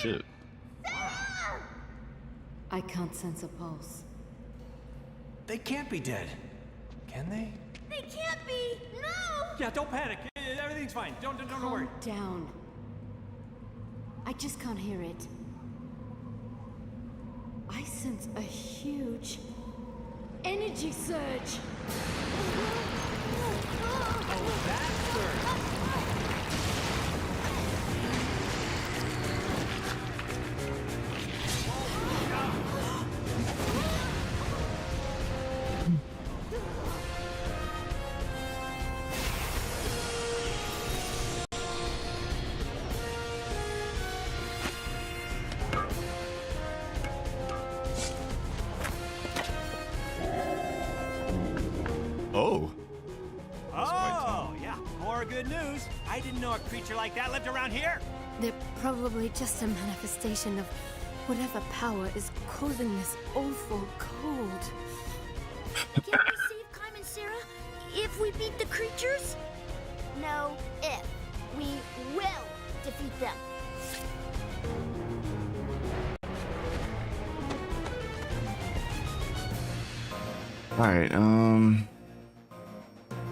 shit. I can't sense a pulse. They can't be dead. Can they? They can't be! No! Yeah, don't panic. Everything's fine. Don't worry. Calm down. I just can't hear it. I sense a huge energy surge. Oh, that surge. Oh. Oh, yeah. More good news. I didn't know a creature like that lived around here. They're probably just a manifestation of whatever power is causing this awful cold. Can we save Kaim and Sarah if we beat the creatures? No, if. We will defeat them. Alright,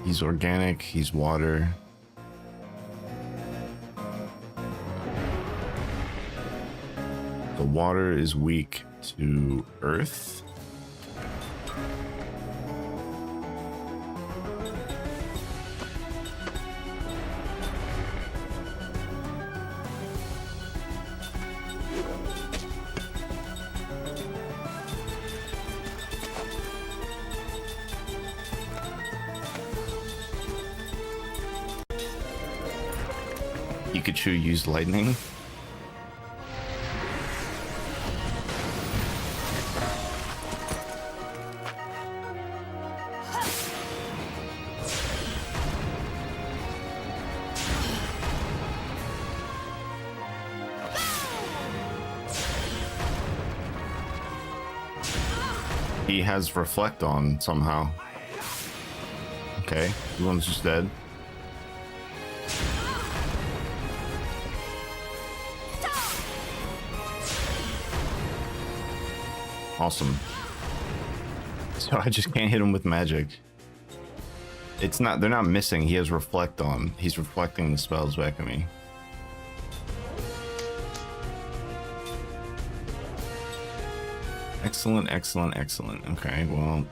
he's organic, he's water. The water is weak to earth. Pikachu used lightning. He has reflect on somehow. Okay, the one's just dead. Awesome. So I just can't hit him with magic. It's not, they're not missing. He has reflect on. He's reflecting the spells back at me. Excellent, excellent, excellent. Okay, well,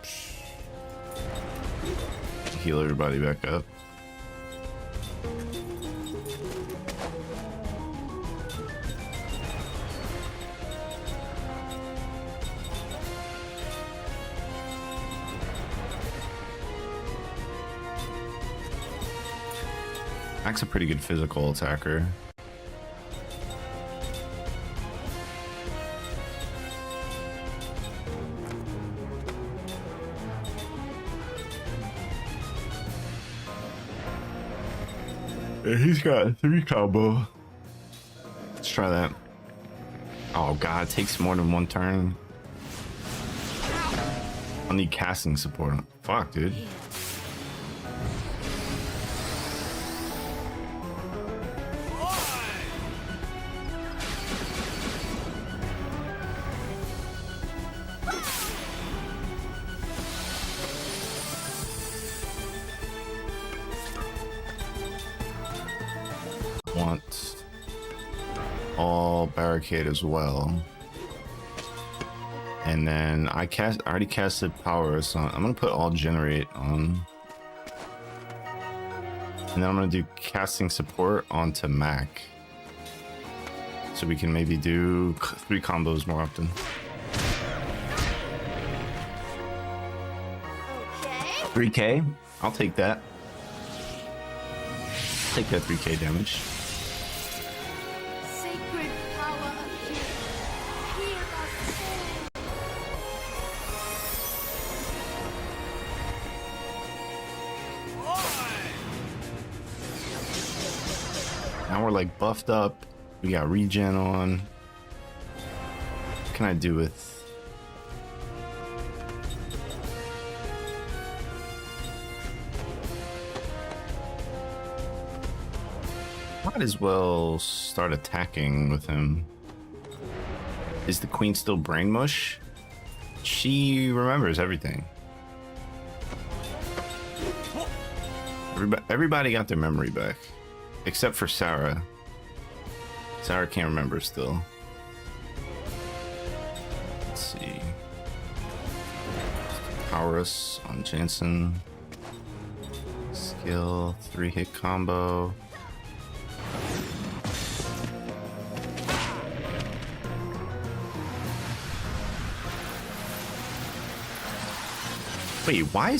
heal everybody back up. Mac's a pretty good physical attacker. Yeah, he's got 3 combo. Let's try that. Oh god, it takes more than 1 turn. I'll need casting support. Fuck, dude. Want all barricade as well, and then I already casted power, so I'm gonna put all generate on, and then I'm gonna do casting support onto Mac, so we can maybe do 3 combos more often. Okay. 3k, I'll take that. Take that 3k damage. Sacred power appear. Heal us all. Now we're like buffed up. We got regen on. What can I do with? Might as well start attacking with him. Is the queen still brain mush? She remembers everything. Everybody got their memory back. Except for Sarah. Sarah can't remember still. Let's see. Power us on Jansen. Skill, 3-hit combo. Wait, why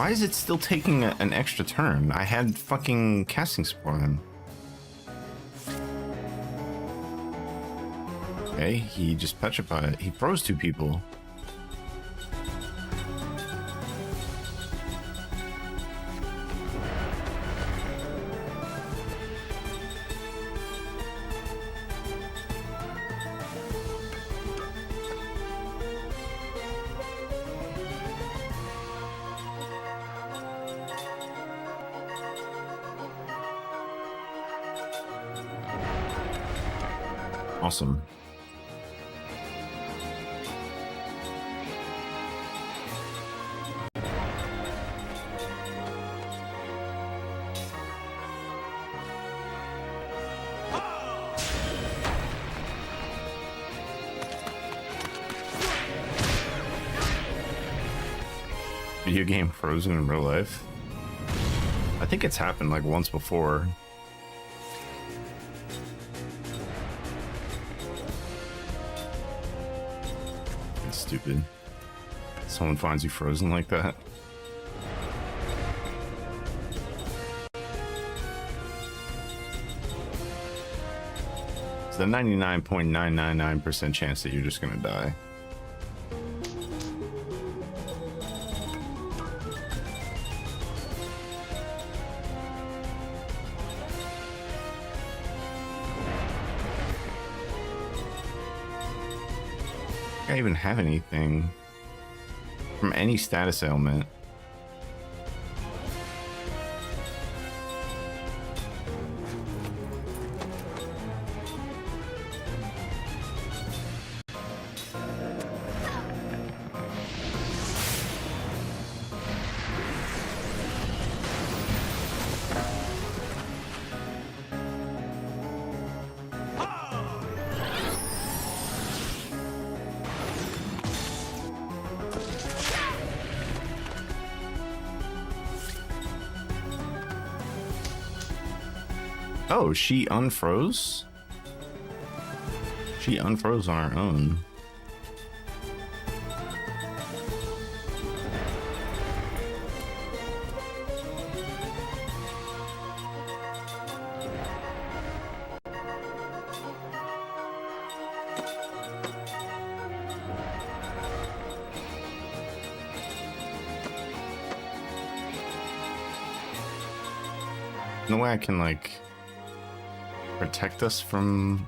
is it still taking an extra turn? I had fucking casting support on him. Okay, he just petrified. He froze 2 people. Awesome. Video game frozen in real life? I think it's happened like once before. It's stupid. Someone finds you frozen like that. It's the 99.999% chance that you're just gonna die. I don't even have anything from any status ailment. Oh, she unfroze? She unfroze on her own. No way I can, like, protect us from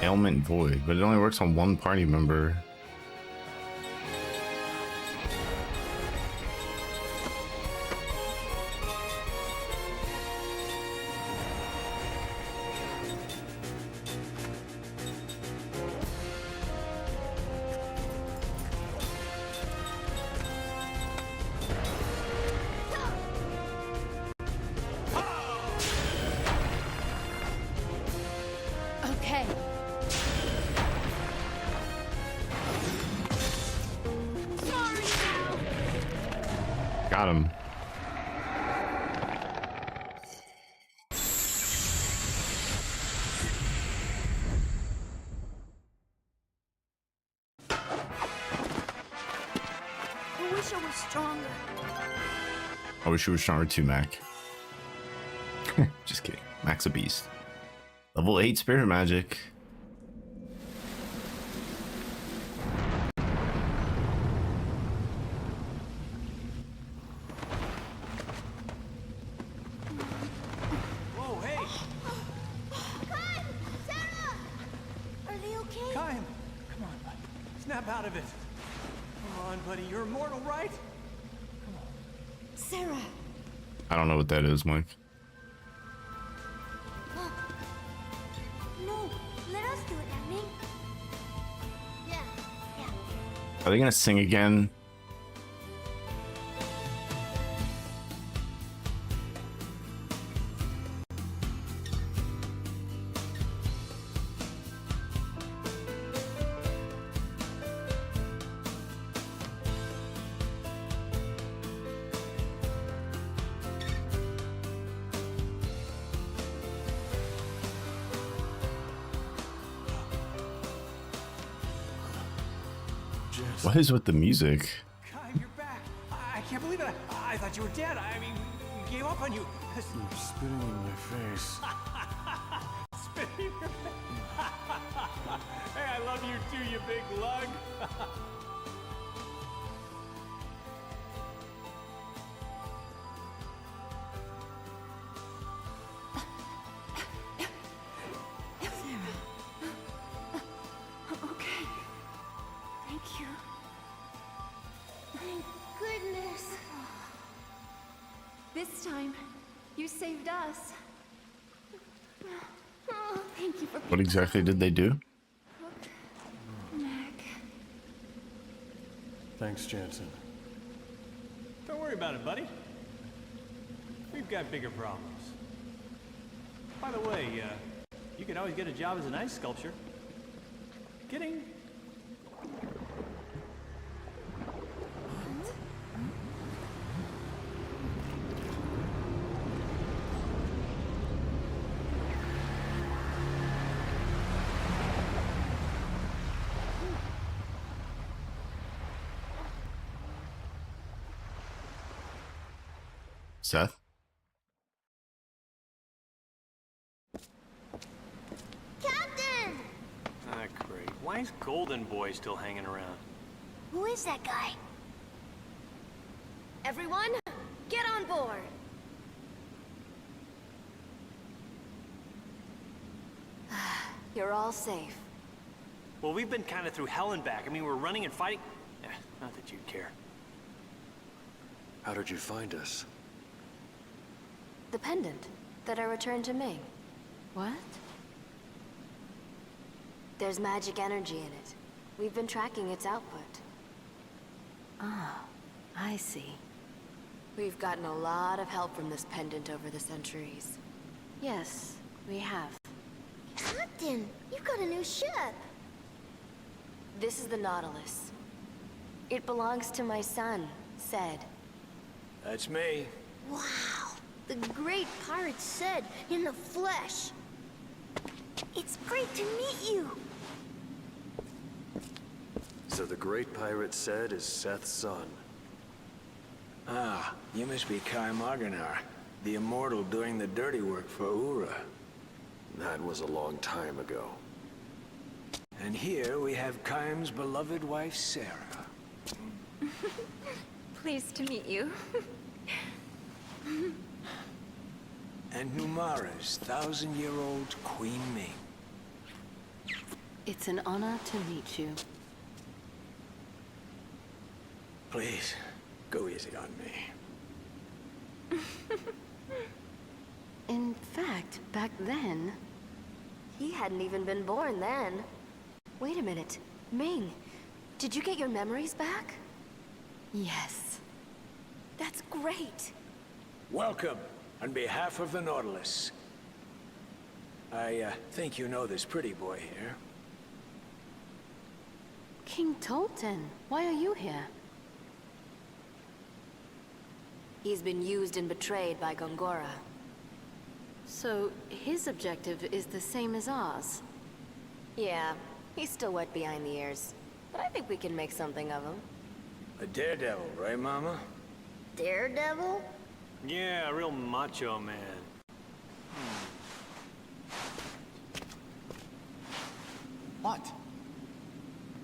ailment void, but it only works on one party member. Okay. Sorry. Got him. I wish I was stronger. I wish you were stronger too, Mac. Just kidding. Mac's a beast. Level 8 spirit magic. Whoa, hey! Kyle! Sarah! Are they okay? Kyle! Come on, buddy. Snap out of it. Come on, buddy. You're immortal, right? Sarah! I don't know what that is, Mike. Are they gonna sing again? What is with the music? Kai, you're back. I can't believe it. I thought you were dead. I mean, we gave up on you. You're spitting in my face. Spitting in your face. Hey, I love you too, you big lug. Okay. Thank you. Thank goodness. This time, you saved us. Oh, thank you for What exactly did they do? Mac. Thanks, Jansen. Don't worry about it, buddy. We've got bigger problems. By the way, you can always get a job as an ice sculptor. Kidding. Seth? Captain! Ah, great. Why is Golden Boy still hanging around? Who is that guy? Everyone, get on board. You're all safe. Well, we've been kind of through hell and back. I mean, we're running and fighting. Not that you'd care. How did you find us? The pendant that I returned to Ming. What? There's magic energy in it. We've been tracking its output. Ah, I see. We've gotten a lot of help from this pendant over the centuries. Yes, we have. Captain, you've got a new ship. This is the Nautilus. It belongs to my son, Ced. That's me. Wow, the great pirate Ced in the flesh. It's great to meet you. So the great pirate said is Seth's son. Ah, you must be Kai Marganar, the immortal doing the dirty work for Ura. That was a long time ago. And here we have Kaim's beloved wife, Sarah. Pleased to meet you. And Numara's 1,000-year-old Queen Ming. It's an honor to meet you. Please, go easy on me. In fact, back then... He hadn't even been born then. Wait a minute. Ming, did you get your memories back? Yes. That's great. Welcome, on behalf of the Nautilus. I think you know this pretty boy here. King Tolton, why are you here? He's been used and betrayed by Gongora. So, his objective is the same as ours. Yeah, he's still wet behind the ears. But I think we can make something of him. A daredevil, right, Mama? Daredevil? Yeah, a real macho man. What?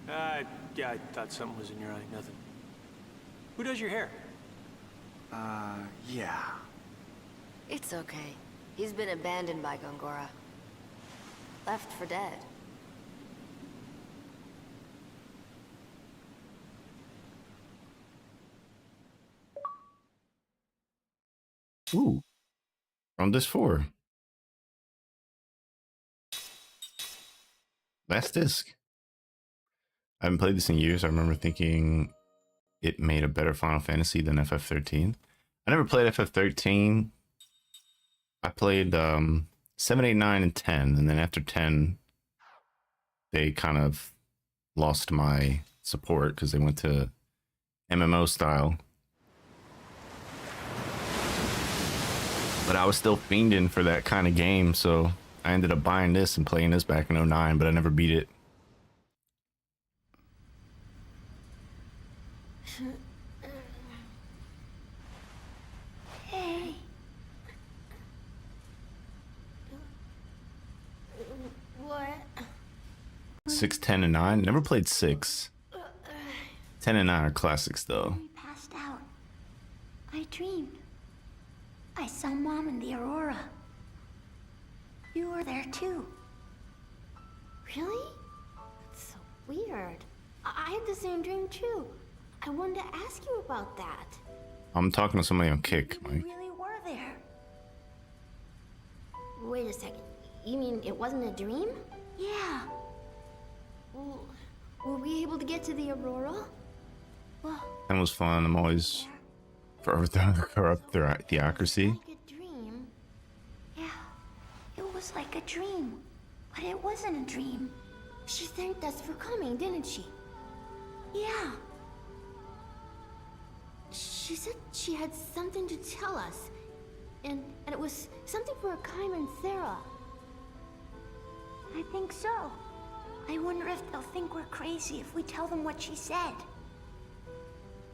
Yeah, I thought something was in your eye. Nothing. Who does your hair? Yeah. It's okay. He's been abandoned by Gongora. Left for dead. Ooh. On this 4. Last disc. I haven't played this in years. I remember thinking it made a better Final Fantasy than FF13. I never played FF13. I played 7, 8, 9, and 10, and then after 10, they kind of lost my support because they went to MMO style. But I was still fiending for that kind of game, so I ended up buying this and playing this back in 09, but I never beat it. Hey. 6, 10, and 9. Never played 6. 10 and 9 are classics, though. We passed out. I dreamed. I saw Mom in the Aurora. You were there too. Really? That's so weird. I had the same dream too. I wanted to ask you about that. I'm talking to somebody on Kick, You Mike. really were there. Wait a second. You mean it wasn't a dream? Yeah. Well, were we able to get to the Aurora? Well, That was fun. I'm always for corrupt theocracy. Like a dream? yeah. It was like a dream. But it wasn't a dream. She thanked us for coming, didn't she? Yeah. She said she had something to tell us. And it was something for Kaim and Sarah. I think so. I wonder if they'll think we're crazy if we tell them what she said.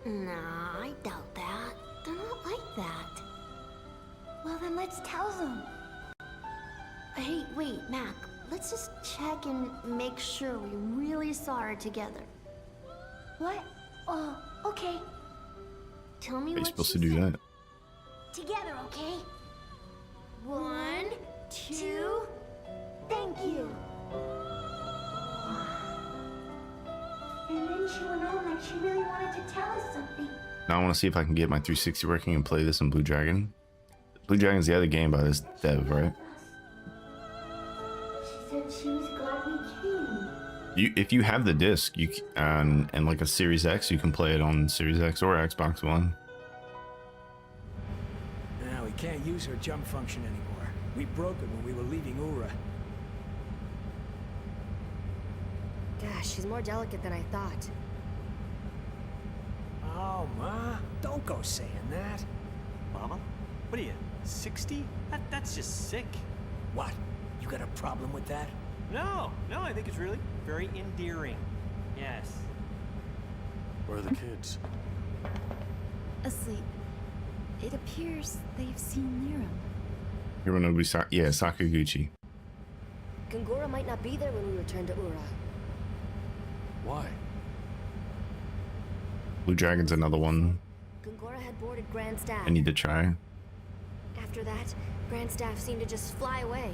Nah, I doubt that. They're not like that. Well, then let's tell them. Hey, wait, Mac. Let's just check and make sure we really saw her together. What? Oh, okay. Tell me Are you what supposed she to do said. that? Together, okay? 1, 2. Thank you. And then she went on like she really wanted to tell us something. Now I want to see if I can get my 360 working and play this in Blue Dragon. Blue Dragon's the other game by this dev, right? She said she was glad we came. If you have the disc, and like a Series X, you can play it on Series X or Xbox One. Now we can't use her jump function anymore. We broke it when we were leaving Ura. Gosh, she's more delicate than I thought. Oh, Ma, don't go saying that. Mama? What are you, 60? That's just sick. What? You got a problem with that? No, I think it's really very endearing. Yes. Where are the kids? Asleep. It appears they've seen Nero. Hironobu Sakaguchi. Gungora might not be there when we return to Ura. Why? Blue Dragon's another one Gungora had boarded Grand Staff. I need to try. After that, Grand Staff seemed to just fly away.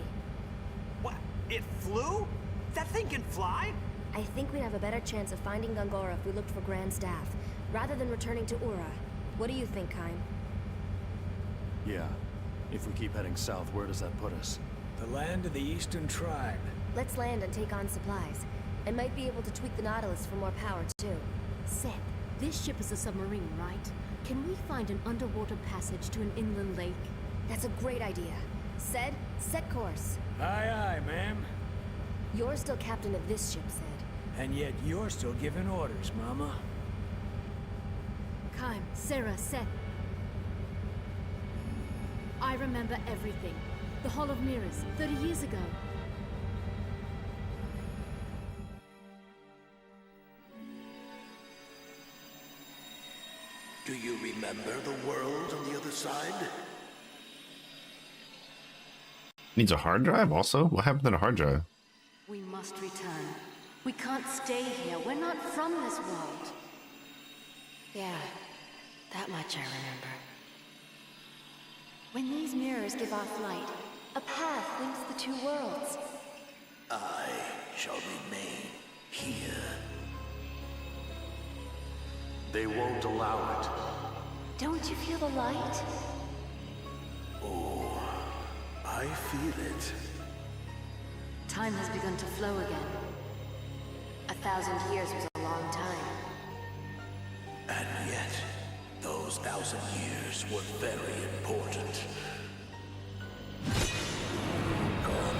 What? It flew? That thing can fly? I think we'd have a better chance of finding Gungora if we looked for Grand Staff, rather than returning to Ura. What do you think, Kaim? Yeah. If we keep heading south, where does that put us? The land of the Eastern Tribe. Let's land and take on supplies. I might be able to tweak the Nautilus for more power, too. Seth, this ship is a submarine, right? Can we find an underwater passage to an inland lake? That's a great idea. Said, set course. Aye, aye, ma'am. You're still captain of this ship, Said. And yet you're still giving orders, Mama. Kaim, Sarah, Seth. I remember everything. The Hall of Mirrors, 30 years ago. Do you remember the world on the other side? Needs a hard drive also? What happened to the hard drive? We must return. We can't stay here. We're not from this world. Yeah, that much I remember. When these mirrors give off light, a path links the two worlds. I shall remain here. They won't allow it. Don't you feel the light? Oh, I feel it. Time has begun to flow again. 1,000 years was a long time. And yet, those 1,000 years were very important.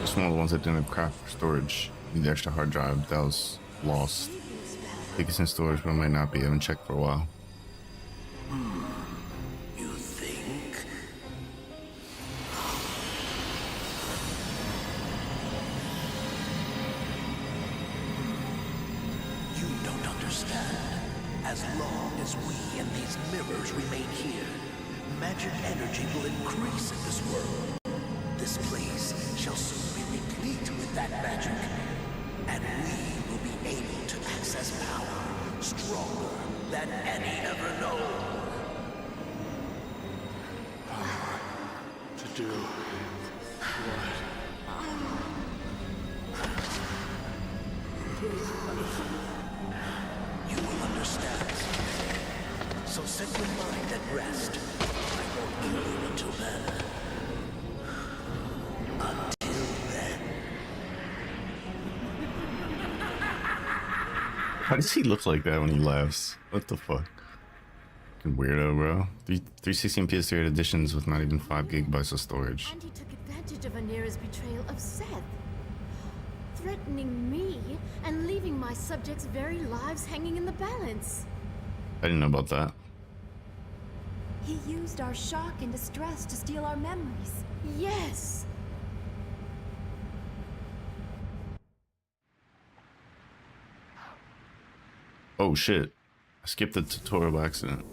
It's one of the ones that didn't have craft for storage. Need the extra hard drive that was lost. I think it's in storage, but it might not be. I haven't checked for a while. You think? You don't understand. As long as we and these mirrors remain here, magic energy will increase in this world. This place shall soon be replete with that magic, and we will be able to access power stronger than any ever known. To do what? You will understand. So set your mind at rest. I won't kill you until then. Until then. How does he look like that when he laughs? What the fuck? Fucking weirdo, bro. 360 and PS3 editions with not even 5 gigabytes of storage. And he took advantage of Anira's betrayal of Seth, threatening me and leaving my subjects' very lives hanging in the balance. I didn't know about that. He used our shock and distress to steal our memories. Yes. Oh shit. I skipped the tutorial by accident.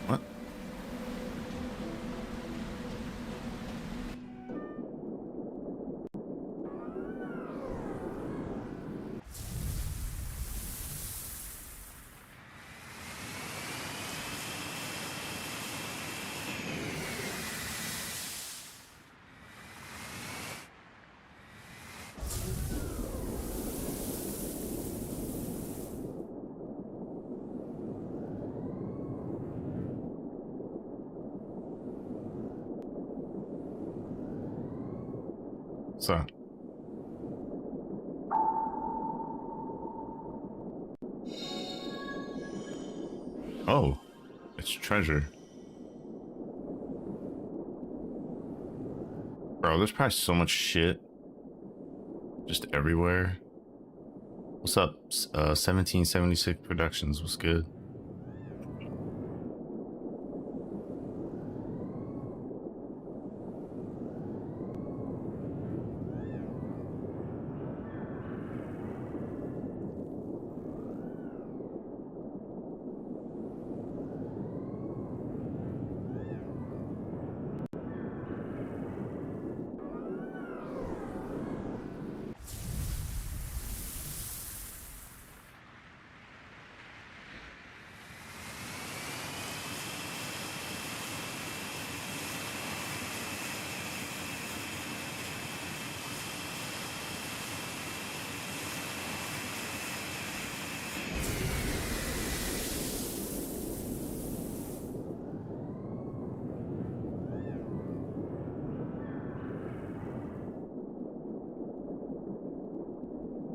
What? So. Oh, it's treasure. Bro, there's probably so much shit just everywhere. What's up? 1776 Productions. What's good?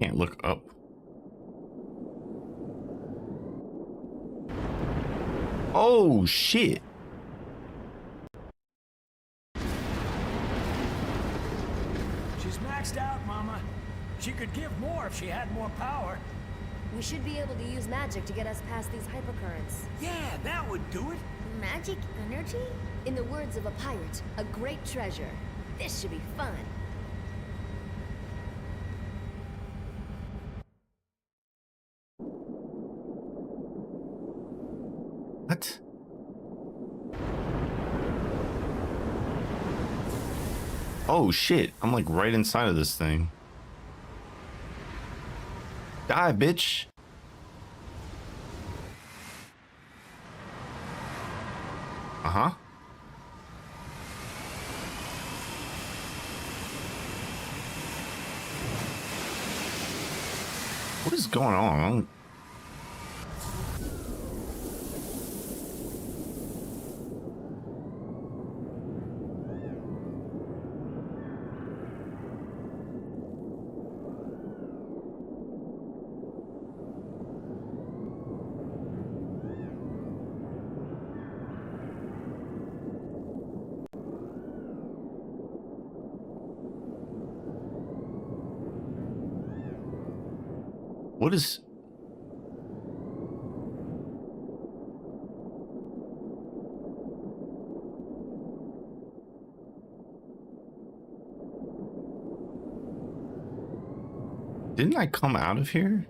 Can't look up. Oh shit. She's maxed out, Mama. She could give more if she had more power. We should be able to use magic to get us past these hypercurrents. Yeah, that would do it. Magic energy? In the words of a pirate, a great treasure. This should be fun. What? Oh shit, I'm like right inside of this thing. Die, bitch. Uh-huh. What is going on? What is... Didn't I come out of here?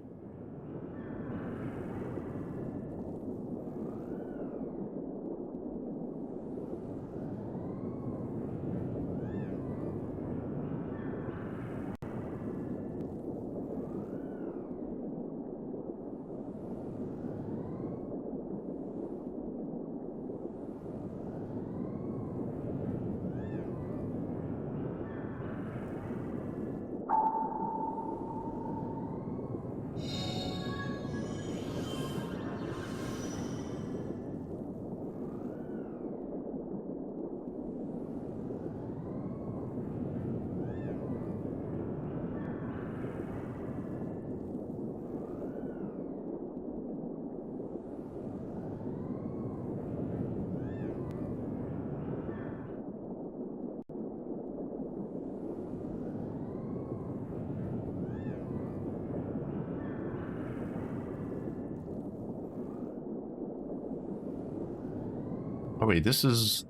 Oh wait, this is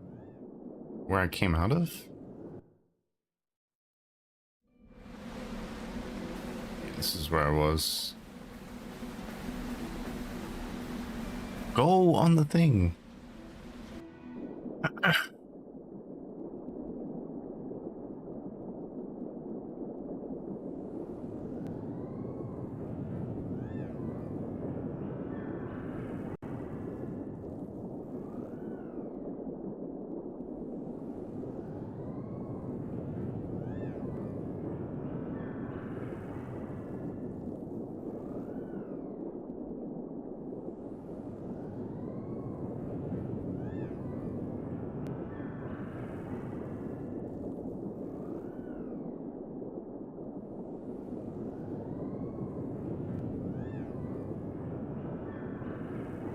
where I came out of? Yeah, this is where I was. Go on the thing.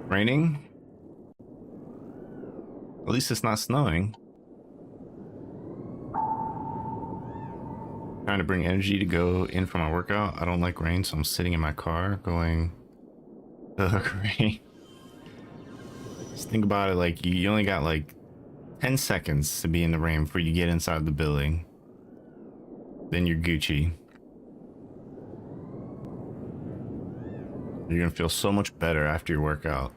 Raining? At least it's not snowing. Trying to bring energy to go in for my workout. I don't like rain, so I'm sitting in my car going, ugh, rain. Just think about it, like you only got like 10 seconds to be in the rain before you get inside the building. Then you're Gucci. You're gonna feel so much better after your workout.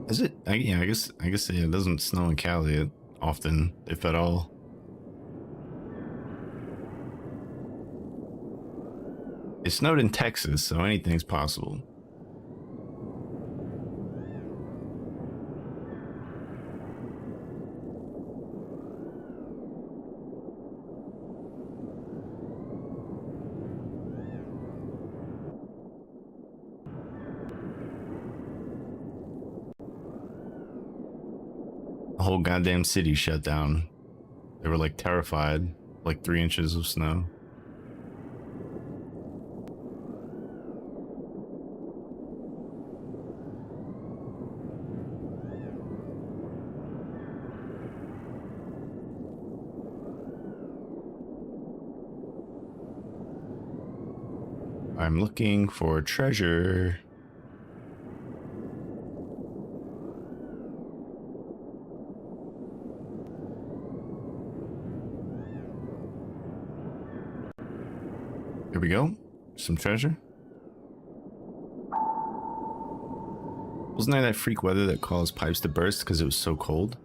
Is it? Yeah, I guess it doesn't snow in Cali often, if at all. It snowed in Texas, so anything's possible. The whole goddamn city shut down. They were like terrified, like 3 inches of snow. I'm looking for treasure. Here we go. Some treasure. Wasn't there that freak weather that caused pipes to burst because it was so cold?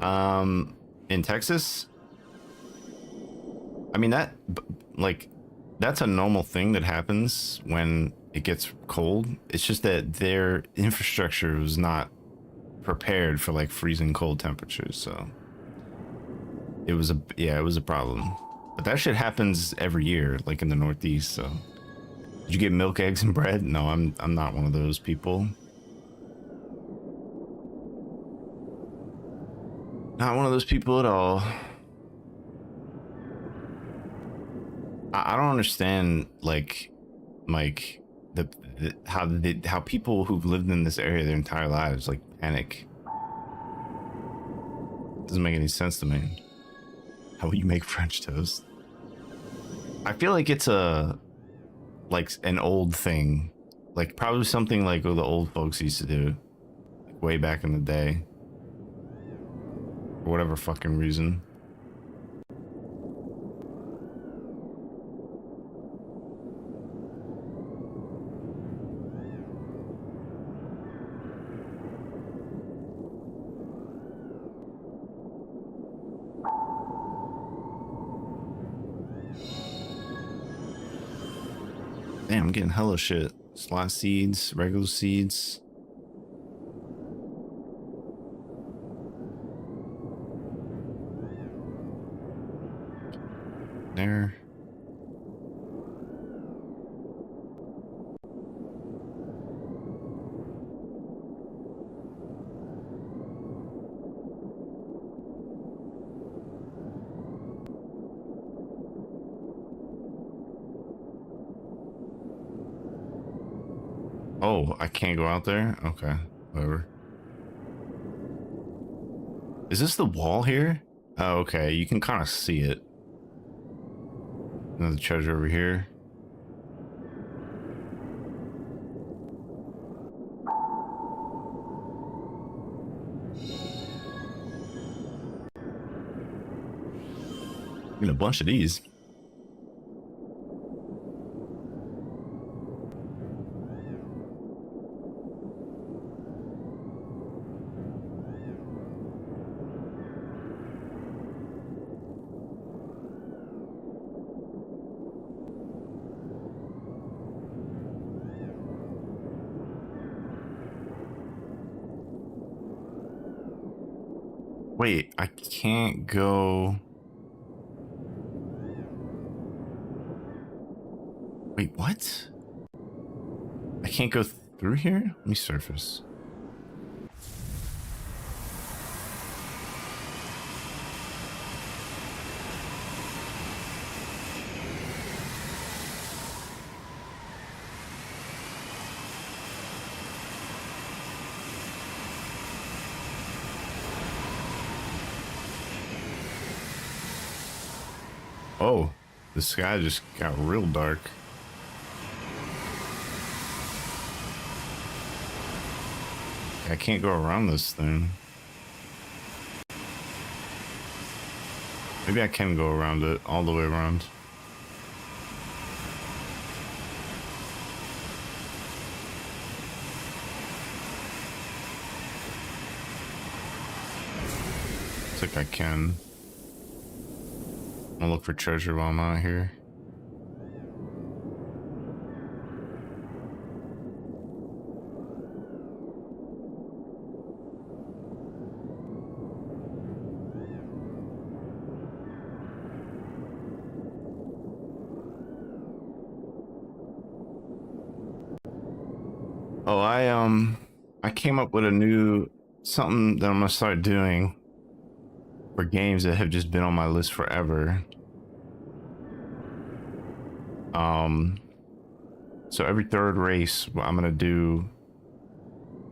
In Texas? I mean, that's a normal thing that happens when it gets cold. It's just that their infrastructure was not prepared for like freezing cold temperatures, so it was a problem. But that shit happens every year, like in the Northeast. So did you get milk, eggs, and bread? No, I'm not one of those people. Not one of those people at all. I don't understand like how people who've lived in this area their entire lives like panic. Doesn't make any sense to me. How would you make French toast? I feel like it's an old thing, like probably something like the old folks used to do, like way back in the day, for whatever fucking reason. Damn, I'm getting hella shit. Slot seeds, regular seeds. There. Oh, I can't go out there? Okay, whatever. Is this the wall here? Oh, okay, you can kind of see it. Another treasure over here. Getting a bunch of these. Wait, I can't go. Wait, what? I can't go through here? Let me surface. Oh, the sky just got real dark. I can't go around this thing. Maybe I can go around it all the way around. Looks like I can. I'll look for treasure while I'm out here. Oh, I came up with a new something that I'm gonna start doing for games that have just been on my list forever. So every third race, I'm gonna do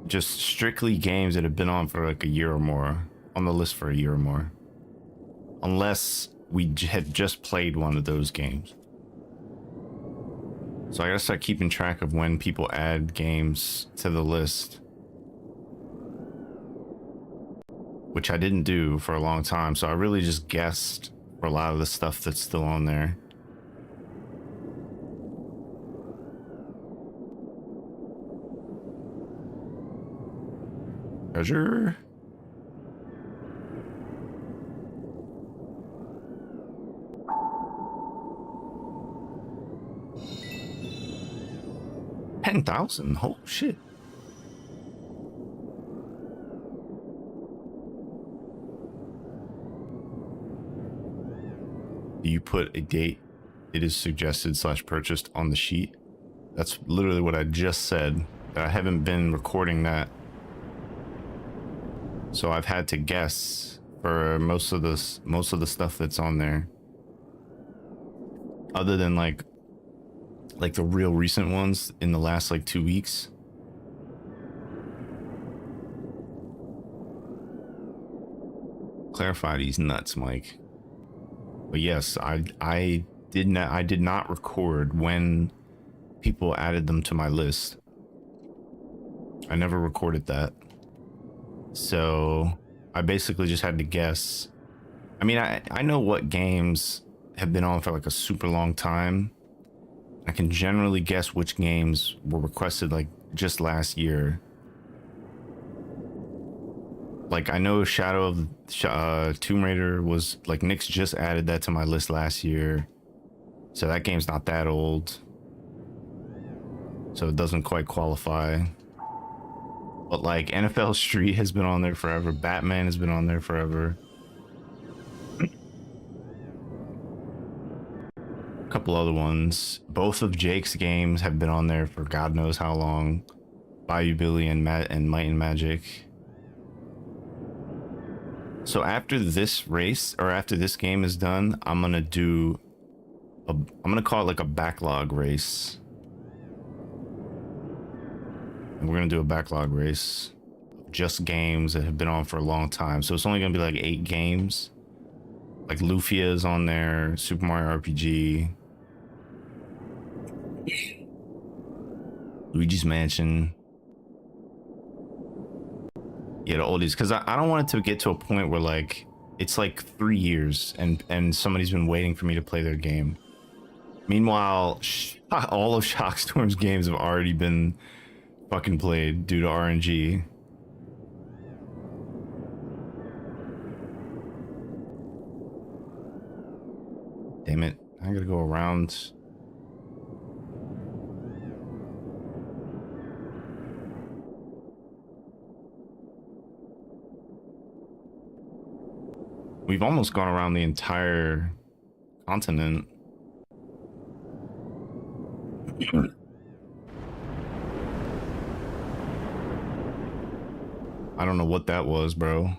just strictly games that have been on for like a year or more, on the list for a year or more, unless we had just played one of those games. So I gotta start keeping track of when people add games to the list, which I didn't do for a long time. So I really just guessed for a lot of the stuff that's still on there. Treasure. $10,000. Oh shit. Do you put a date it is suggested / purchased on the sheet? That's literally what I just said. I haven't been recording that, so I've had to guess for most of the stuff that's on there, other than like the real recent ones in the last like 2 weeks. Clarify these nuts, Mike. But yes, I did not record when people added them to my list. I never recorded that. So I basically just had to guess. I mean, I know what games have been on for like a super long time. I can generally guess which games were requested like just last year. Like I know Shadow of Tomb Raider was like, Nick's just added that to my list last year. So that game's not that old. So it doesn't quite qualify. But like NFL Street has been on there forever. Batman has been on there forever. A couple other ones. Both of Jake's games have been on there for God knows how long. Bayou Billy and Might and Magic. So after this race, or after this game is done, I'm gonna call it like a backlog race. And we're gonna do a backlog race of just games that have been on for a long time. So it's only gonna be like 8 games. Like Lufia is on there, Super Mario RPG, Luigi's Mansion. Yeah, the oldies, because I don't want it to get to a point where like it's like 3 years and somebody's been waiting for me to play their game. Meanwhile, all of Shockstorm's games have already been fucking played due to RNG. Damn it, I gotta go around. We've almost gone around the entire continent. I don't know what that was, bro.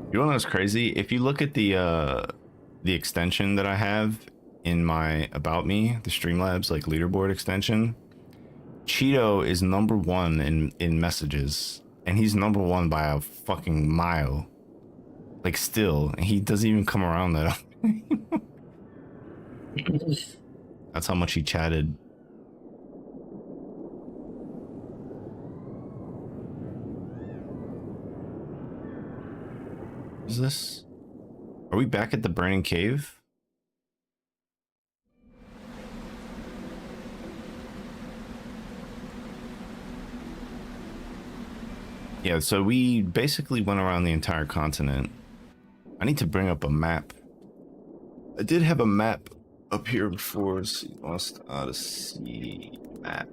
You know what's crazy? If you look at the extension that I have in my About Me, the Streamlabs like leaderboard extension, Cheeto is #1 in messages, and he's #1 by a fucking mile. Like still, and he doesn't even come around that often. That's how much he chatted. Is this? Are we back at the Burning Cave? Yeah, so we basically went around the entire continent. I need to bring up a map. I did have a map up here before. Let's see, Lost Odyssey map.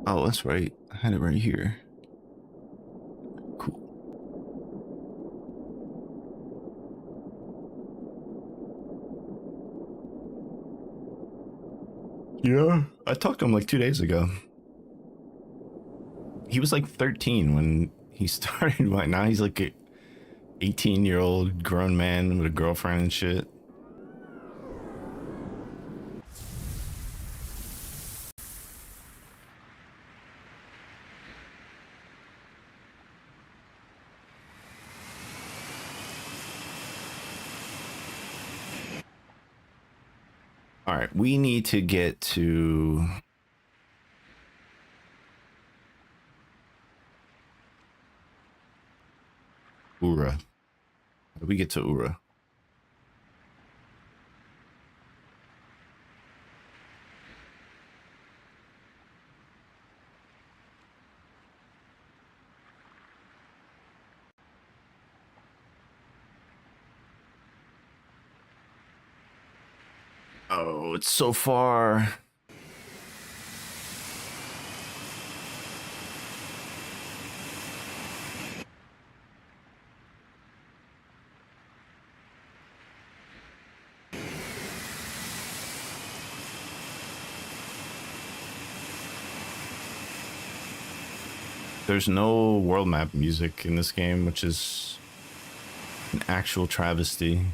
Oh, that's right. I had it right here. Cool. Yeah, I talked to him like 2 days ago. He was like 13 when he started. Right now he's like a 18-year-old grown man with a girlfriend and shit. All right, we need to get to Ura. How do we get to Ura? Oh, it's so far. There's no world map music in this game, which is an actual travesty.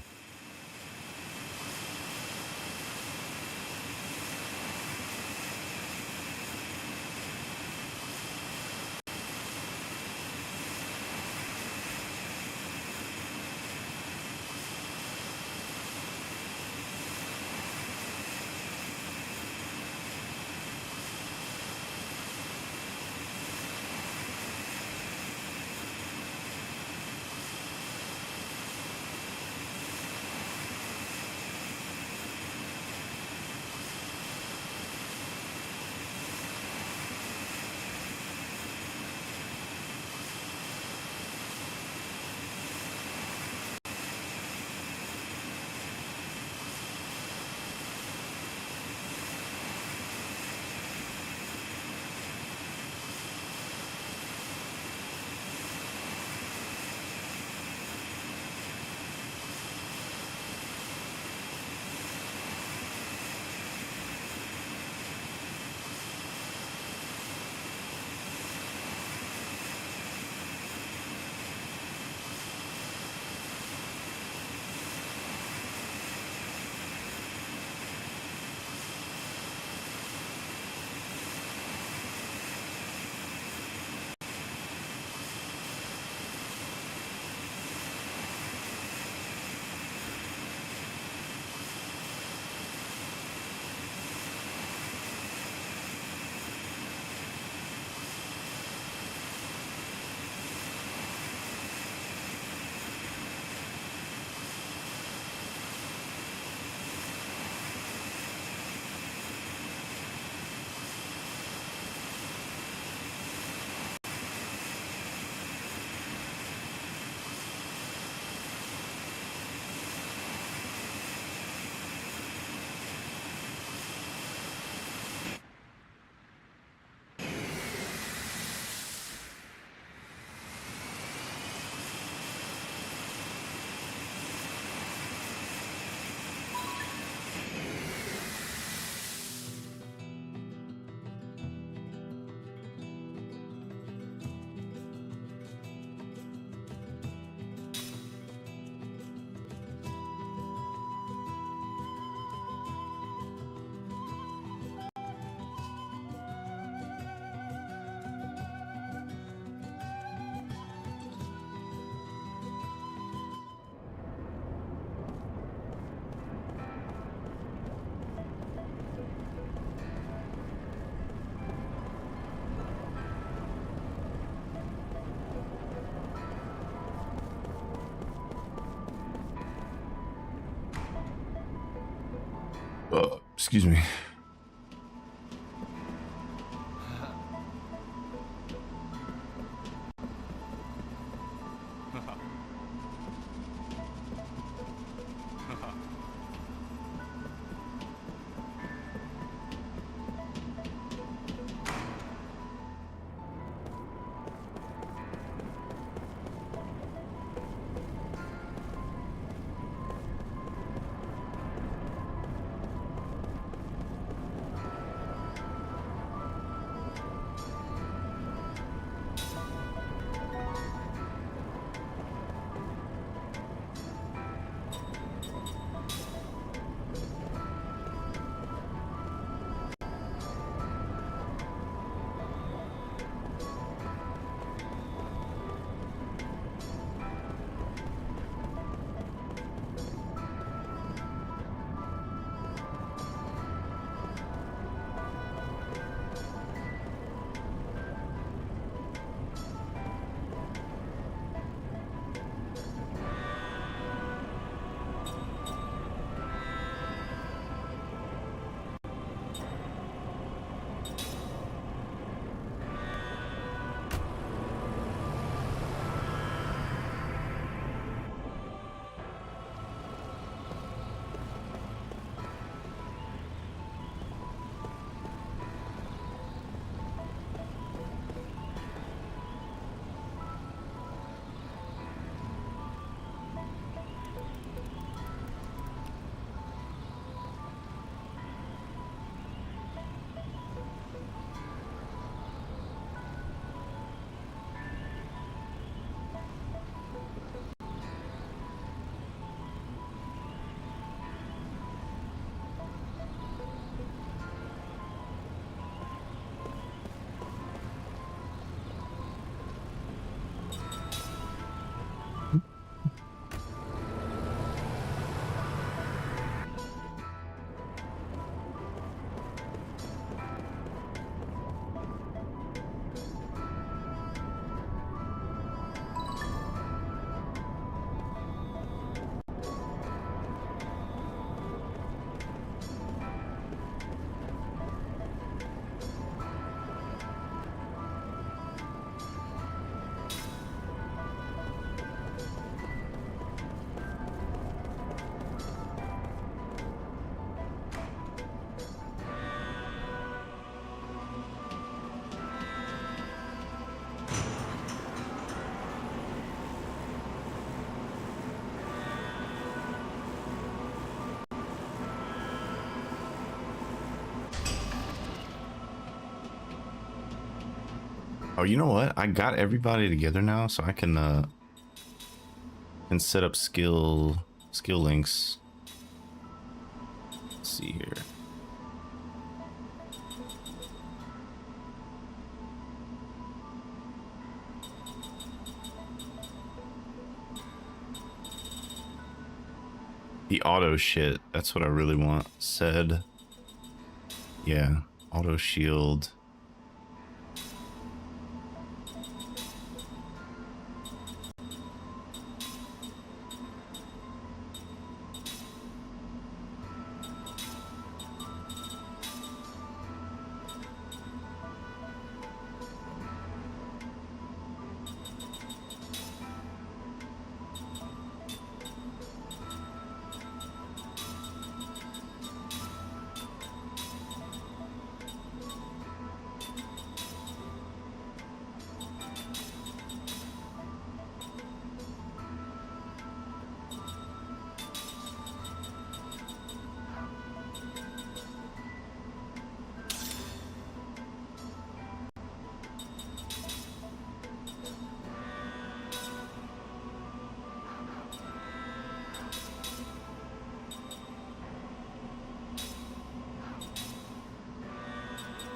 Excuse me. Oh, you know what? I got everybody together now, so I can set up skill links. Let's see here. The auto shit. That's what I really want. Said. Yeah. Auto shield.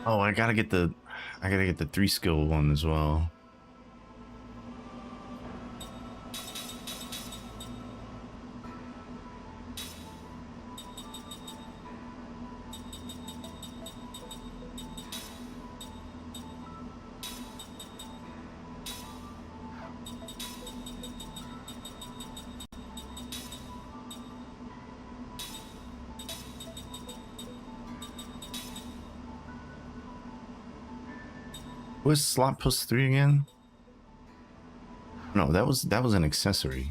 Oh, I gotta get the 3-skill one as well. Was slot plus 3 again? No, that was an accessory.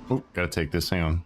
Oh, gotta take this. Hang on.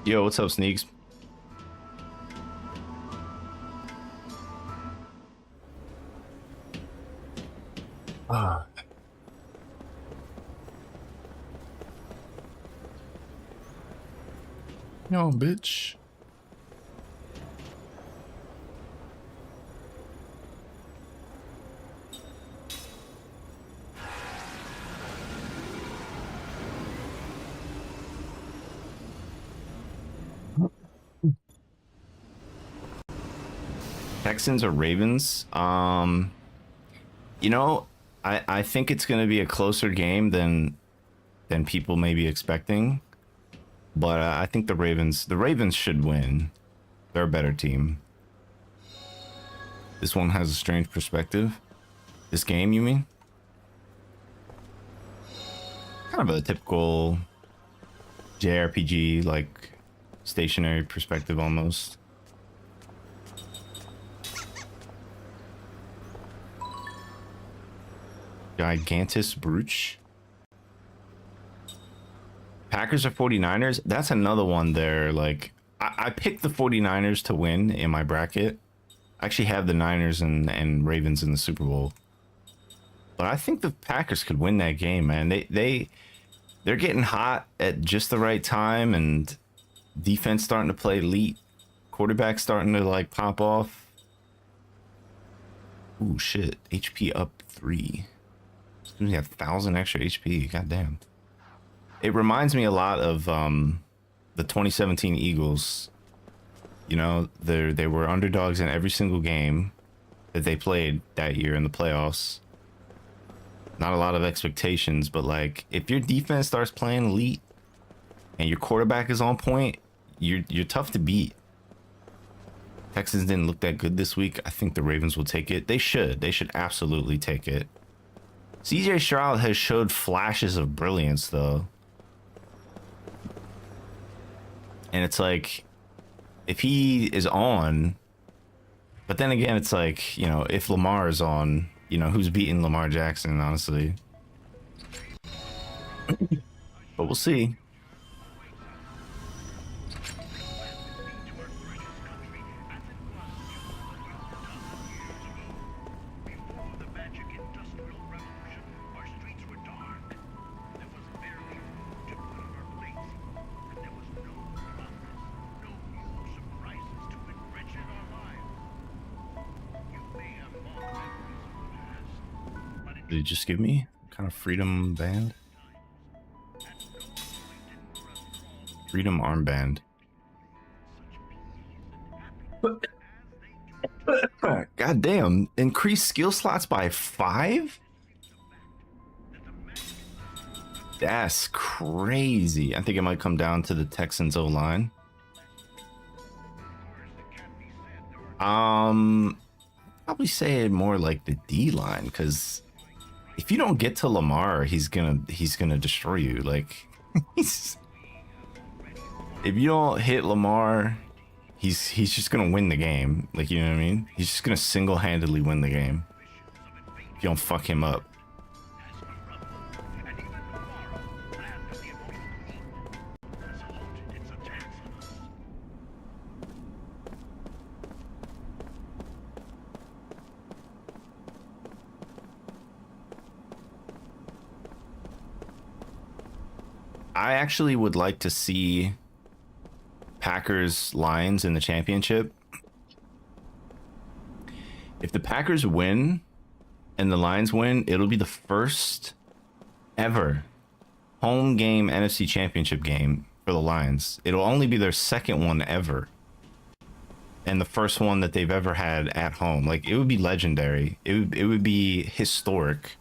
Yo, what's up, Sneaks? Ah. No, bitch. Texans or Ravens? You know, I think it's going to be a closer game than people may be expecting. But I think the Ravens should win. They're a better team. This one has a strange perspective. This game, you mean? Kind of a typical JRPG, like stationary perspective almost. Gigantus Brooch. Packers or 49ers? That's another one there. Like, I picked the 49ers to win in my bracket. I actually have the Niners and Ravens in the Super Bowl. But I think the Packers could win that game, man. They're getting hot at just the right time, and defense starting to play elite. Quarterback starting to like pop off. Ooh, shit. HP up 3. We have 1,000 extra HP. Goddamn. It reminds me a lot of the 2017 Eagles. You know, they were underdogs in every single game that they played that year in the playoffs. Not a lot of expectations, but like if your defense starts playing elite and your quarterback is on point, you're tough to beat. Texans didn't look that good this week. I think the Ravens will take it. They should absolutely take it. CJ Stroud has showed flashes of brilliance though. And it's like, if he is on, but then again, it's like, you know, if Lamar is on, you know, who's beating Lamar Jackson, honestly. But we'll see. Did he just give me kind of freedom band? Freedom armband. God damn. Increase skill slots by 5? That's crazy. I think it might come down to the Texans O-line. Probably say it more like the D-line, because if you don't get to Lamar, he's gonna destroy you. Like, if you don't hit Lamar, he's just gonna win the game. Like, you know what I mean? He's just gonna single-handedly win the game if you don't fuck him up. I actually would like to see Packers Lions in the championship. If the Packers win and the Lions win, it'll be the first ever home game NFC championship game for the Lions. It'll only be their second one ever. And the first one that they've ever had at home. Like, it would be legendary. It would be historic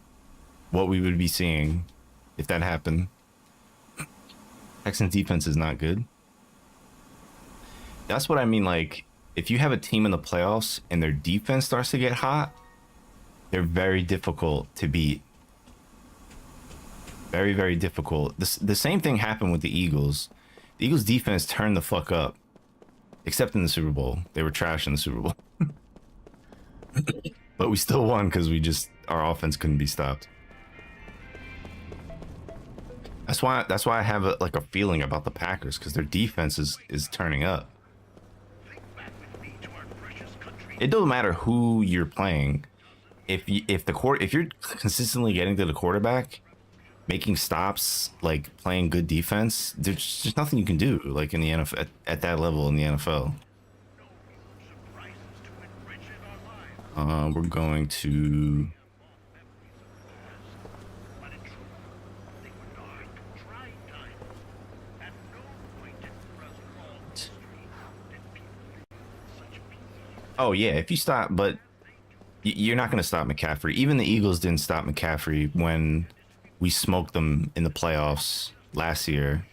what we would be seeing if that happened. Texans defense is not good. That's what I mean. Like, if you have a team in the playoffs and their defense starts to get hot, they're very difficult to beat. Very, very difficult. The same thing happened with the Eagles. The Eagles defense turned the fuck up. Except in the Super Bowl. They were trash in the Super Bowl. But we still won because our offense couldn't be stopped. That's why I have like a feeling about the Packers, because their defense is turning up. It doesn't matter who you're playing. If you're consistently getting to the quarterback, making stops, like playing good defense, there's just nothing you can do like in the NFL at that level in the NFL. We're going to Oh yeah, if you stop, but you're not going to stop McCaffrey. Even the Eagles didn't stop McCaffrey when we smoked them in the playoffs last year.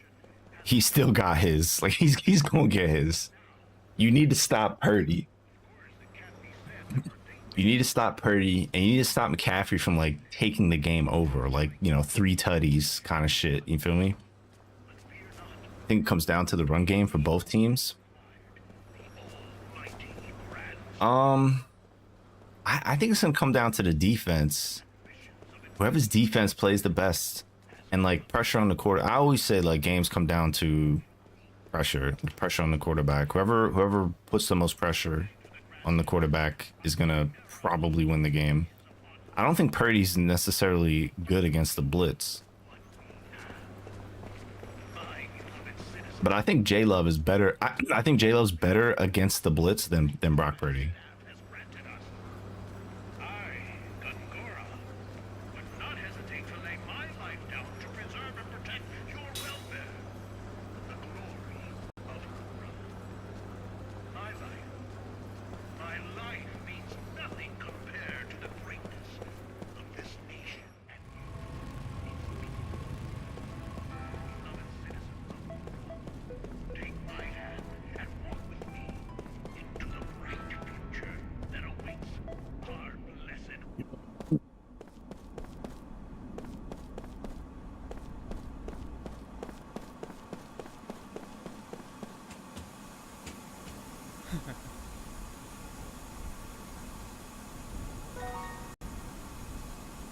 He still got his. Like he's going to get his. You need to stop Purdy. You need to stop Purdy, and you need to stop McCaffrey from like taking the game over, like, you know, 3 tutties kind of shit. You feel me? I think it comes down to the run game for both teams. I think it's gonna come down to the defense. Whoever's defense plays the best, and like pressure on the quarter. I always say like games come down to pressure on the quarterback. Whoever puts the most pressure on the quarterback is gonna probably win the game. I don't think Purdy's necessarily good against the blitz, but I think J-Love is better. I think J-Love's better against the blitz than Brock Purdy.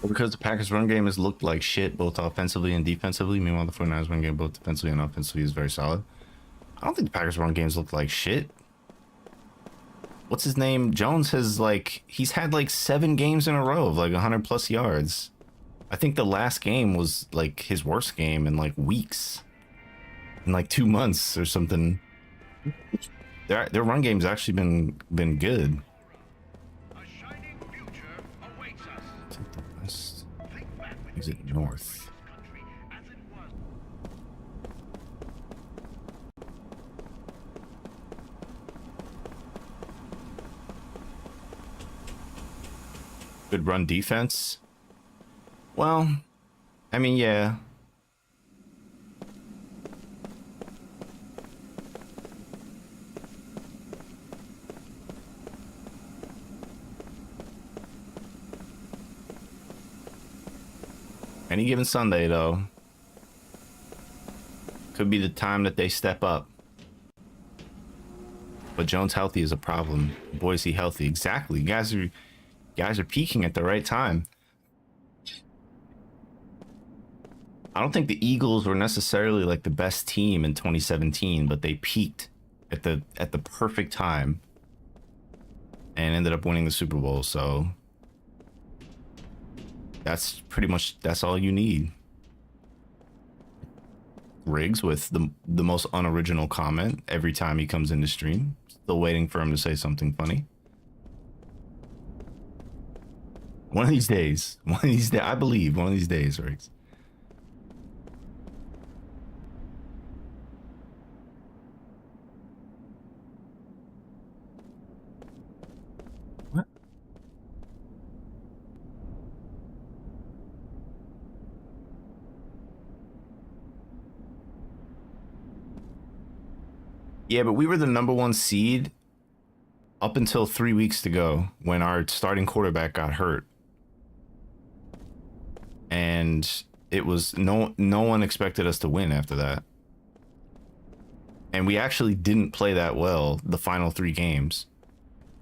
Because the Packers run game has looked like shit both offensively and defensively. Meanwhile, the 49ers run game both defensively and offensively is very solid. I don't think the Packers run games look like shit. What's his name? Jones has like, he's had like 7 games in a row of like 100 plus yards. I think the last game was like his worst game in like weeks, in like 2 months or something. Their run game's actually been good. Is it north? Good run defense. Well, I mean, yeah. Any given Sunday, though, could be the time that they step up. But Jones healthy is a problem. Boise healthy, exactly. Guys are peaking at the right time. I don't think the Eagles were necessarily like the best team in 2017, but they peaked at the perfect time and ended up winning the Super Bowl. So that's all you need. Riggs with the most unoriginal comment every time he comes into stream. Still waiting for him to say something funny. One of these days, I believe one of these days, Riggs. What? Yeah, but we were the #1 seed up until 3 weeks to go when our starting quarterback got hurt. And it was no one expected us to win after that. And we actually didn't play that well the final 3 games.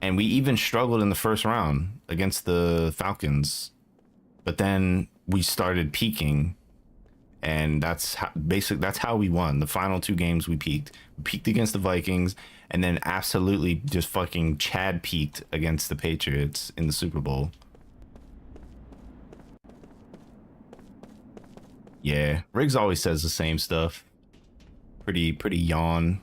And we even struggled in the first round against the Falcons. But then we started peaking And that's how, that's how we won. The final 2 games we peaked. We peaked against the Vikings, and then absolutely just fucking Chad peaked against the Patriots in the Super Bowl. Yeah, Riggs always says the same stuff. Pretty yawn.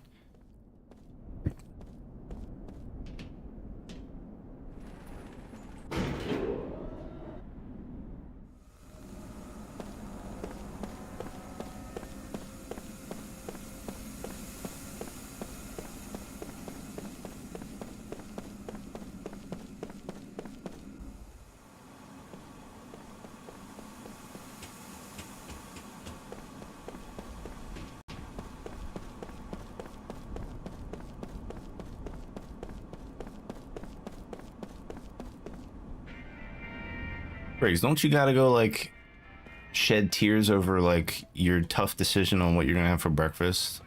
Riggs, don't you gotta go like shed tears over like your tough decision on what you're gonna have for breakfast?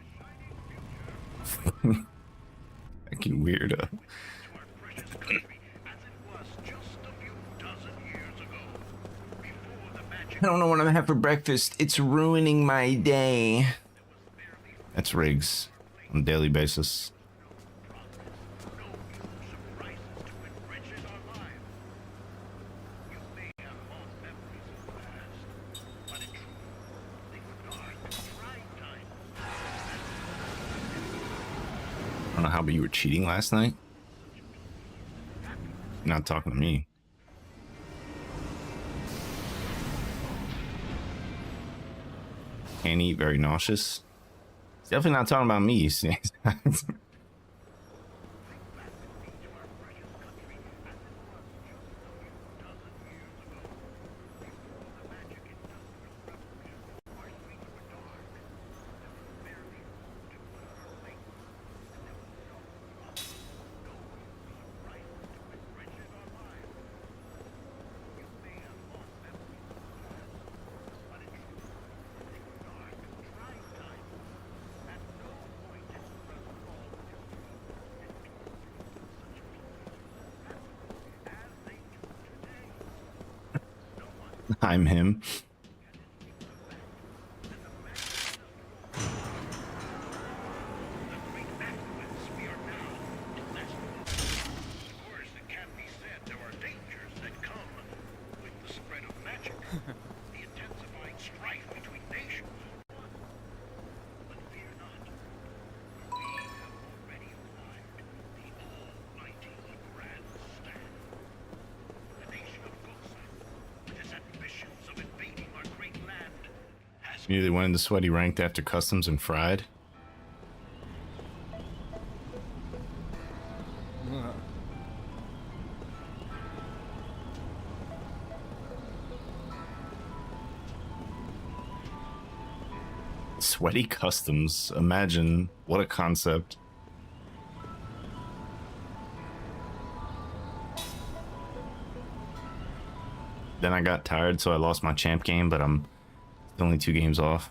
Fucking weirdo. I don't know what I'm gonna have for breakfast. It's ruining my day. That's Riggs on a daily basis. I don't know how, but you were cheating last night? You're not talking to me. Can't eat, very nauseous. It's definitely not talking about me. I'm him. You nearly went into sweaty ranked after customs and fried. Sweaty customs. Imagine what a concept. Then I got tired, so I lost my champ game, but I'm only 2 games off.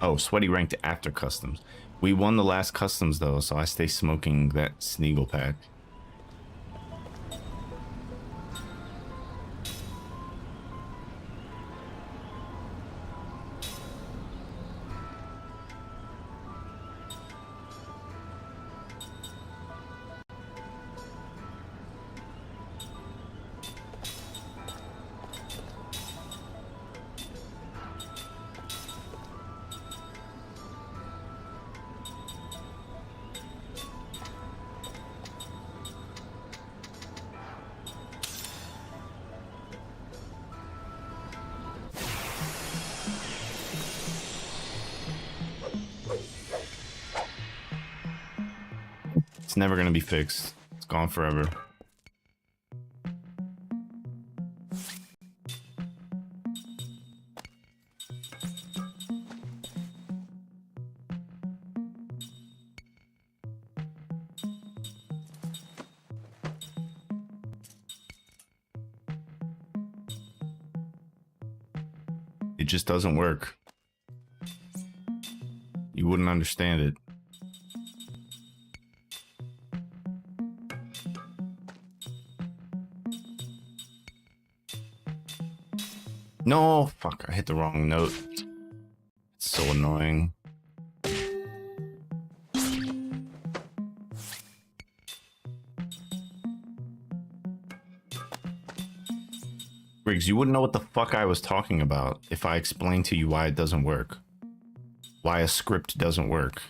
Oh, sweaty ranked after customs. We won the last customs though, so I stay smoking that Sneagle pack. It's never gonna be fixed. It's gone forever. It just doesn't work. You wouldn't understand it. No, fuck, I hit the wrong note. It's so annoying. Briggs, you wouldn't know what the fuck I was talking about if I explained to you why it doesn't work. Why a script doesn't work.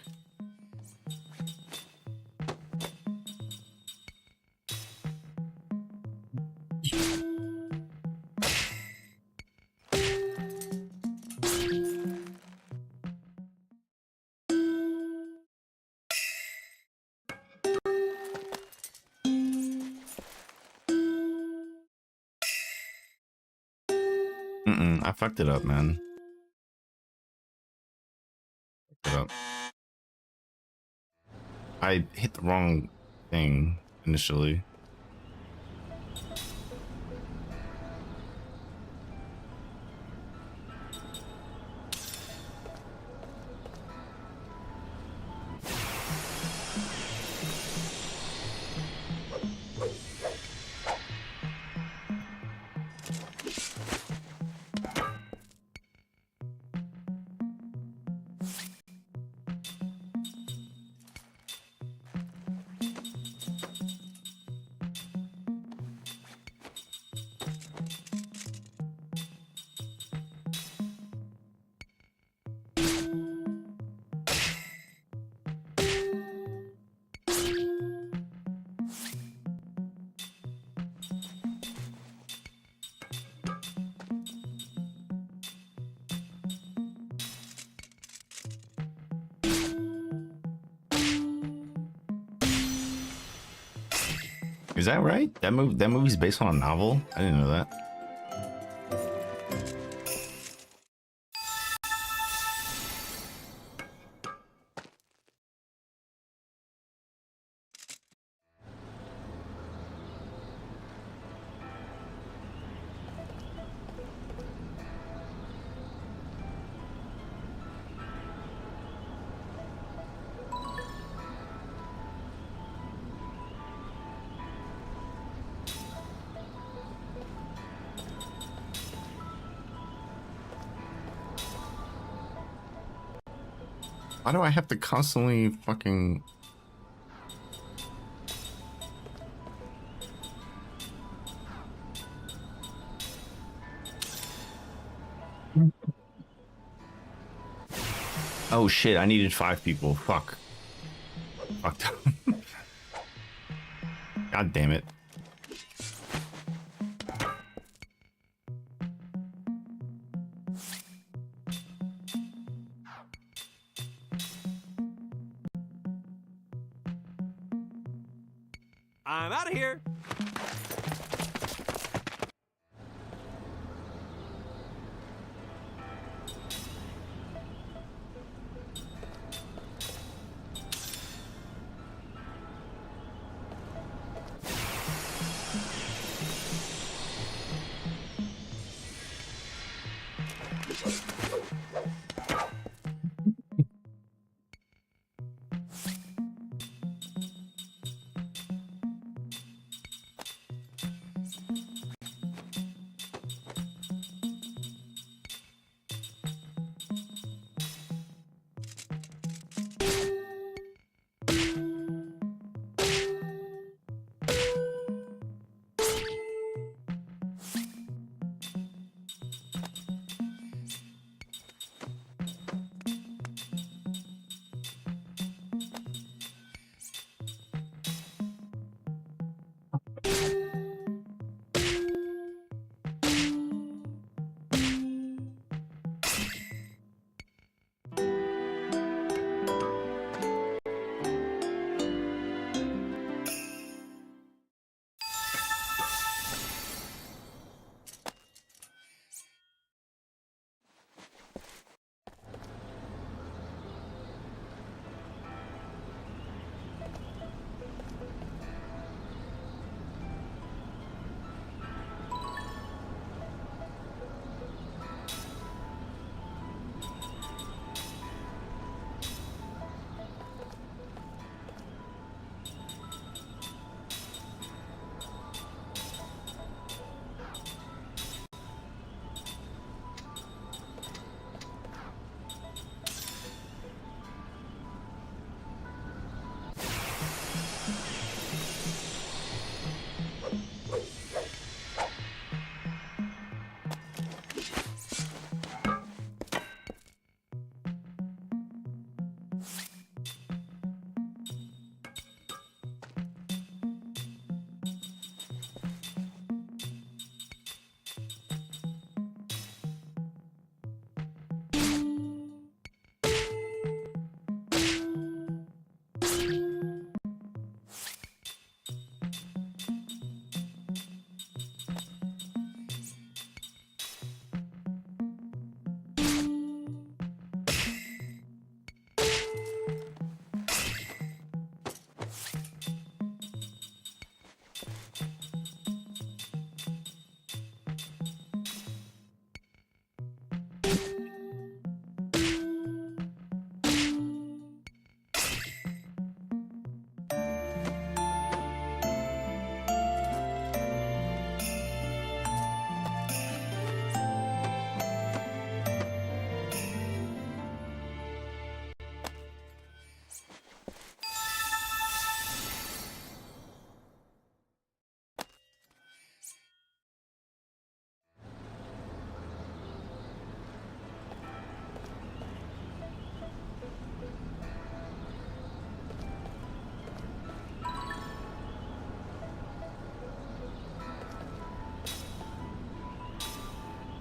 I fucked it up, man. Fucked it up. I hit the wrong thing initially. Is that right? That movie's based on a novel? I didn't know that. Why do I have to constantly fucking... Oh shit, I needed 5 people. Fuck. Fucked up. God damn it. I'm out of here.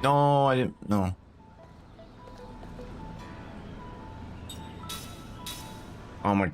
No, I didn't. No. Oh my.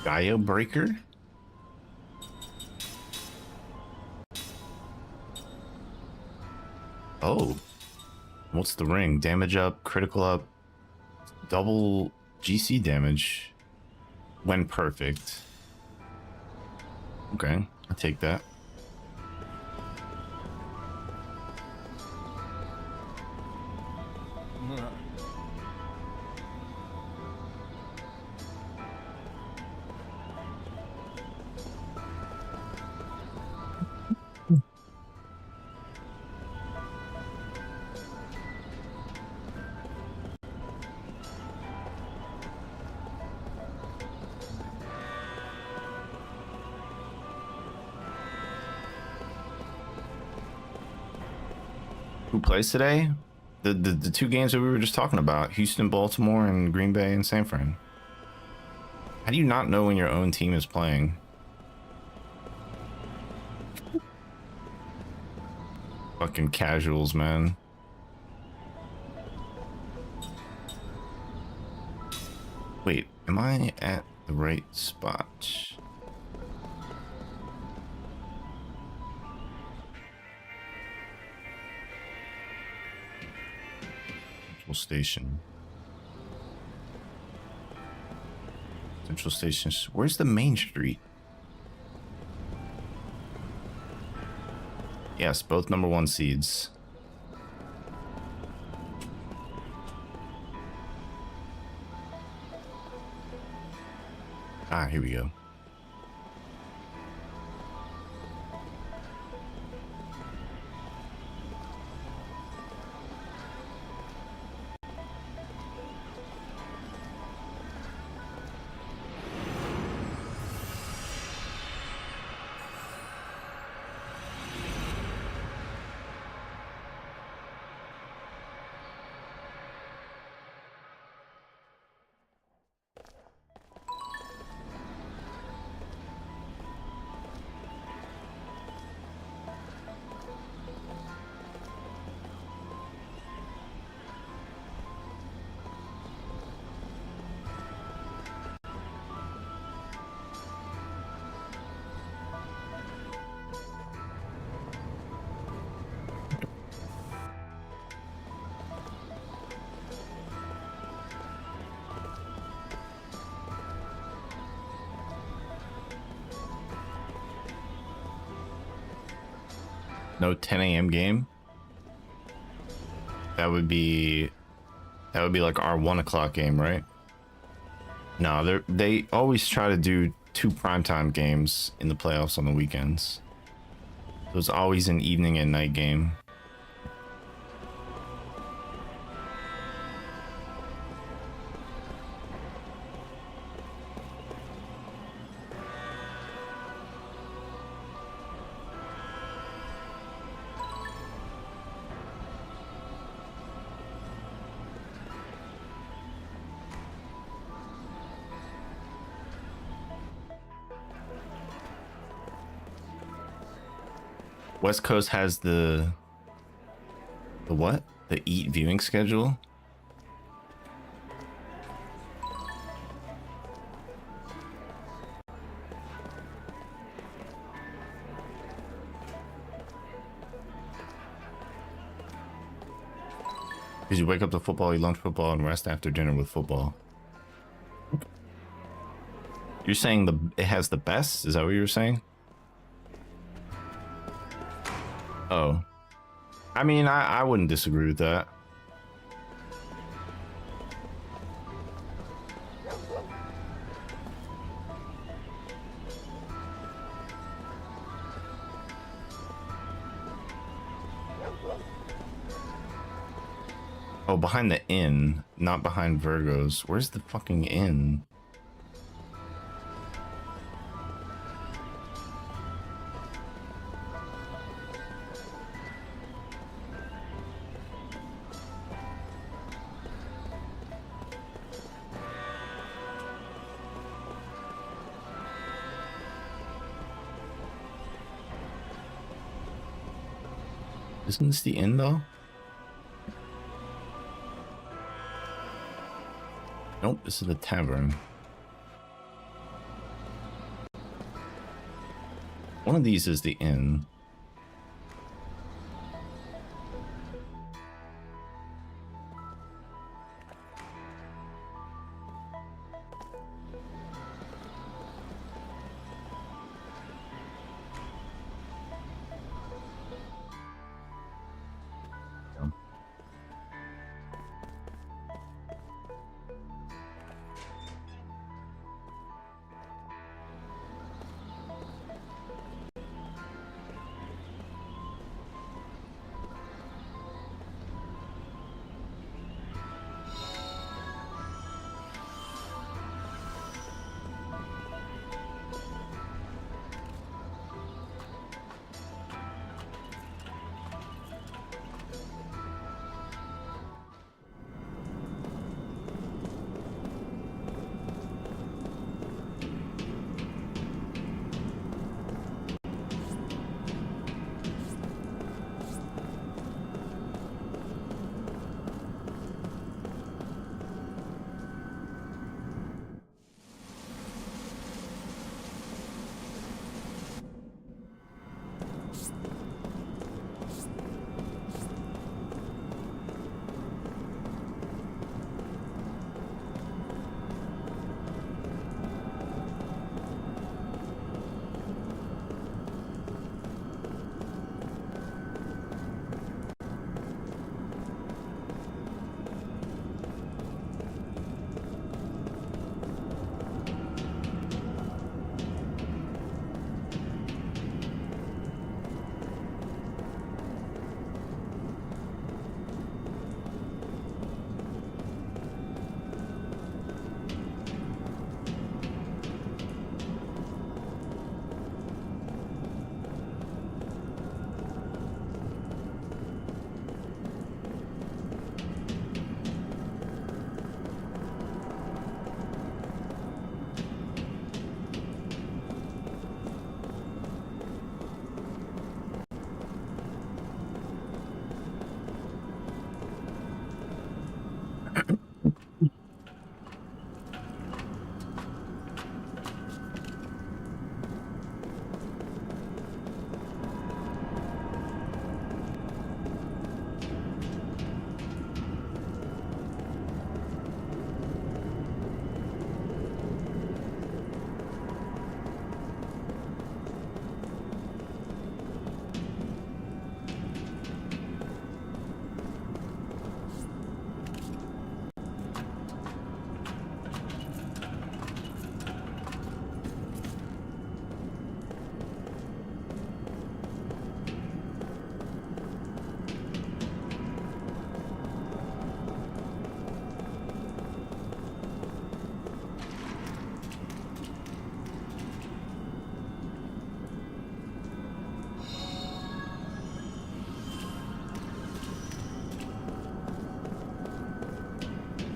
Gaia Breaker? Oh. What's the ring? Damage up, critical up, double GC damage when perfect. Okay, I'll take that. Who plays today? The two games that we were just talking about, Houston, Baltimore, and Green Bay and San Fran. How do you not know when your own team is playing? Fucking casuals, man. Wait, am I at the right spot? Central Station. Central Station. Where's the main street? Yes, both #1 seeds. Ah, here we go. No 10 a.m. game. That would be like our 1 o'clock game, right? No, they always try to do 2 primetime games in the playoffs on the weekends. So it's always an evening and night game. West Coast has the what? The Eat viewing schedule? Because you wake up to football, you lunch football, and rest after dinner with football. You're saying it has the best? Is that what you were saying? Oh. I mean, I wouldn't disagree with that. Oh, behind the inn, not behind Virgo's. Where's the fucking inn? Isn't this the inn though? Nope, this is the tavern. One of these is the inn.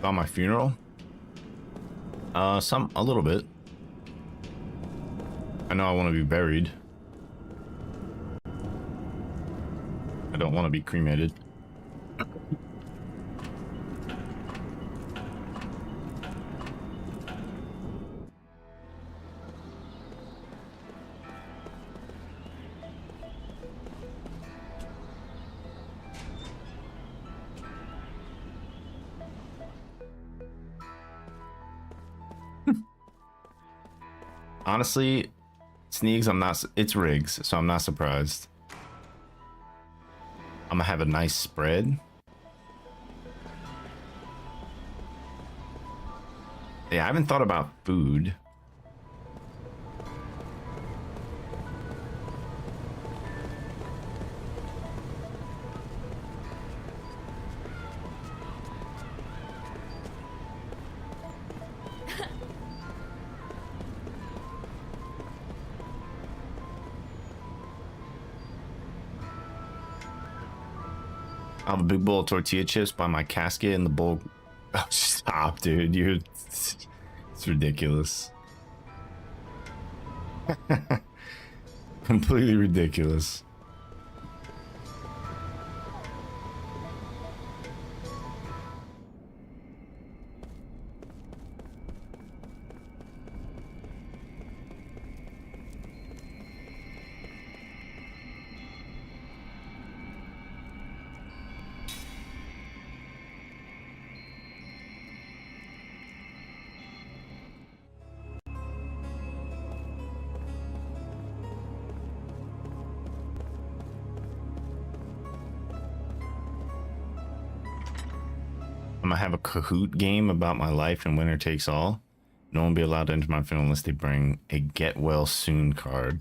About my funeral? A little bit. I know I want to be buried. I don't want to be cremated. Honestly, Sneegs, it's Riggs, so I'm not surprised. I'm gonna have a nice spread. Yeah, I haven't thought about food. I'll have a big bowl of tortilla chips by my casket in the bowl. Oh, stop, dude. It's ridiculous. Completely ridiculous. I'm gonna have a Kahoot game about my life and winner takes all. No one will be allowed to enter my film unless they bring a get well soon card.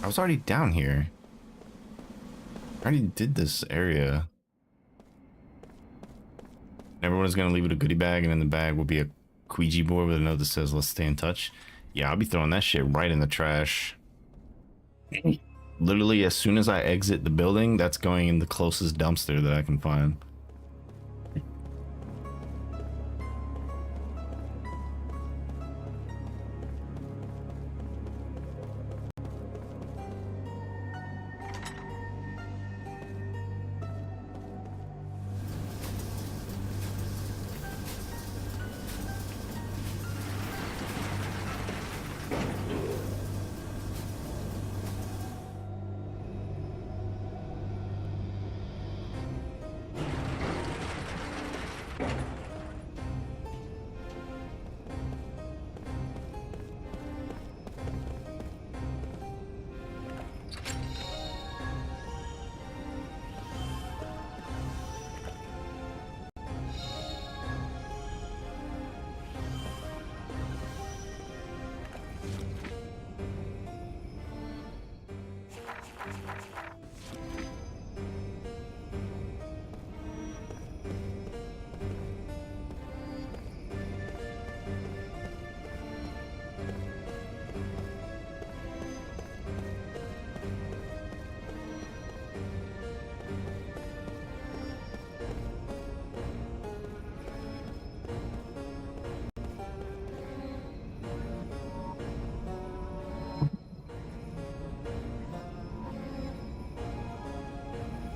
I was already down here. I already did this area. Everyone's gonna leave it a goodie bag, and in the bag will be a Ouija board with a note that says, "Let's stay in touch." Yeah, I'll be throwing that shit right in the trash. Literally, as soon as I exit the building, that's going in the closest dumpster that I can find.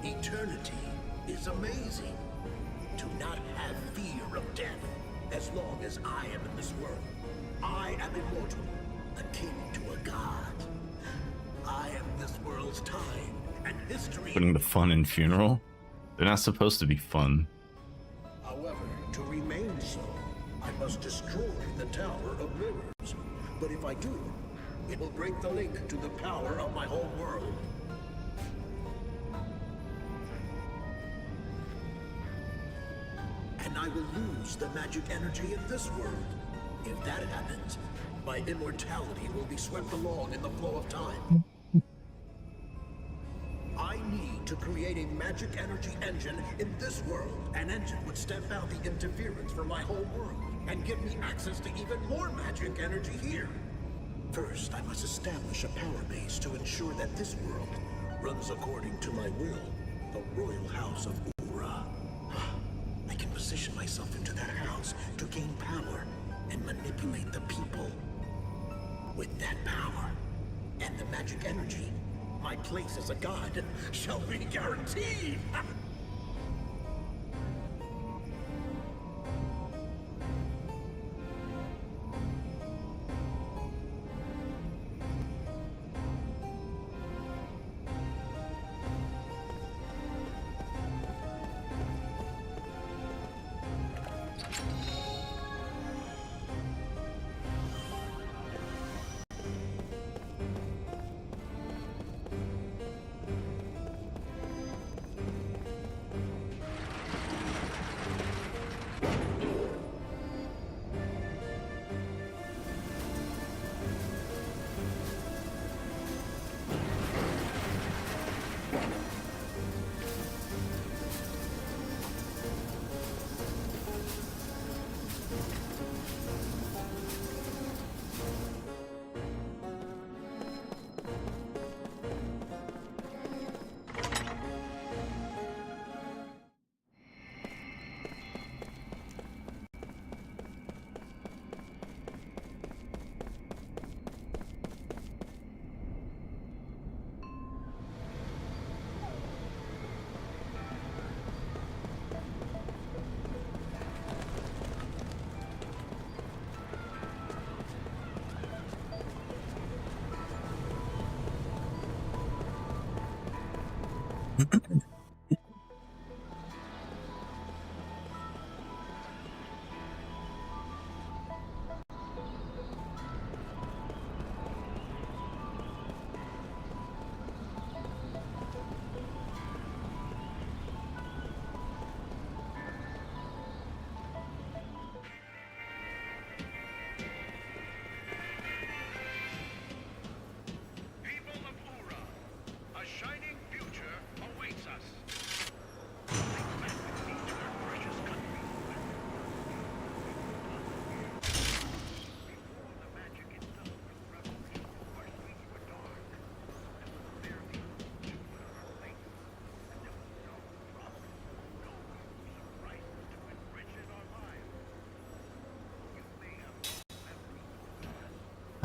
Eternity is amazing. To not have fear of death as long as I am in this world. I am immortal, akin to a god. I am this world's time and history. Putting the fun in funeral? They're not supposed to be fun. However, to remain so, I must destroy the Tower of Mirrors. But if I do, it will break the link to the power of my whole world. then I will lose the magic energy in this world. If that happens, my immortality will be swept along in the flow of time. I need to create a magic energy engine in this world. An engine would stamp out the interference from my whole world and give me access to even more magic energy here. First, I must establish a power base to ensure that this world runs according to my will, the royal house of Ura. I can position myself into that house to gain power and manipulate the people. With that power and the magic energy, my place as a god shall be guaranteed.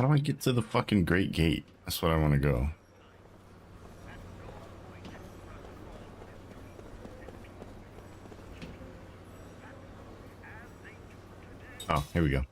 How do I get to the fucking Great Gate? That's what I want to go. Oh, here we go.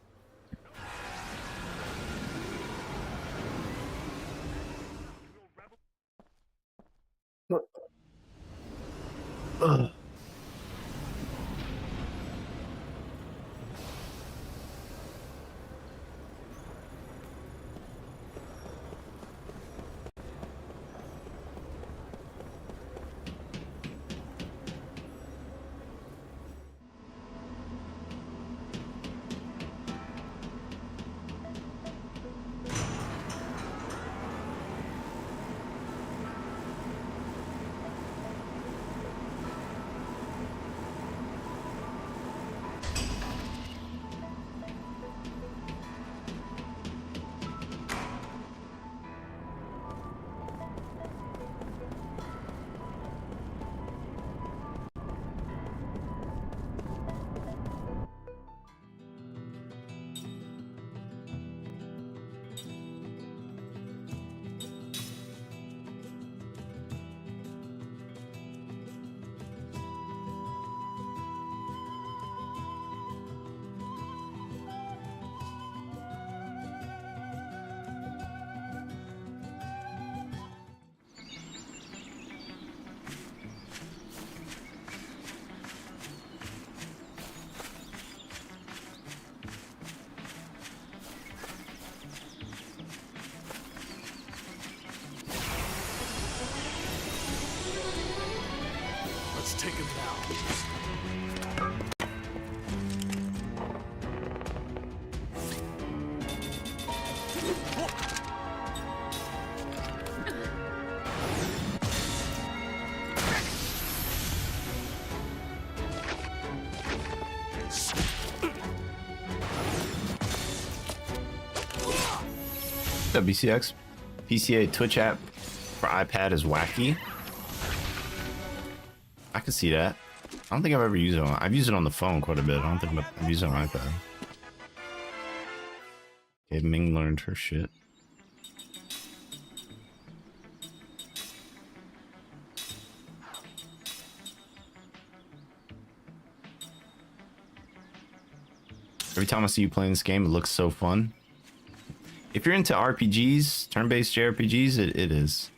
Let's take him down. up, BCX? PCA Twitch app for iPad is wacky. I can see that. I don't think I've ever used it on. I've used it on the phone quite a bit. I don't think I've used it on iPad. Okay, Ming learned her shit. Every time I see you playing this game, it looks so fun. If you're into RPGs, turn-based JRPGs, it is.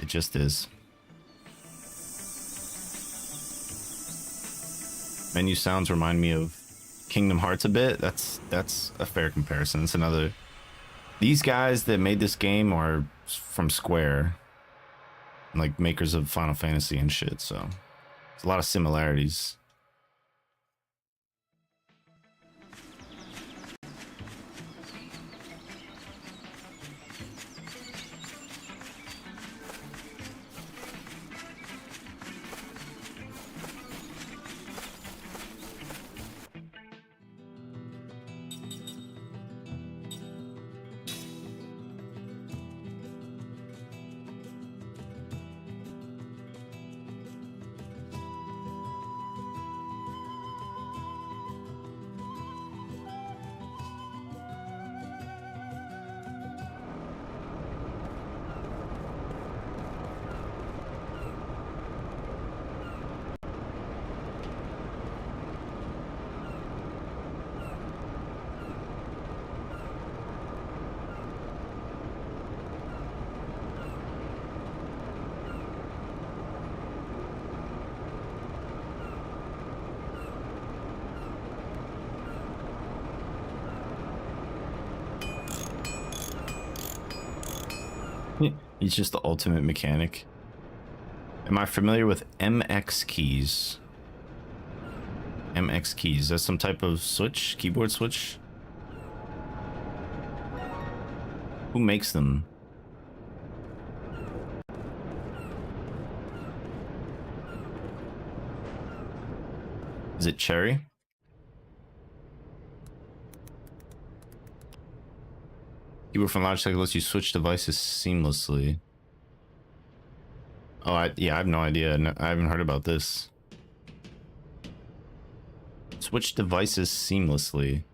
It just is. Menu sounds remind me of Kingdom Hearts a bit. That's a fair comparison. It's another. These guys that made this game are from Square, like makers of Final Fantasy and shit. So there's a lot of similarities. He's just the ultimate mechanic. Am I familiar with MX keys? MX keys. That's some type of switch? Keyboard switch? Who makes them? Is it Cherry? Keyboard from Logitech lets you switch devices seamlessly. Oh, yeah, I have no idea. No, I haven't heard about this. Switch devices seamlessly.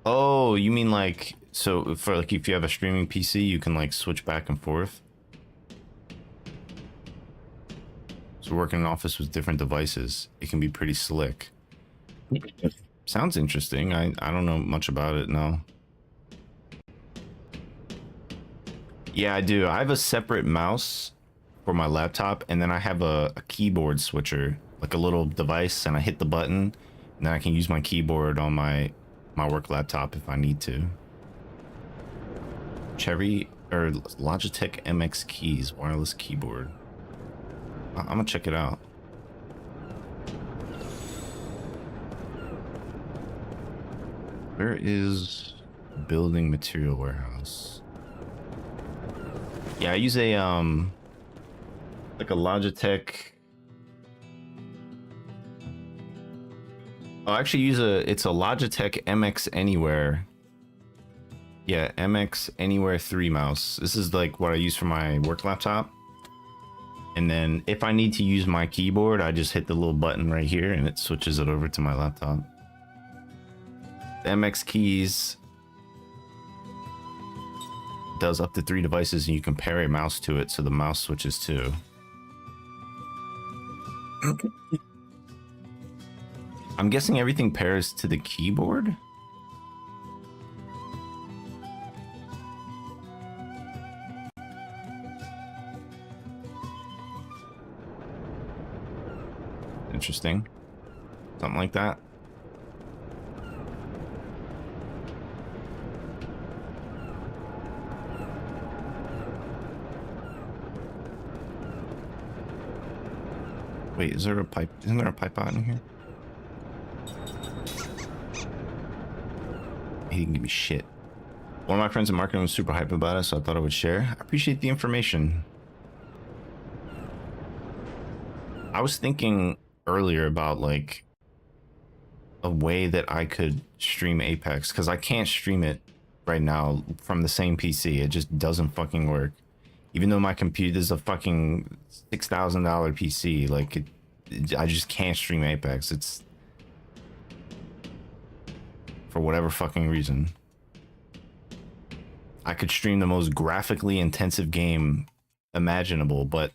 Oh, you mean like, so for like if you have a streaming PC, you can like switch back and forth? So working in an office with different devices, it can be pretty slick. Sounds interesting. I don't know much about it, no. Yeah, I do. I have a separate mouse for my laptop, and then I have a keyboard switcher, like a little device, and I hit the button, and then I can use my keyboard on my work laptop if I need to. Cherry or Logitech MX keys, wireless keyboard. I'm gonna check it out. Where is building material warehouse? Yeah, I use a like a Logitech. I actually use it's a Logitech MX Anywhere. Yeah, MX Anywhere 3 mouse. This is like what I use for my work laptop. And then if I need to use my keyboard, I just hit the little button right here and it switches it over to my laptop. The MX keys does up to 3 devices, and you can pair a mouse to it, so the mouse switches too. I'm guessing everything pairs to the keyboard? Interesting. Something like that. Wait, is there a pipe? Isn't there a pipe out in here? He didn't give me shit. One of my friends in marketing was super hype about it, so I thought I would share. I appreciate the information. I was thinking earlier about like a way that I could stream Apex, because I can't stream it right now from the same PC. It just doesn't fucking work. Even though my computer is a fucking $6,000 PC, like I just can't stream Apex. It's for whatever fucking reason. I could stream the most graphically intensive game imaginable, but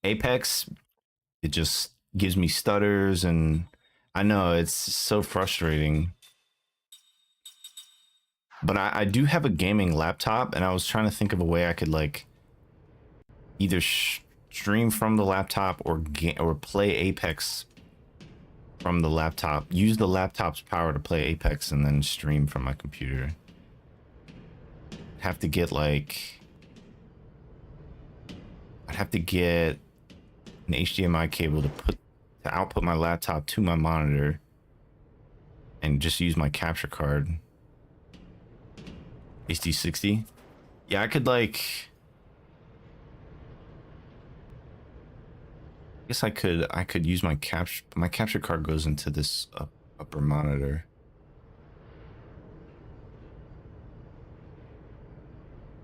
Apex, it just gives me stutters, and I know it's so frustrating. But I do have a gaming laptop, and I was trying to think of a way I could like either stream from the laptop or play Apex from the laptop. Use the laptop's power to play Apex and then stream from my computer. Have to get like I'd have to get an HDMI cable to output my laptop to my monitor and just use my capture card. HD60. Yeah, I could like I guess I could use my capture card goes into this upper monitor.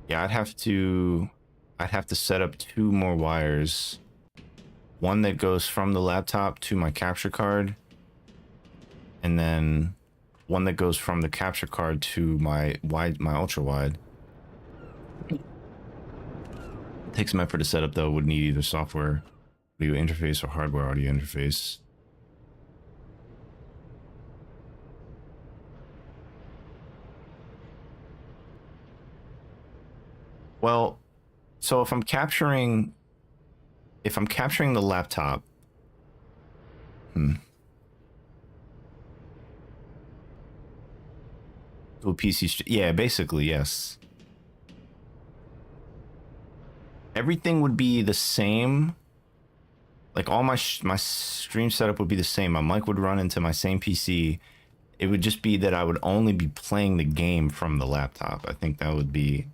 Yeah, I'd have to set up 2 more wires. One that goes from the laptop to my capture card, and then one that goes from the capture card to my ultra wide. It takes some effort to set up though. Would need either software audio interface or hardware audio interface. Well, so if I'm capturing the laptop, to a PC, yeah, basically, yes. Everything would be the same. Like all my stream setup would be the same. My mic would run into my same PC. It would just be that I would only be playing the game from the laptop. I think that would be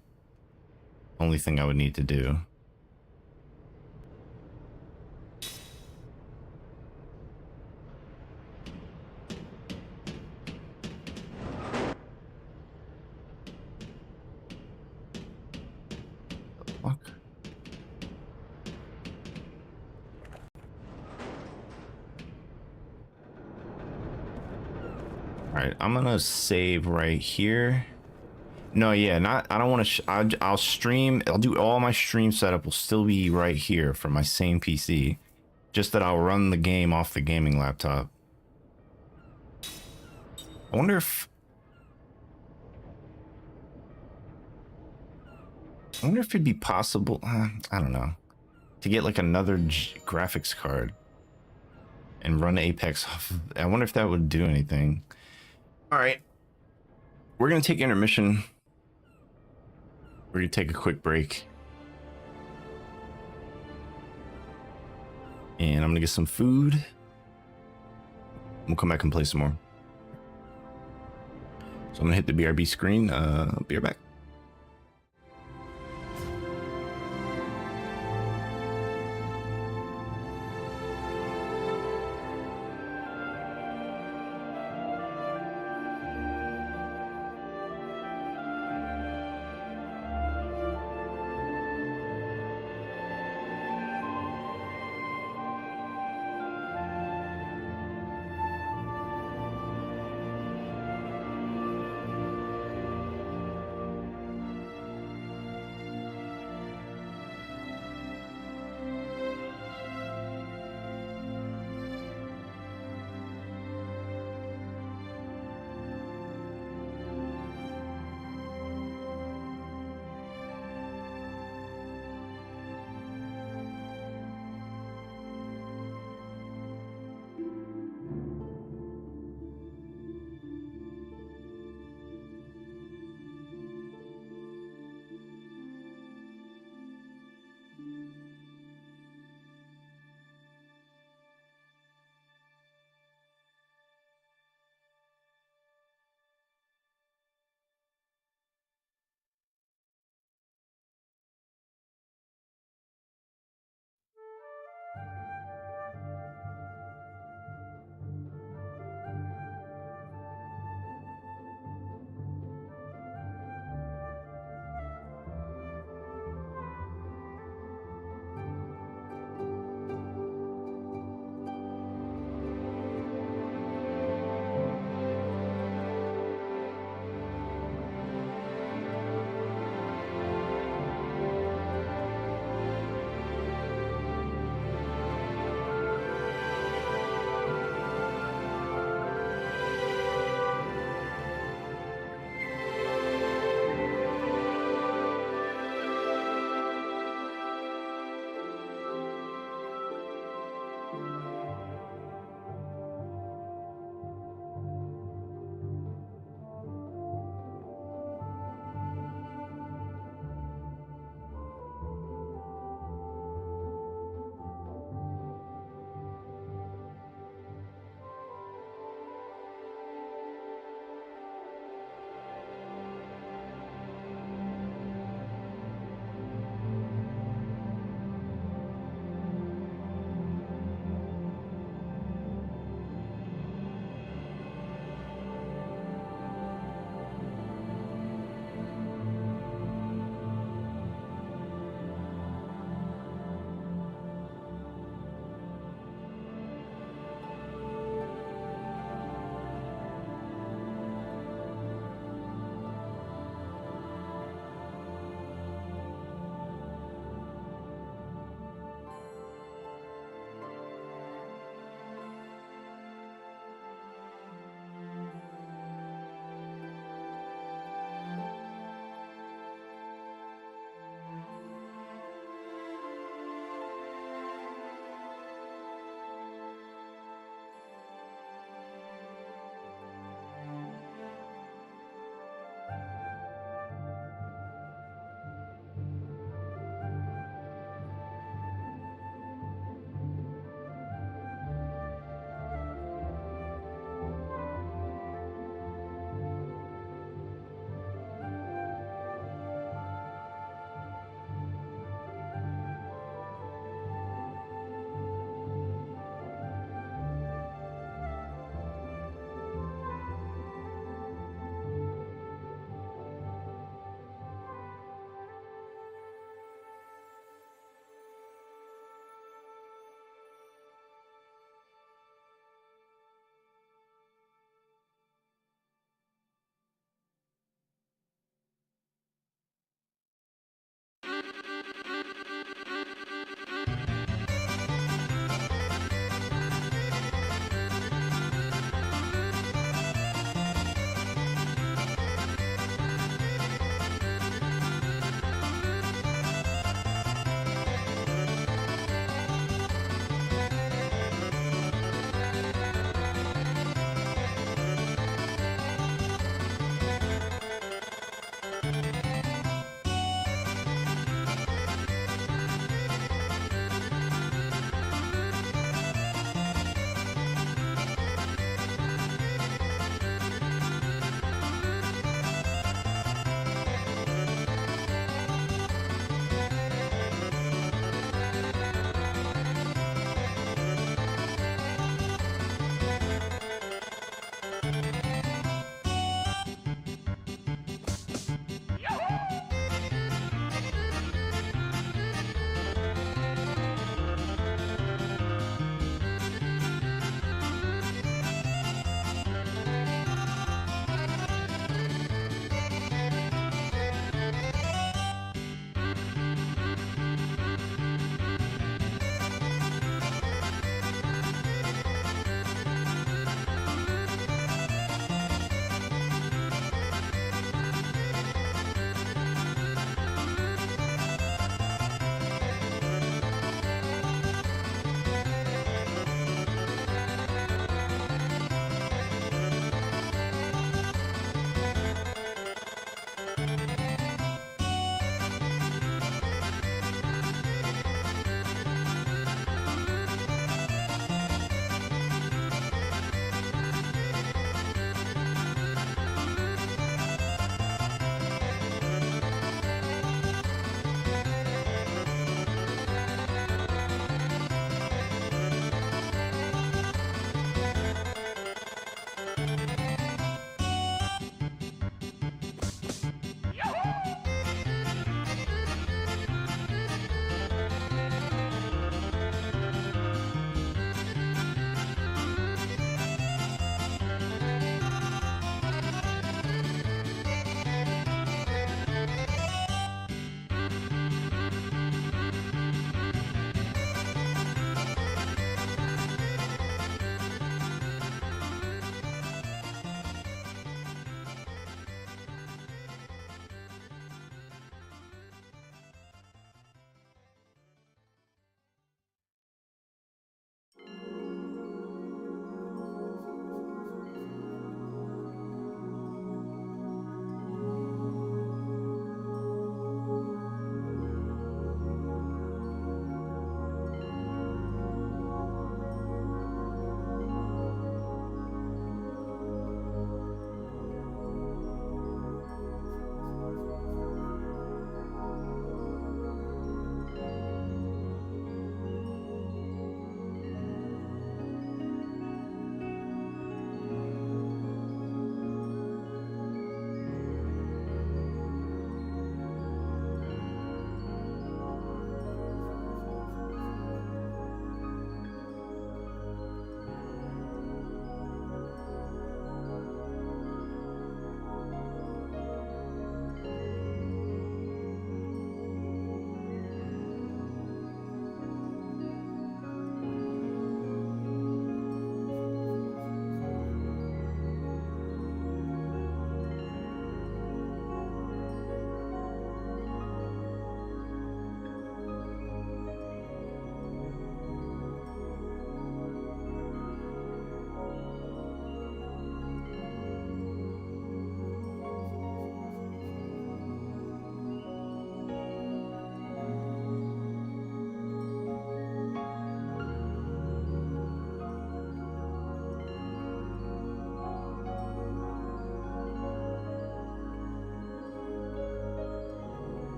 the only thing I would need to do. Fuck. All right, I'm gonna save right here. No, yeah, not. I don't want to. I'll stream. I'll do all my stream setup will still be right here from my same PC. Just that I'll run the game off the gaming laptop. I wonder if it'd be possible. I don't know, to get like another graphics card and run Apex off. I wonder if that would do anything. All right, we're gonna take intermission. We're gonna take a quick break, and I'm gonna get some food. We'll come back and play some more. So I'm gonna hit the BRB screen. Be right back.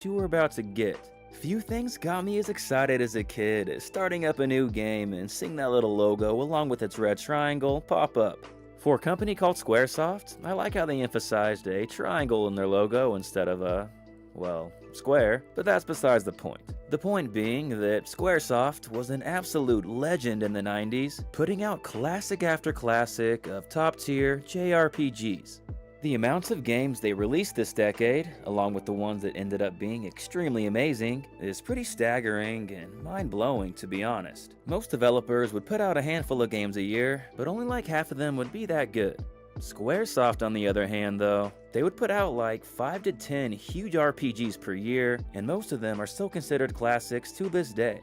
you were about to get. Few things got me as excited as a kid as starting up a new game and seeing that little logo along with its red triangle pop up. For a company called Squaresoft, I like how they emphasized a triangle in their logo instead of a, well, square, but that's besides the point. The point being that Squaresoft was an absolute legend in the 90s, putting out classic after classic of top-tier JRPGs. The amounts of games they released this decade, along with the ones that ended up being extremely amazing, is pretty staggering and mind-blowing to be honest. Most developers would put out a handful of games a year, but only like half of them would be that good. Squaresoft on the other hand though, they would put out like 5 to 10 huge RPGs per year, and most of them are still considered classics to this day.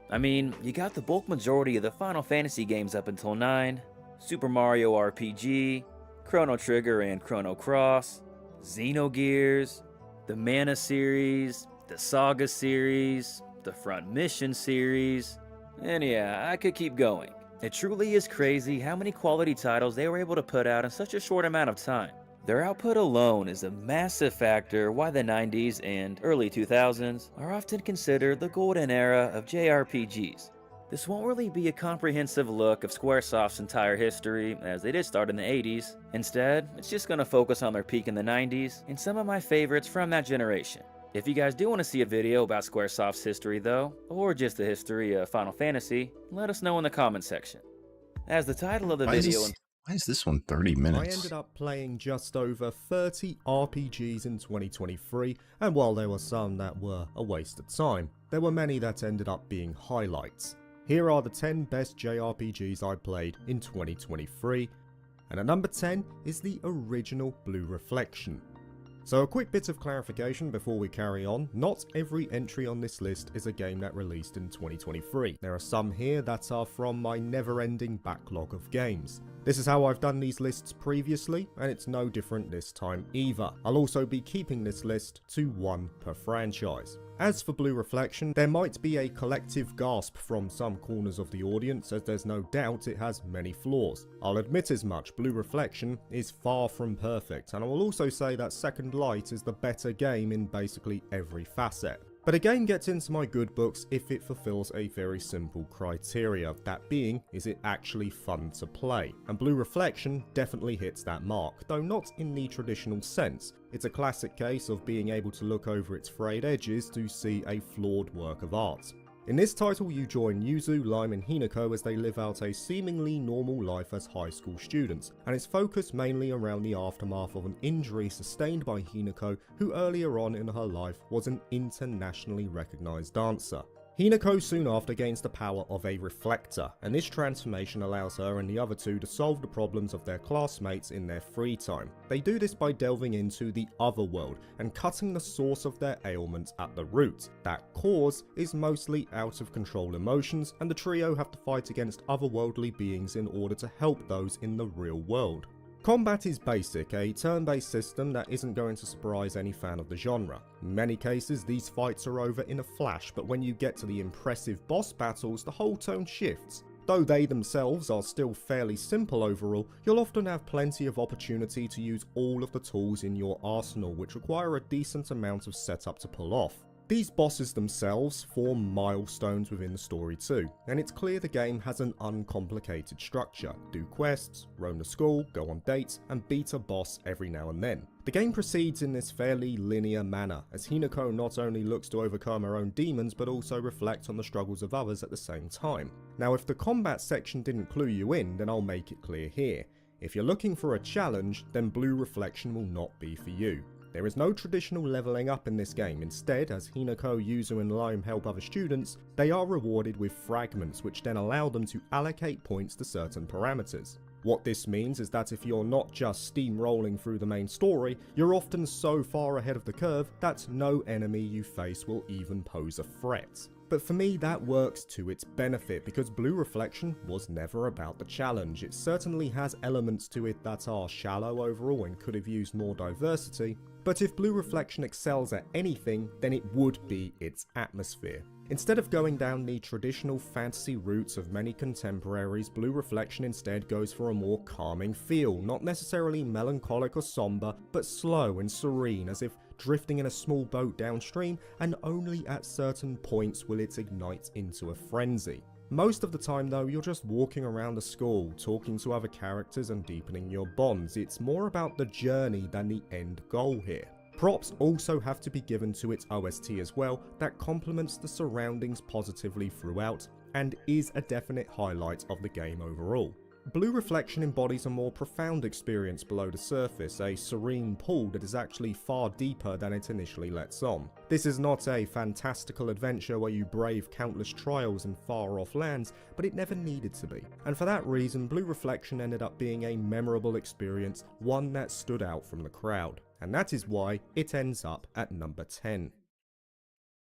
I mean, you got the bulk majority of the Final Fantasy games up until 9, Super Mario RPG, Chrono Trigger and Chrono Cross, Xenogears, the Mana series, the Saga series, the Front Mission series, and yeah, I could keep going. It truly is crazy how many quality titles they were able to put out in such a short amount of time. Their output alone is a massive factor why the 90s and early 2000s are often considered the golden era of JRPGs. This won't really be a comprehensive look of Squaresoft's entire history, as they did start in the 80s. Instead, it's just going to focus on their peak in the 90s and some of my favorites from that generation. If you guys do want to see a video about Squaresoft's history though, or just the history of Final Fantasy, let us know in the comment section. As the title of the video... Why is this one 30 minutes? I ended up playing just over 30 RPGs in 2023, and while there were some that were a waste of time, there were many that ended up being highlights. Here are the 10 best JRPGs I played in 2023, and at number 10 is the original Blue Reflection. So a quick bit of clarification before we carry on, not every entry on this list is a game that released in 2023. There are some here that are from my never-ending backlog of games. This is how I've done these lists previously, and it's no different this time either. I'll also be keeping this list to 1 per franchise. As for Blue Reflection, there might be a collective gasp from some corners of the audience, as there's no doubt it has many flaws. I'll admit as much, Blue Reflection is far from perfect, and I will also say that Second Light is the better game in basically every facet. But a game gets into my good books if it fulfills a very simple criteria, that being, is it actually fun to play? And Blue Reflection definitely hits that mark, though not in the traditional sense. It's a classic case of being able to look over its frayed edges to see a flawed work of art. In this title, you join Yuzu, Lime and Hinako as they live out a seemingly normal life as high school students, and it's focused mainly around the aftermath of an injury sustained by Hinako, who earlier on in her life was an internationally recognized dancer. Hinako soon after gains the power of a reflector, and this transformation allows her and the other two to solve the problems of their classmates in their free time. They do this by delving into the other world and cutting the source of their ailments at the root. That cause is mostly out of control emotions, and the trio have to fight against otherworldly beings in order to help those in the real world. Combat is basic, a turn-based system that isn't going to surprise any fan of the genre. In many cases, these fights are over in a flash, but when you get to the impressive boss battles, the whole tone shifts. Though they themselves are still fairly simple overall, you'll often have plenty of opportunity to use all of the tools in your arsenal, which require a decent amount of setup to pull off. These bosses themselves form milestones within the story too, and it's clear the game has an uncomplicated structure. Do quests, roam the school, go on dates, and beat a boss every now and then. The game proceeds in this fairly linear manner, as Hinako not only looks to overcome her own demons but also reflect on the struggles of others at the same time. Now if the combat section didn't clue you in, then I'll make it clear here. If you're looking for a challenge, then Blue Reflection will not be for you. There is no traditional leveling up in this game. Instead, as Hinako, Yuzu and Lime help other students, they are rewarded with fragments which then allow them to allocate points to certain parameters. What this means is that if you're not just steamrolling through the main story, you're often so far ahead of the curve that no enemy you face will even pose a threat. But for me, that works to its benefit because Blue Reflection was never about the challenge. It certainly has elements to it that are shallow overall and could have used more diversity, but if Blue Reflection excels at anything, then it would be its atmosphere. Instead of going down the traditional fantasy routes of many contemporaries, Blue Reflection instead goes for a more calming feel, not necessarily melancholic or somber, but slow and serene, as if drifting in a small boat downstream, and only at certain points will it ignite into a frenzy. Most of the time though, you're just walking around the school, talking to other characters and deepening your bonds. It's more about the journey than the end goal here. Props also have to be given to its OST as well, that complements the surroundings positively throughout, and is a definite highlight of the game overall. Blue Reflection embodies a more profound experience below the surface, a serene pool that is actually far deeper than it initially lets on. This is not a fantastical adventure where you brave countless trials in far-off lands, but it never needed to be. And for that reason, Blue Reflection ended up being a memorable experience, one that stood out from the crowd. And that is why it ends up at number 10.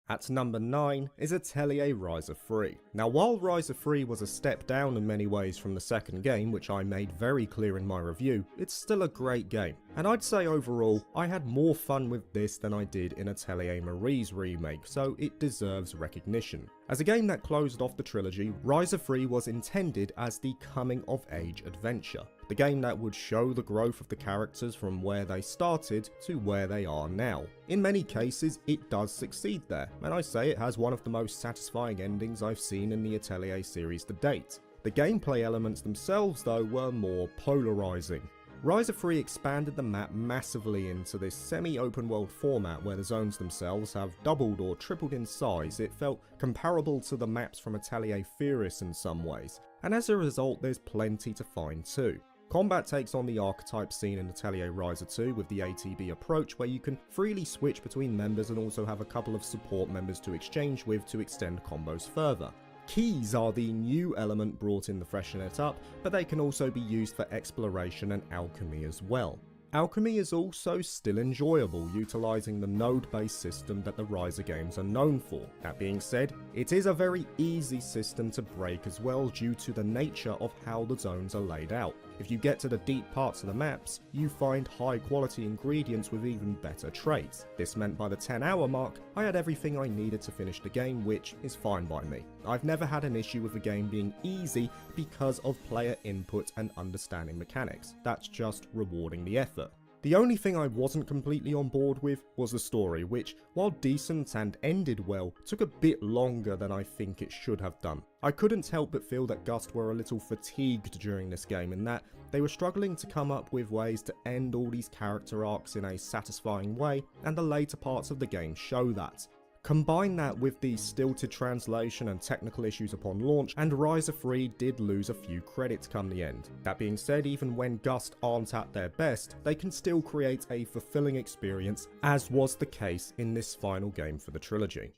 At number 9 is Atelier Ryza 3. Now while Ryza 3 was a step down in many ways from the second game, which I made very clear in my review, it's still a great game. And I'd say overall, I had more fun with this than I did in Atelier Marie's remake, so it deserves recognition. As a game that closed off the trilogy, Ryza 3 was intended as the coming-of-age adventure. The game that would show the growth of the characters from where they started to where they are now. In many cases, it does succeed there, and I say it has one of the most satisfying endings I've seen in the Atelier series to date. The gameplay elements themselves though were more polarizing. Ryza 3 expanded the map massively into this semi-open world format where the zones themselves have doubled or tripled in size. It felt comparable to the maps from Atelier Firis in some ways, and as a result there's plenty to find too. Combat takes on the archetype seen in Atelier Ryza 2 with the ATB approach, where you can freely switch between members and also have a couple of support members to exchange with to extend combos further. Keys are the new element brought in to freshen it up, but they can also be used for exploration and alchemy as well. Alchemy is also still enjoyable, utilising the node-based system that the Ryza games are known for. That being said, it is a very easy system to break as well due to the nature of how the zones are laid out. If you get to the deep parts of the maps, you find high quality ingredients with even better traits. This meant by the 10-hour mark, I had everything I needed to finish the game, which is fine by me. I've never had an issue with the game being easy because of player input and understanding mechanics. That's just rewarding the effort. The only thing I wasn't completely on board with was the story, which, while decent and ended well, took a bit longer than I think it should have done. I couldn't help but feel that Gust were a little fatigued during this game in that they were struggling to come up with ways to end all these character arcs in a satisfying way, and the later parts of the game show that. Combine that with the stilted translation and technical issues upon launch, and Ryza 3 did lose a few credits come the end. That being said, even when Gust aren't at their best, they can still create a fulfilling experience, as was the case in this final game for the trilogy.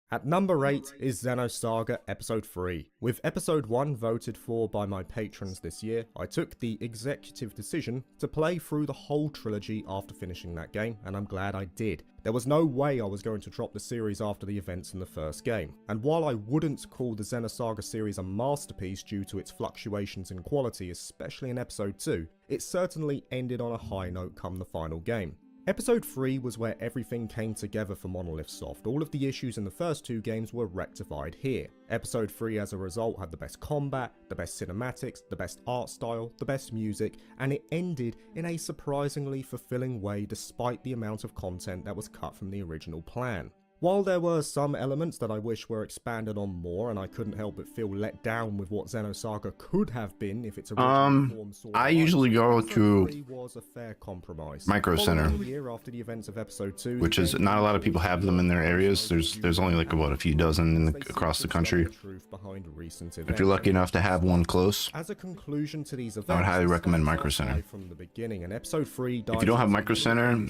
At number 8 is Xenosaga Episode 3. With Episode 1 voted for by my patrons this year, I took the executive decision to play through the whole trilogy after finishing that game, and I'm glad I did. There was no way I was going to drop the series after the events in the first game, and while I wouldn't call the Xenosaga series a masterpiece due to its fluctuations in quality, especially in Episode 2, it certainly ended on a high note come the final game. Episode 3 was where everything came together for Monolith Soft. All of the issues in the first two games were rectified here. Episode 3 as a result had the best combat, the best cinematics, the best art style, the best music, and it ended in a surprisingly fulfilling way despite the amount of content that was cut from the original plan. While there were some elements that I wish were expanded on more, and I couldn't help but feel let down with what Xenosaga could have been if its original form saw I usually go to was a fair compromise. Micro Center, A year after the events of Episode 2, which is not a lot of people have them in their areas. There's only like about a few dozen across the country. If you're lucky enough to have one close, as a conclusion to these events, I would highly recommend Micro Center. From the beginning, and Episode 3 if you don't have Micro Center,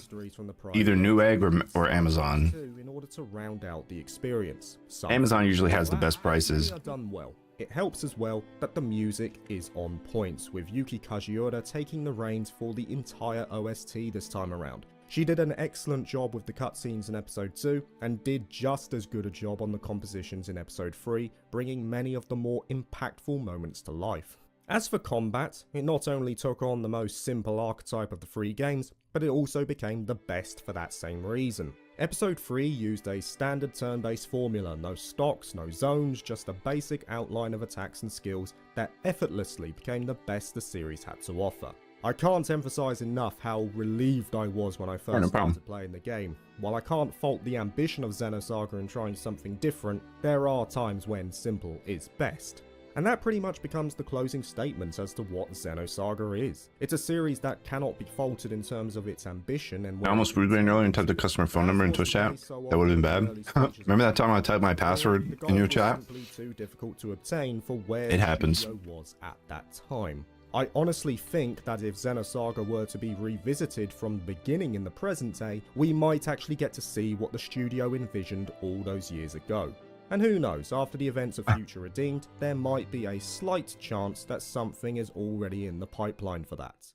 either Newegg or Amazon. In order to round out the experience. Amazon usually has the best prices. Done well. It helps as well that the music is on point, with Yuki Kajiura taking the reins for the entire OST this time around. She did an excellent job with the cutscenes in Episode 2, and did just as good a job on the compositions in Episode 3, bringing many of the more impactful moments to life. As for combat, it not only took on the most simple archetype of the three games, but it also became the best for that same reason. Episode 3 used a standard turn-based formula, no stocks, no zones, just a basic outline of attacks and skills that effortlessly became the best the series had to offer. I can't emphasize enough how relieved I was when I first started playing the game. While I can't fault the ambition of Xenosaga in trying something different, there are times when simple is best. And that pretty much becomes the closing statement as to what Xenosaga is. It's a series that cannot be faulted in terms of its ambition and... I almost screwed earlier and typed the customer phone number in Twitch chat. That would have been bad. Remember that time I typed my password in your chat? Too difficult to obtain for where it happens. The studio was at that time. I honestly think that if Xenosaga were to be revisited from the beginning in the present day, we might actually get to see what the studio envisioned all those years ago. And who knows, after the events of Future Redeemed, there might be a slight chance that something is already in the pipeline for that.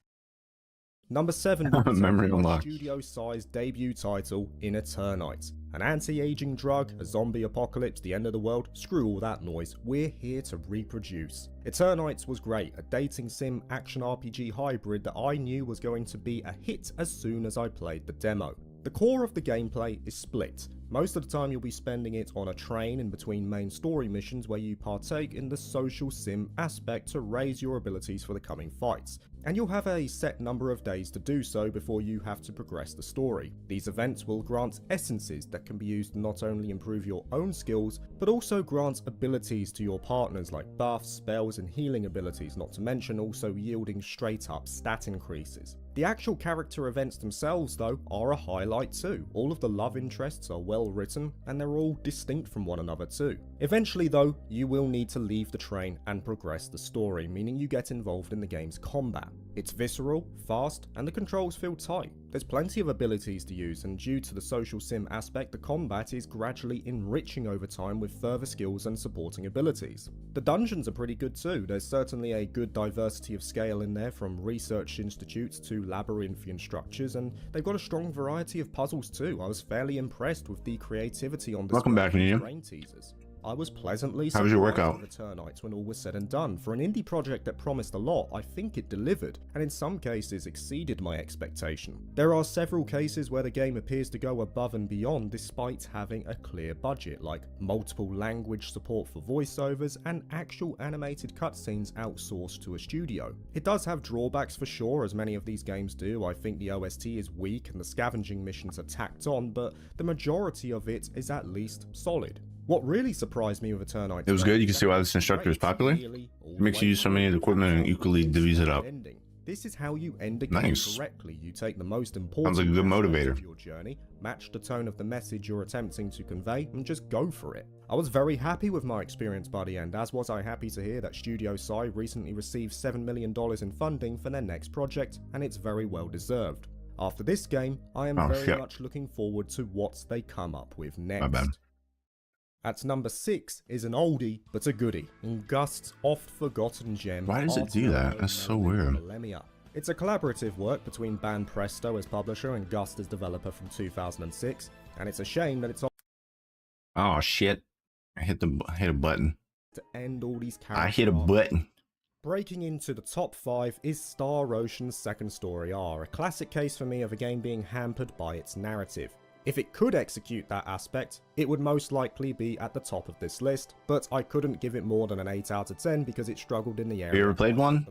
Number 7 was studio-sized debut title in Eternite. An anti-aging drug, a zombie apocalypse, the end of the world, screw all that noise, we're here to reproduce. Eternite was great, a dating sim action RPG hybrid that I knew was going to be a hit as soon as I played the demo. The core of the gameplay is split. Most of the time you'll be spending it on a train in between main story missions where you partake in the social sim aspect to raise your abilities for the coming fights. And you'll have a set number of days to do so before you have to progress the story. These events will grant essences that can be used to not only improve your own skills, but also grant abilities to your partners like buffs, spells and healing abilities, not to mention also yielding straight up stat increases. The actual character events themselves though are a highlight too. All of the love interests are well written and they're all distinct from one another too. Eventually though, you will need to leave the train and progress the story, meaning you get involved in the game's combat. It's visceral, fast, and the controls feel tight. There's plenty of abilities to use, and due to the social sim aspect, the combat is gradually enriching over time with further skills and supporting abilities. The dungeons are pretty good too. There's certainly a good diversity of scale in there, from research institutes to labyrinthian structures, and they've got a strong variety of puzzles too. I was fairly impressed with the creativity on display. Welcome back, train teasers. I was pleasantly surprised How was your workout? with Eternites when all was said and done. For an indie project that promised a lot, I think it delivered, and in some cases exceeded my expectation. There are several cases where the game appears to go above and beyond despite having a clear budget, like multiple language support for voiceovers and actual animated cutscenes outsourced to a studio. It does have drawbacks for sure, as many of these games do. I think the OST is weak and the scavenging missions are tacked on, but the majority of it is at least solid. What really surprised me with Eternite... It was good. You can see why this instructor is popular. It makes you use so many of the equipment and equally divvies it up. This is how you end a game correctly. You take the most important Sounds like a good motivator. Of your journey, match the tone of the message you're attempting to convey, and just go for it. I was very happy with my experience by the end, as was I happy to hear that Studio Psy recently received $7 million in funding for their next project, and it's very well deserved. After this game, I am very much looking forward to what they come up with next. My bad. At number 6 is an oldie, but a goodie, in Gust's oft-forgotten gem. Why does it do that? That's so weird. It's a collaborative work between Ban Presto as publisher and Gust as developer from 2006, and it's a shame that it's... Oh shit. I hit a button. To end all these characters. I hit a button. Breaking into the top 5 is Star Ocean's Second Story R, a classic case for me of a game being hampered by its narrative. If it could execute that aspect, it would most likely be at the top of this list, but I couldn't give it more than an 8 out of 10 because it struggled in the area. Have you ever played one?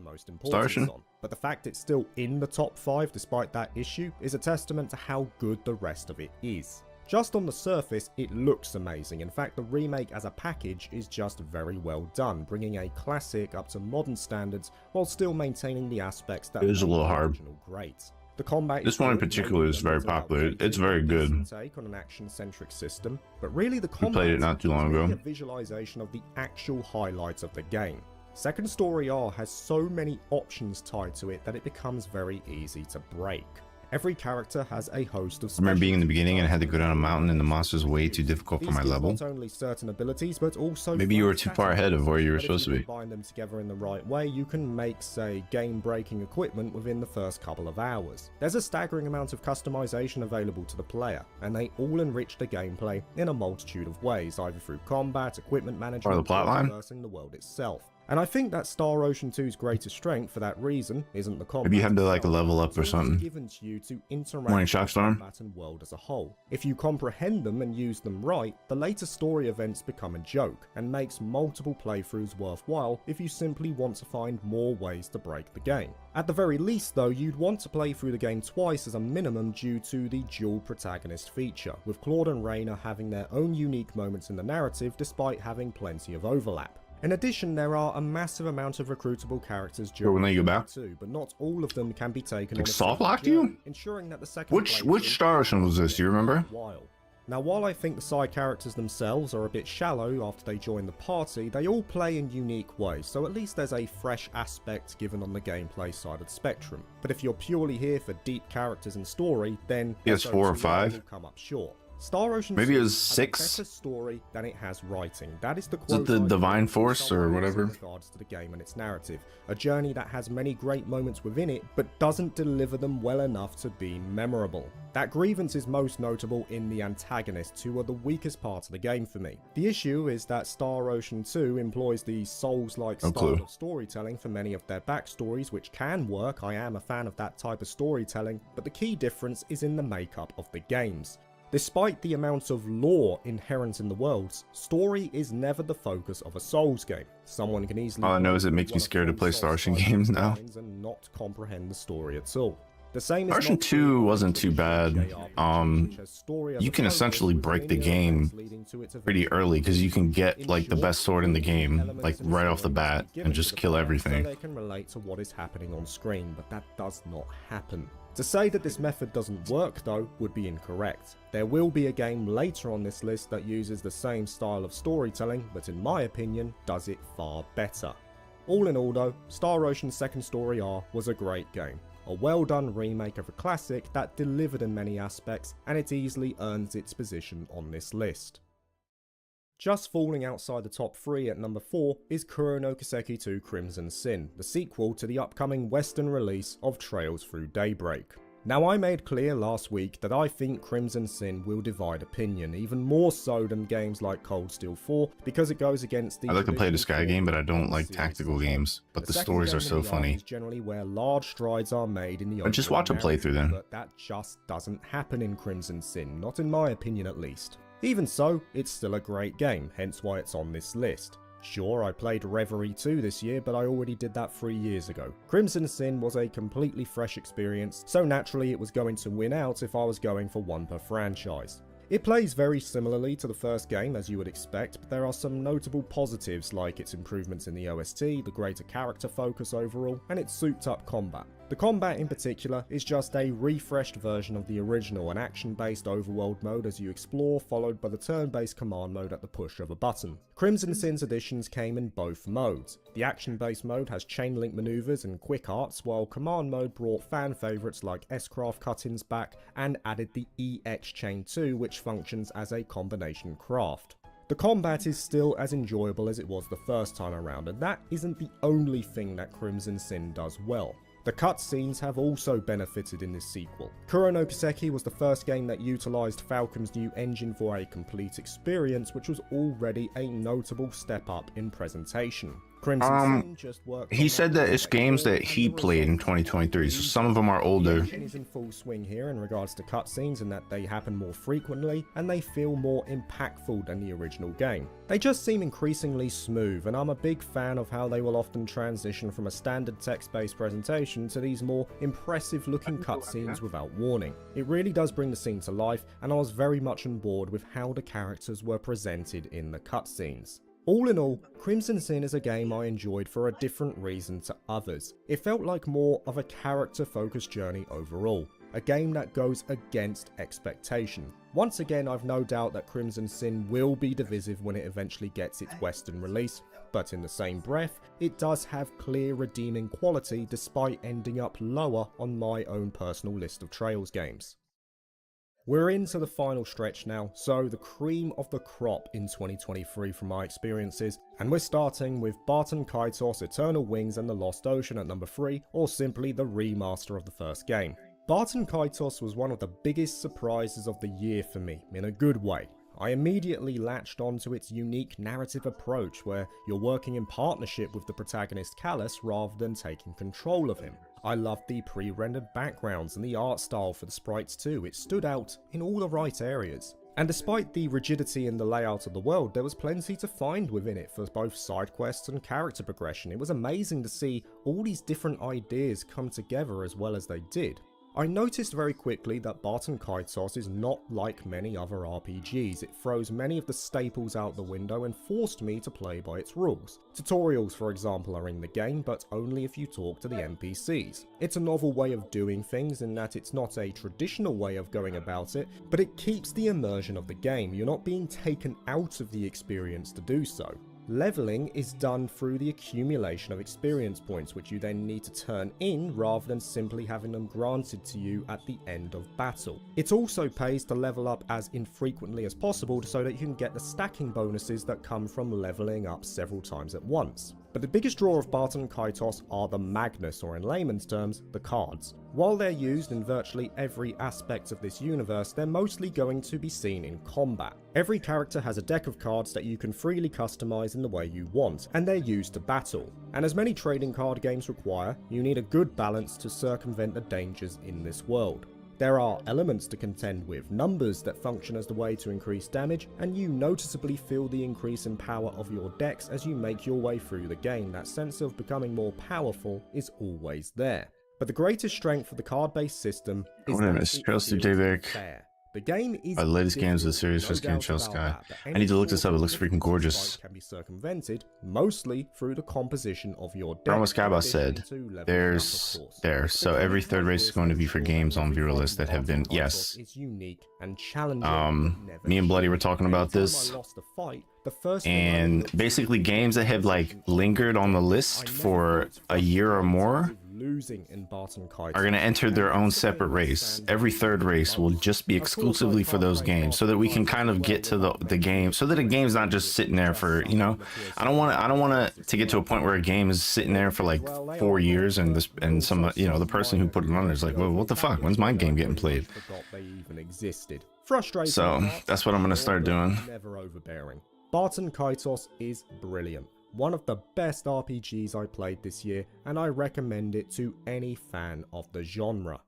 Star Ocean? But the fact it's still in the top 5 despite that issue is a testament to how good the rest of it is. Just on the surface, it looks amazing. In fact, the remake as a package is just very well done, bringing a classic up to modern standards while still maintaining the aspects that is a little hard. Great. The combat this one in particular is very popular. It's very good. Take on an action-centric system, but really the combat played it not too long ago. A visualization of the actual highlights of the game. Second Story R has so many options tied to it that it becomes very easy to break. Every character has a host of... I remember being in the beginning and I had to go down a mountain and the monsters way too difficult for my level. Not only certain abilities, but also maybe you were too far ahead of where you were supposed to be. If you combine them together in the right way, you can make, say, game-breaking equipment within the first couple of hours. There's a staggering amount of customization available to the player, and they all enrich the gameplay in a multitude of ways, either through combat, equipment management, or the plotline, or the world itself. And I think that Star Ocean 2's greatest strength for that reason isn't the combat. Maybe you had to like itself, level up or it's something. given to you to interact Morning, with Shockstorm. combat and world as a whole. If you comprehend them and use them right, the later story events become a joke and makes multiple playthroughs worthwhile if you simply want to find more ways to break the game. At the very least though, you'd want to play through the game twice as a minimum due to the dual protagonist feature, with Claude and Raynor having their own unique moments in the narrative despite having plenty of overlap. In addition, there are a massive amount of recruitable characters during when you go back? too, but not all of them can be taken Like on a soft single locked you? journey, ensuring that the second Which playthrough Star Ocean was this? Do you remember? while. Now, while I think the side characters themselves are a bit shallow after they join the party, they all play in unique ways, so at least there's a fresh aspect given on the gameplay side of the spectrum. But if you're purely here for deep characters and story, then PS4 or 5? will come up short. Star Ocean Maybe it 2 was has 6? a better story than it has writing. That is the Is it quote the I give Divine to Force someone or else whatever? in regards to the game and its narrative. A journey that has many great moments within it, but doesn't deliver them well enough to be memorable. That grievance is most notable in the antagonists, who are the weakest part of the game for me. The issue is that Star Ocean 2 employs the Souls-like style of storytelling for many of their backstories, which can work. I am a fan of that type of storytelling, but the key difference is in the makeup of the games. Despite the amount of lore inherent in the worlds, story is never the focus of a Souls game. Someone can easily All I know is it makes me scared to play Star Ocean games now. and not comprehend the story at all. The same is Star Ocean not 2 true wasn't of too bad. JRPGs, which has story as You a can focus essentially with break the linear game events leading to its pretty eventual early because you can get In like the short, best sword in the game, elements like and right off the story bat, must be given and to just the kill player everything. So they can relate to what is happening on screen, but that does not happen. To say that this method doesn't work though would be incorrect. There will be a game later on this list that uses the same style of storytelling, but in my opinion does it far better. All in all though, Star Ocean's Second Story R was a great game. A well done remake of a classic that delivered in many aspects, and it easily earns its position on this list. Just falling outside the top 3 at number 4 is Kuro no Kiseki 2 Crimson Sin, the sequel to the upcoming Western release of Trails Through Daybreak. Now, I made clear last week that I think Crimson Sin will divide opinion, even more so than games like Cold Steel 4, because it goes against the I like to play the traditional Sky game, but I formula don't of the like series tactical as well. games. But the second stories game are in so the funny. is generally where large strides are made in the But just overall watch a playthrough then. narrative, but that just doesn't happen in Crimson Sin, not in my opinion at least. Even so, it's still a great game, hence why it's on this list. Sure, I played Reverie 2 this year, but I already did that 3 years ago. Crimson Sin was a completely fresh experience, so naturally it was going to win out if I was going for one per franchise. It plays very similarly to the first game as you would expect, but there are some notable positives like its improvements in the OST, the greater character focus overall, and its souped up combat. The combat in particular is just a refreshed version of the original, an action-based overworld mode as you explore, followed by the turn-based command mode at the push of a button. Crimson Sin's additions came in both modes. The action-based mode has chain-link maneuvers and quick arts, while command mode brought fan favourites like S-Craft cut-ins back and added the EX Chain 2, which functions as a combination craft. The combat is still as enjoyable as it was the first time around, and that isn't the only thing that Crimson Sin does well. The cutscenes have also benefited in this sequel. Kuro no Kiseki was the first game that utilised Falcom's new engine for a complete experience, which was already a notable step up in presentation. Crimson Sin just worked He on said that it's games that he played in 2023, so some of them are older. The action is in full swing here in regards to cutscenes in that they happen more frequently and they feel more impactful than the original game. They just seem increasingly smooth, and I'm a big fan of how they will often transition from a standard text-based presentation to these more impressive looking cutscenes without warning. It really does bring the scene to life, and I was very much on board with how the characters were presented in the cutscenes. All in all, Crimson Sin is a game I enjoyed for a different reason to others. It felt like more of a character-focused journey overall, a game that goes against expectation. Once again, I've no doubt that Crimson Sin will be divisive when it eventually gets its Western release, but in the same breath, it does have clear redeeming quality despite ending up lower on my own personal list of Trails games. We're into the final stretch now, so the cream of the crop in 2023 from my experiences, and we're starting with Barton Kaitos Eternal Wings and the Lost Ocean at number 3, or simply the remaster of the first game. Barton Kaitos was one of the biggest surprises of the year for me, in a good way. I immediately latched onto its unique narrative approach where you're working in partnership with the protagonist Callus rather than taking control of him. I loved the pre-rendered backgrounds and the art style for the sprites too. It stood out in all the right areas. And despite the rigidity in the layout of the world, there was plenty to find within it for both side quests and character progression. It was amazing to see all these different ideas come together as well as they did. I noticed very quickly that Barton Kaitos is not like many other RPGs. It throws many of the staples out the window and forced me to play by its rules. Tutorials, for example, are in the game, but only if you talk to the NPCs. It's a novel way of doing things in that it's not a traditional way of going about it, but it keeps the immersion of the game. You're not being taken out of the experience to do so. Leveling is done through the accumulation of experience points, which you then need to turn in rather than simply having them granted to you at the end of battle. It also pays to level up as infrequently as possible so that you can get the stacking bonuses that come from leveling up several times at once. But the biggest draw of Barton Kaitos are the Magnus, or in layman's terms, the cards. While they're used in virtually every aspect of this universe, they're mostly going to be seen in combat. Every character has a deck of cards that you can freely customize in the way you want, and they're used to battle. And as many trading card games require, you need a good balance to circumvent the dangers in this world. There are elements to contend with, numbers that function as the way to increase damage, and you noticeably feel the increase in power of your decks as you make your way through the game. That sense of becoming more powerful is always there. But the greatest strength of the card-based system is that it feels fair. The game is the latest games of the series just came to Sky. I need to look this up. It looks freaking gorgeous. Can be circumvented mostly through the composition of your deck. From what Skyboss said, so every third race is going to be for games on viewer list that have been, yes. Me and Bloody were talking about this, and basically games that have like lingered on the list for a year or more are going to enter their own separate race. Every third race will just be exclusively for those games, so that we can kind of get to the game, so that a game's not just sitting there for, you know, I don't want to get to a point where a game is sitting there for like 4 years and some, you know, the person who put it on there is like, well, what the fuck, when's my game getting played? So that's what I'm going to start doing. Barton Kaitos is brilliant. One of the best RPGs I played this year, and I recommend it to any fan of the genre.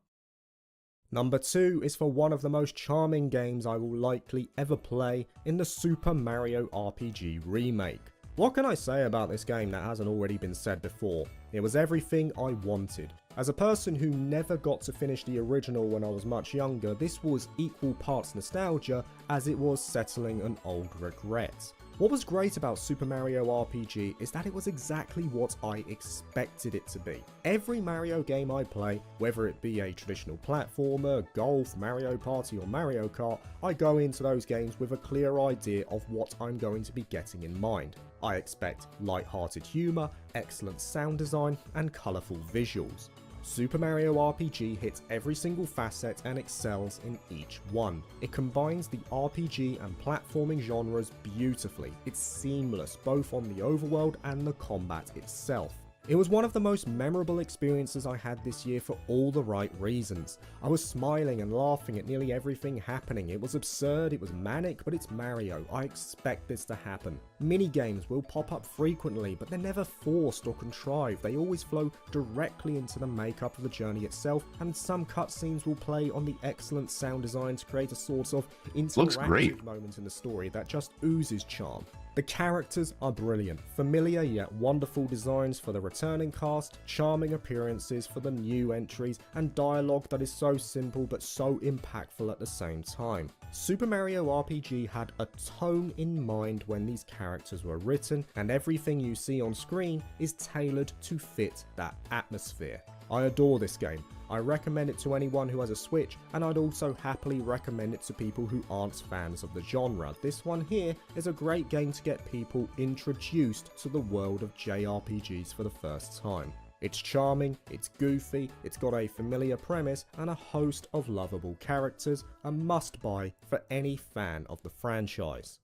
Number 2 is for one of the most charming games I will likely ever play in the Super Mario RPG remake. What can I say about this game that hasn't already been said before? It was everything I wanted. As a person who never got to finish the original when I was much younger, this was equal parts nostalgia as it was settling an old regret. What was great about Super Mario RPG is that it was exactly what I expected it to be. Every Mario game I play, whether it be a traditional platformer, golf, Mario Party or Mario Kart, I go into those games with a clear idea of what I'm going to be getting in mind. I expect light-hearted humour, excellent sound design and colourful visuals. Super Mario RPG hits every single facet and excels in each one. It combines the RPG and platforming genres beautifully. It's seamless both on the overworld and the combat itself. It was one of the most memorable experiences I had this year for all the right reasons. I was smiling and laughing at nearly everything happening. It was absurd, it was manic, but it's Mario. I expect this to happen. Mini-games will pop up frequently, but they're never forced or contrived. They always flow directly into the makeup of the journey itself, and some cutscenes will play on the excellent sound design to create a sort of interactive moment in the story that just oozes charm. The characters are brilliant, familiar yet wonderful designs for the returning cast, charming appearances for the new entries, and dialogue that is so simple but so impactful at the same time. Super Mario RPG had a tone in mind when these characters were written, and everything you see on screen is tailored to fit that atmosphere. I adore this game. I recommend it to anyone who has a Switch, and I'd also happily recommend it to people who aren't fans of the genre. This one here is a great game to get people introduced to the world of JRPGs for the first time. It's charming, it's goofy, it's got a familiar premise, and a host of lovable characters, a must-buy for any fan of the franchise.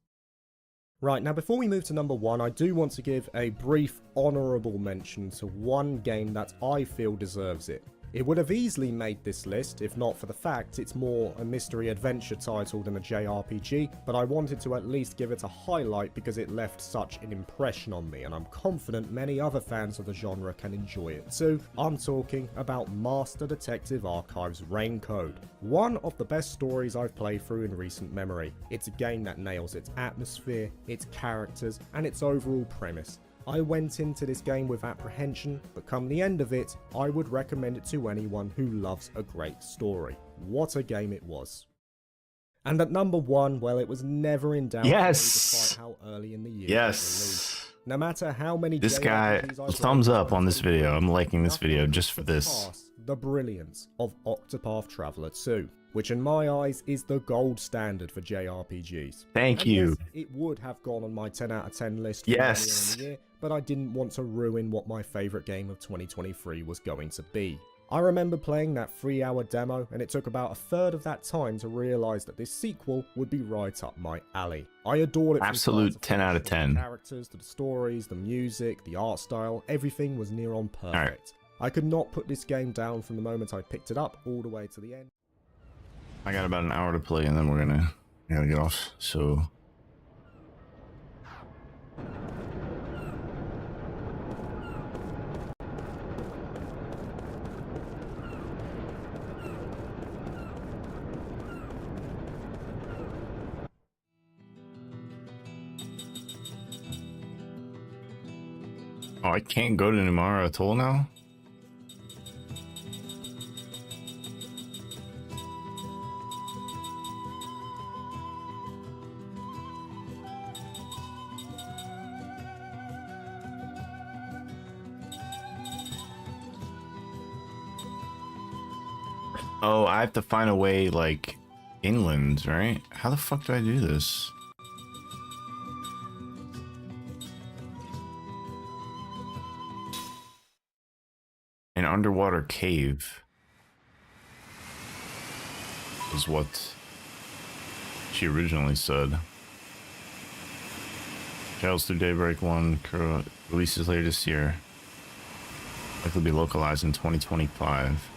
Right, now before we move to number 1, I do want to give a brief honourable mention to one game that I feel deserves it. It would have easily made this list if not for the fact it's more a mystery adventure title than a JRPG, but I wanted to at least give it a highlight because it left such an impression on me, and I'm confident many other fans of the genre can enjoy it too. I'm talking about Master Detective Archive's Rain Code, one of the best stories I've played through in recent memory. It's a game that nails its atmosphere, its characters, and its overall premise. I went into this game with apprehension, but come the end of it, I would recommend it to anyone who loves a great story. What a game it was. And at number 1, well, it was never in doubt Yes! despite how early in the year it Yes! released. No matter how many This guy, thumbs up on this video. I'm liking this video just for this. The brilliance of Octopath Traveler 2, which in my eyes is the gold standard for JRPGs. Thank you. Yes, it would have gone on my 10 out of 10 list for Yes. earlier in the year, but I didn't want to ruin what my favourite game of 2023 was going to be. I remember playing that 3-hour demo, and it took about a third of that time to realise that this sequel would be right up my alley. I adored it. Absolute 10 out of 10. The characters, to the stories, the music, the art style, everything was near on perfect. Right. I could not put this game down from the moment I picked it up all the way to the end. I got about an hour to play and then we're gonna get off, so... Oh, I can't go to Numara Atoll now? Oh, I have to find a way, like, inland, right? How the fuck do I do this? An underwater cave is what she originally said. Trails Through Daybreak 1 releases later this year. Likely be localized in 2025.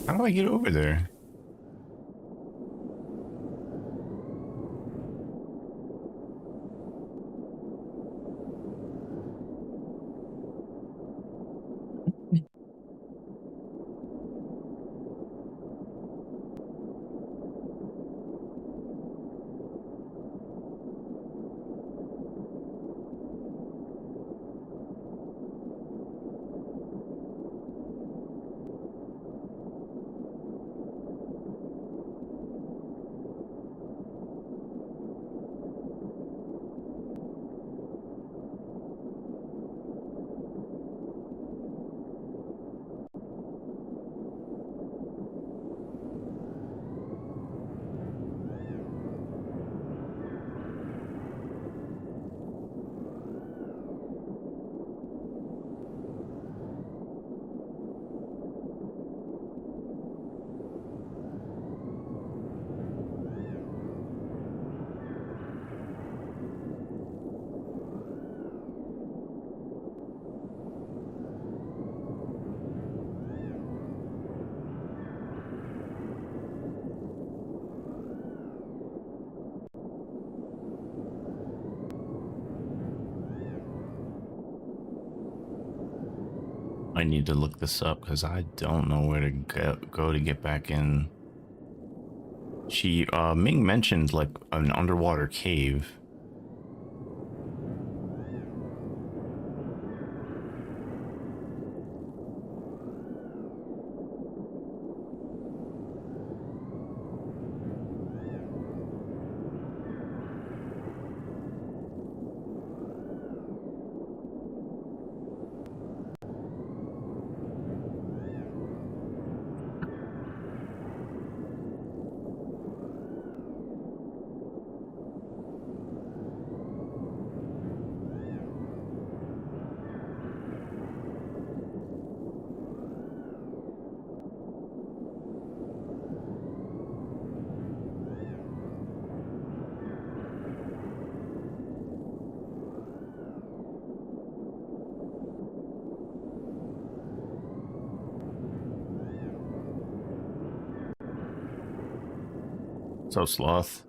How do I get over there? might need to look this up because I don't know where to go to get back in. She, Ming mentioned like an underwater cave. So sloth.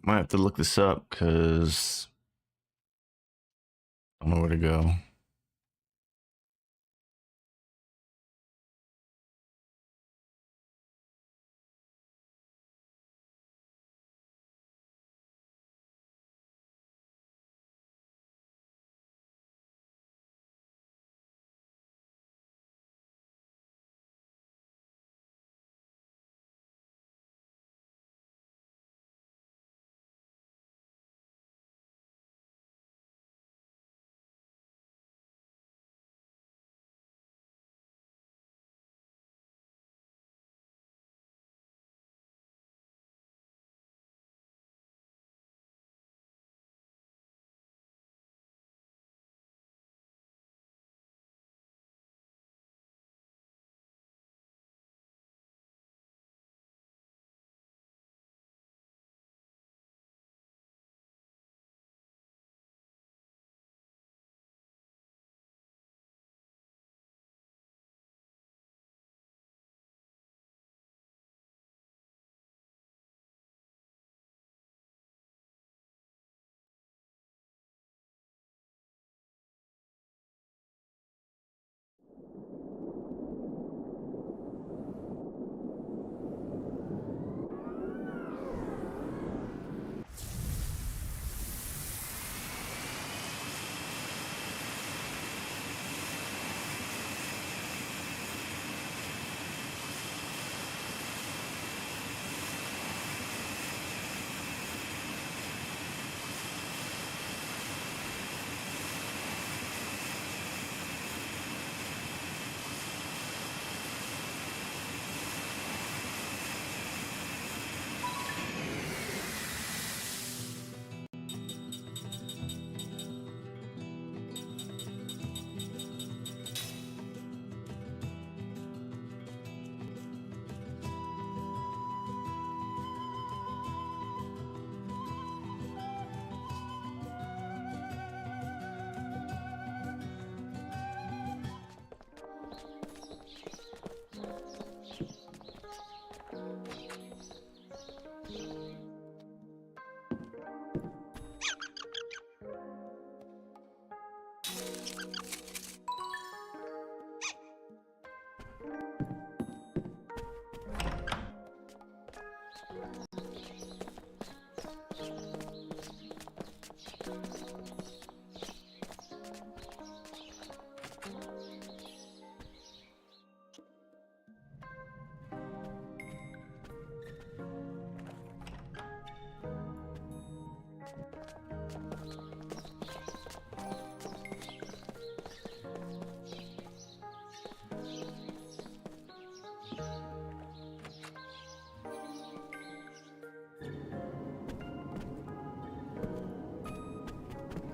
Might have to look this up because I don't know where to go.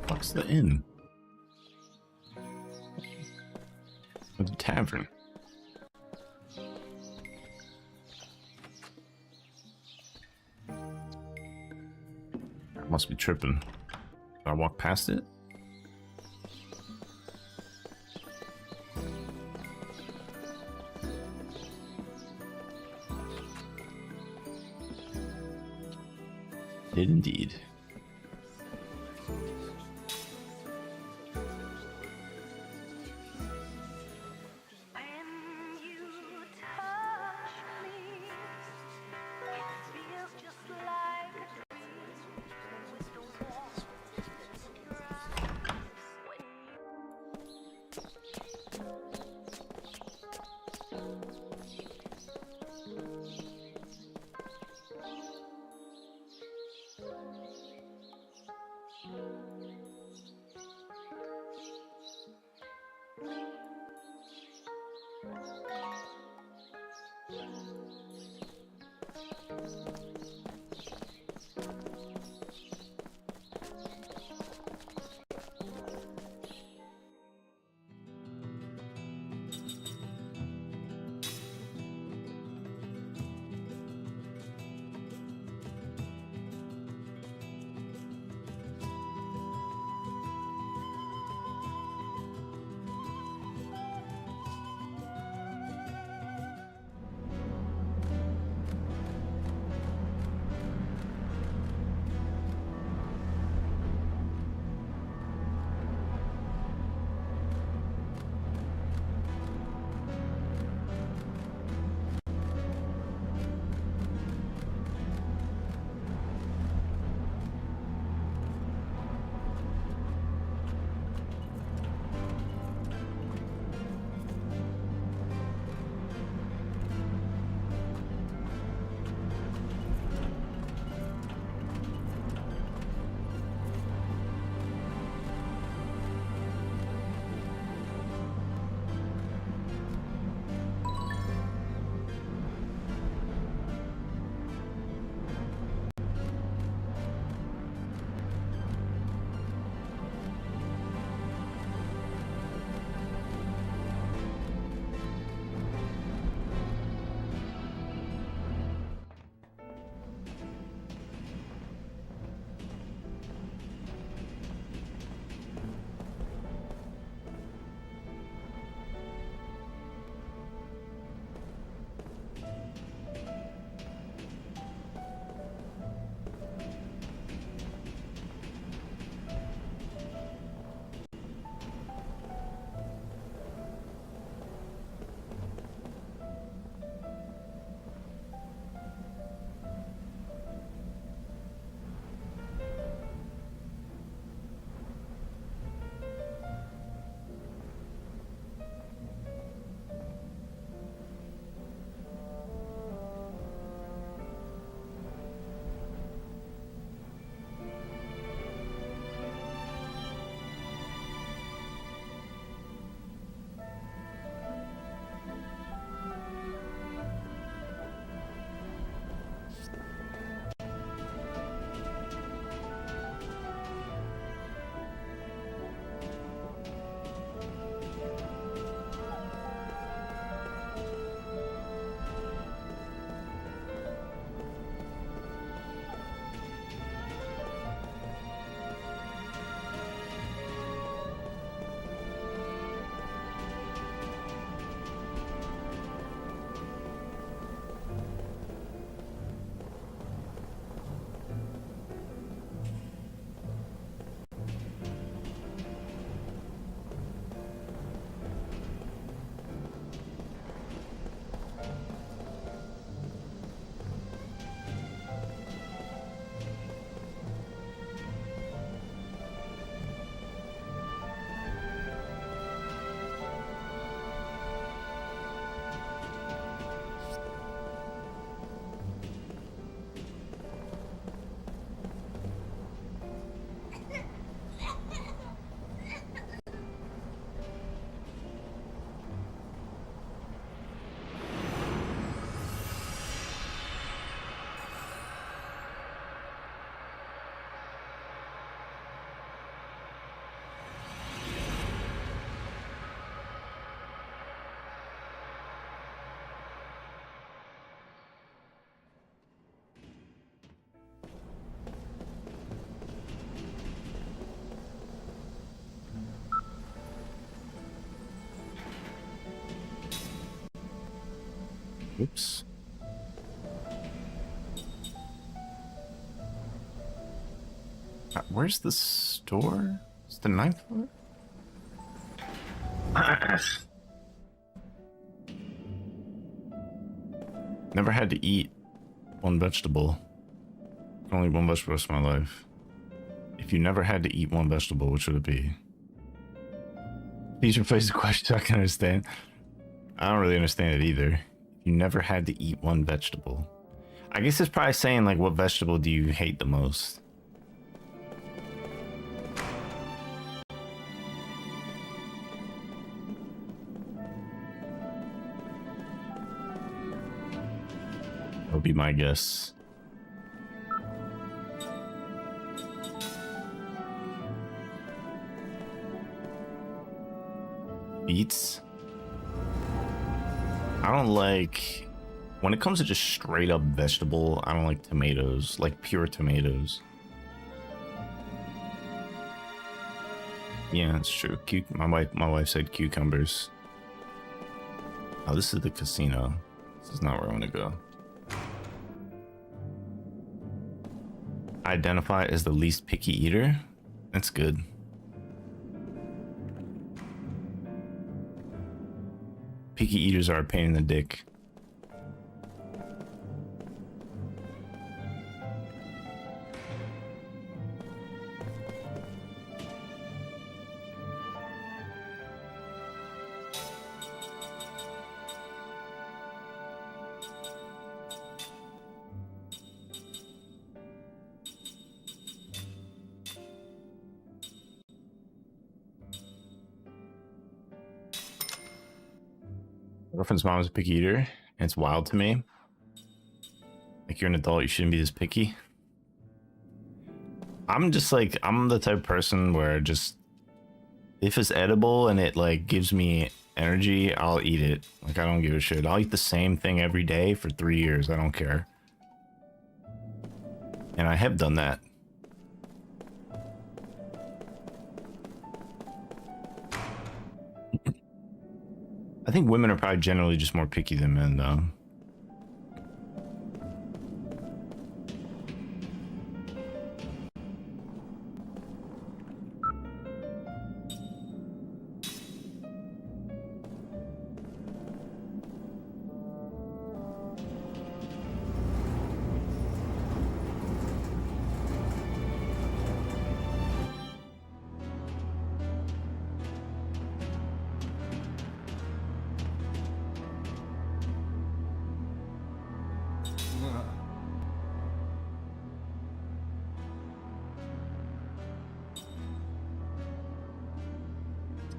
Fuck's the inn? Must be tripping. I walk past it? Did indeed. Oops. Where's the store? It's the 9th floor? Never had to eat one vegetable. Only one vegetable the rest of my life. If you never had to eat one vegetable, which would it be? Please rephrase the question so I can understand. I don't really understand it either. If you never had to eat one vegetable. I guess it's probably saying like, what vegetable do you hate the most? That would be my guess. Beets. I don't like, when it comes to just straight up vegetable, I don't like tomatoes, like pure tomatoes. Yeah, that's true. My wife said cucumbers. Oh, this is the casino. This is not where I want to go. Identify as the least picky eater. That's good. Picky eaters are a pain in the dick. Girlfriend's mom is a picky eater, and it's wild to me. Like, you're an adult, you shouldn't be this picky. I'm just like, I'm the type of person where just, if it's edible and it like gives me energy, I'll eat it. Like, I don't give a shit. I'll eat the same thing every day for 3 years. I don't care. And I have done that. I think women are probably generally just more picky than men, though.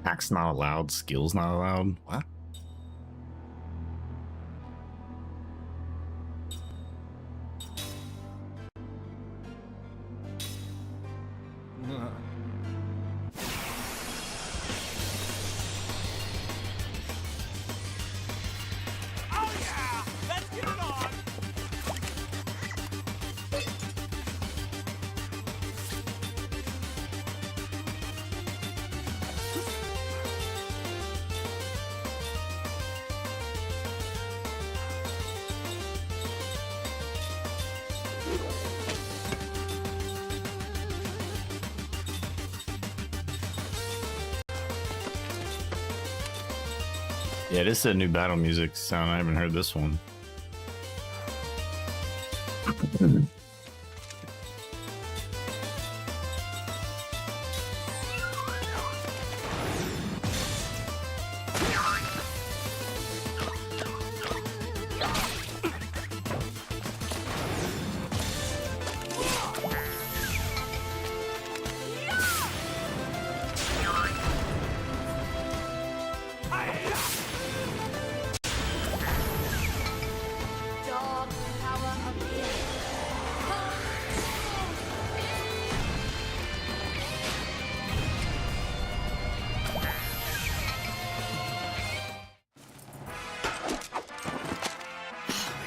Attack's not allowed, skill's not allowed. What? Yeah, this is a new battle music sound. I haven't heard this one.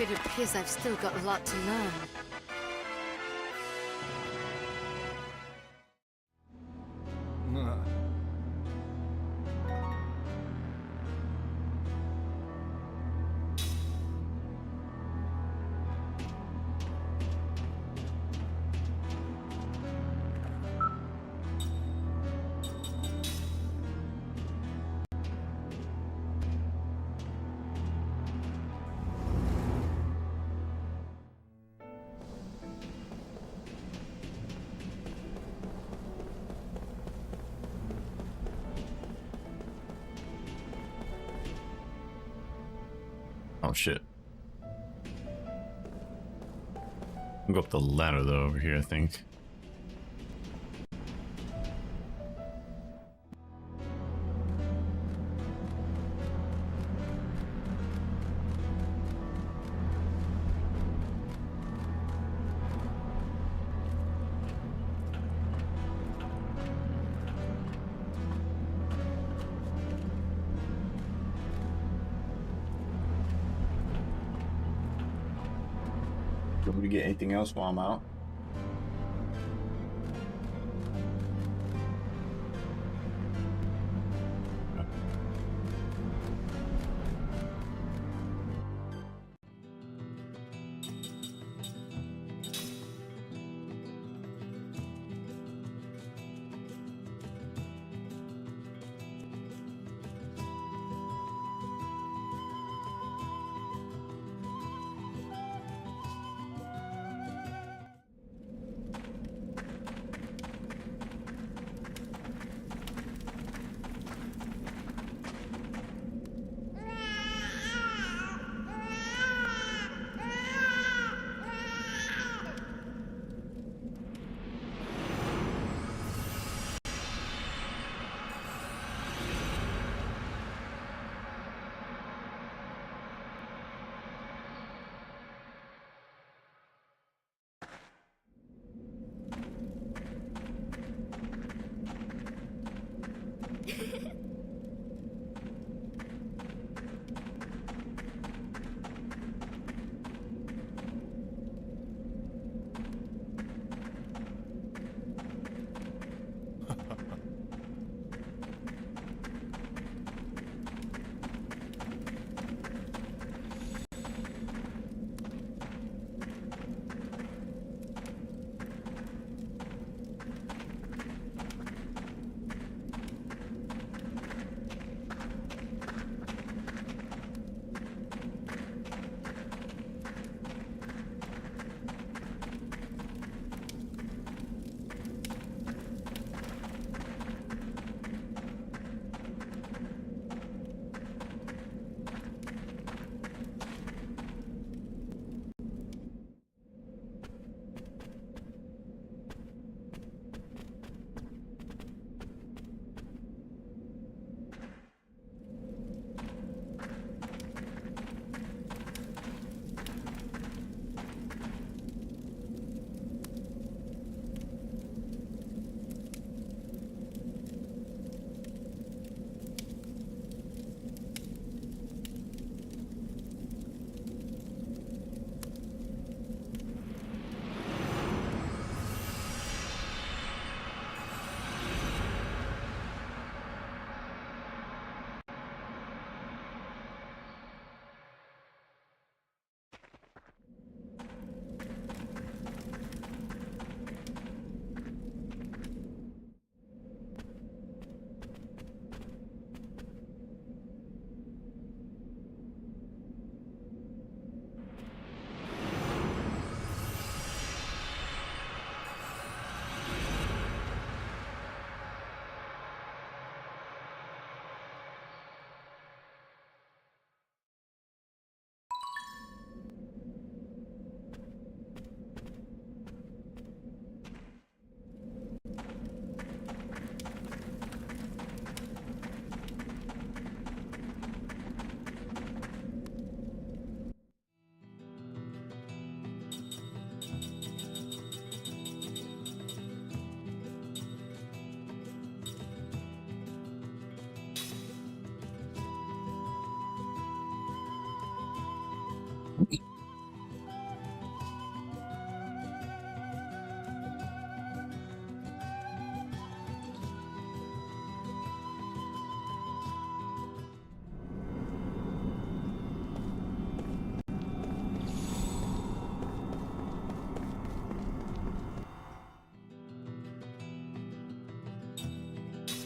It appears I've still got a lot to learn. Oh shit. I'll go up the ladder though over here, I think. Able to get anything else while I'm out?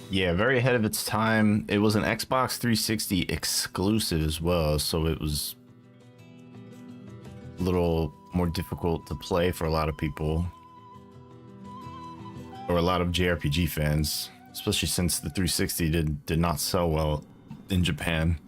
Yeah, very ahead of its time. It was an Xbox 360 exclusive as well, so it was a little more difficult to play for a lot of people, or a lot of JRPG fans, especially since the 360 did not sell well in Japan.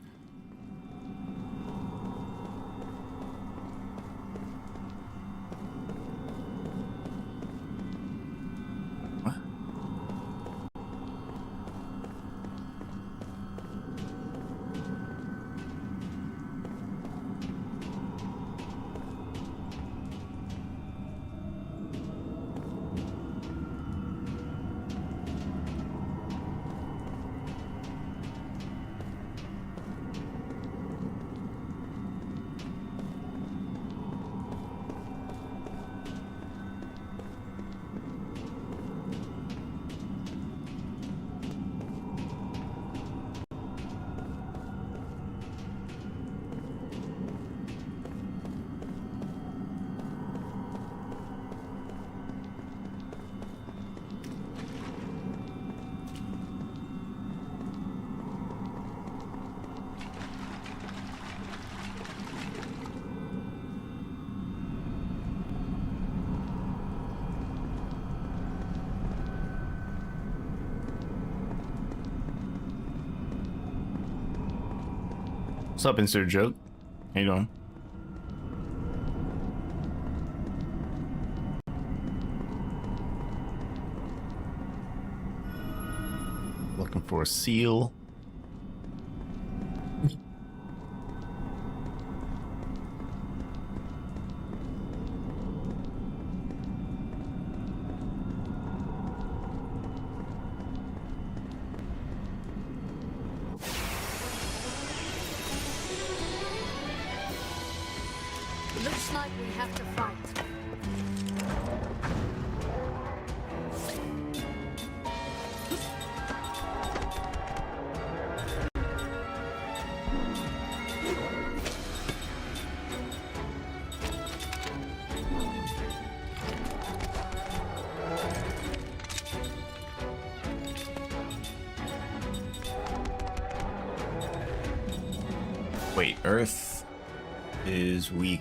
What's up, insert joke? How you doing? Looking for a seal. Looks like we have to fight. Wait, Earth is weak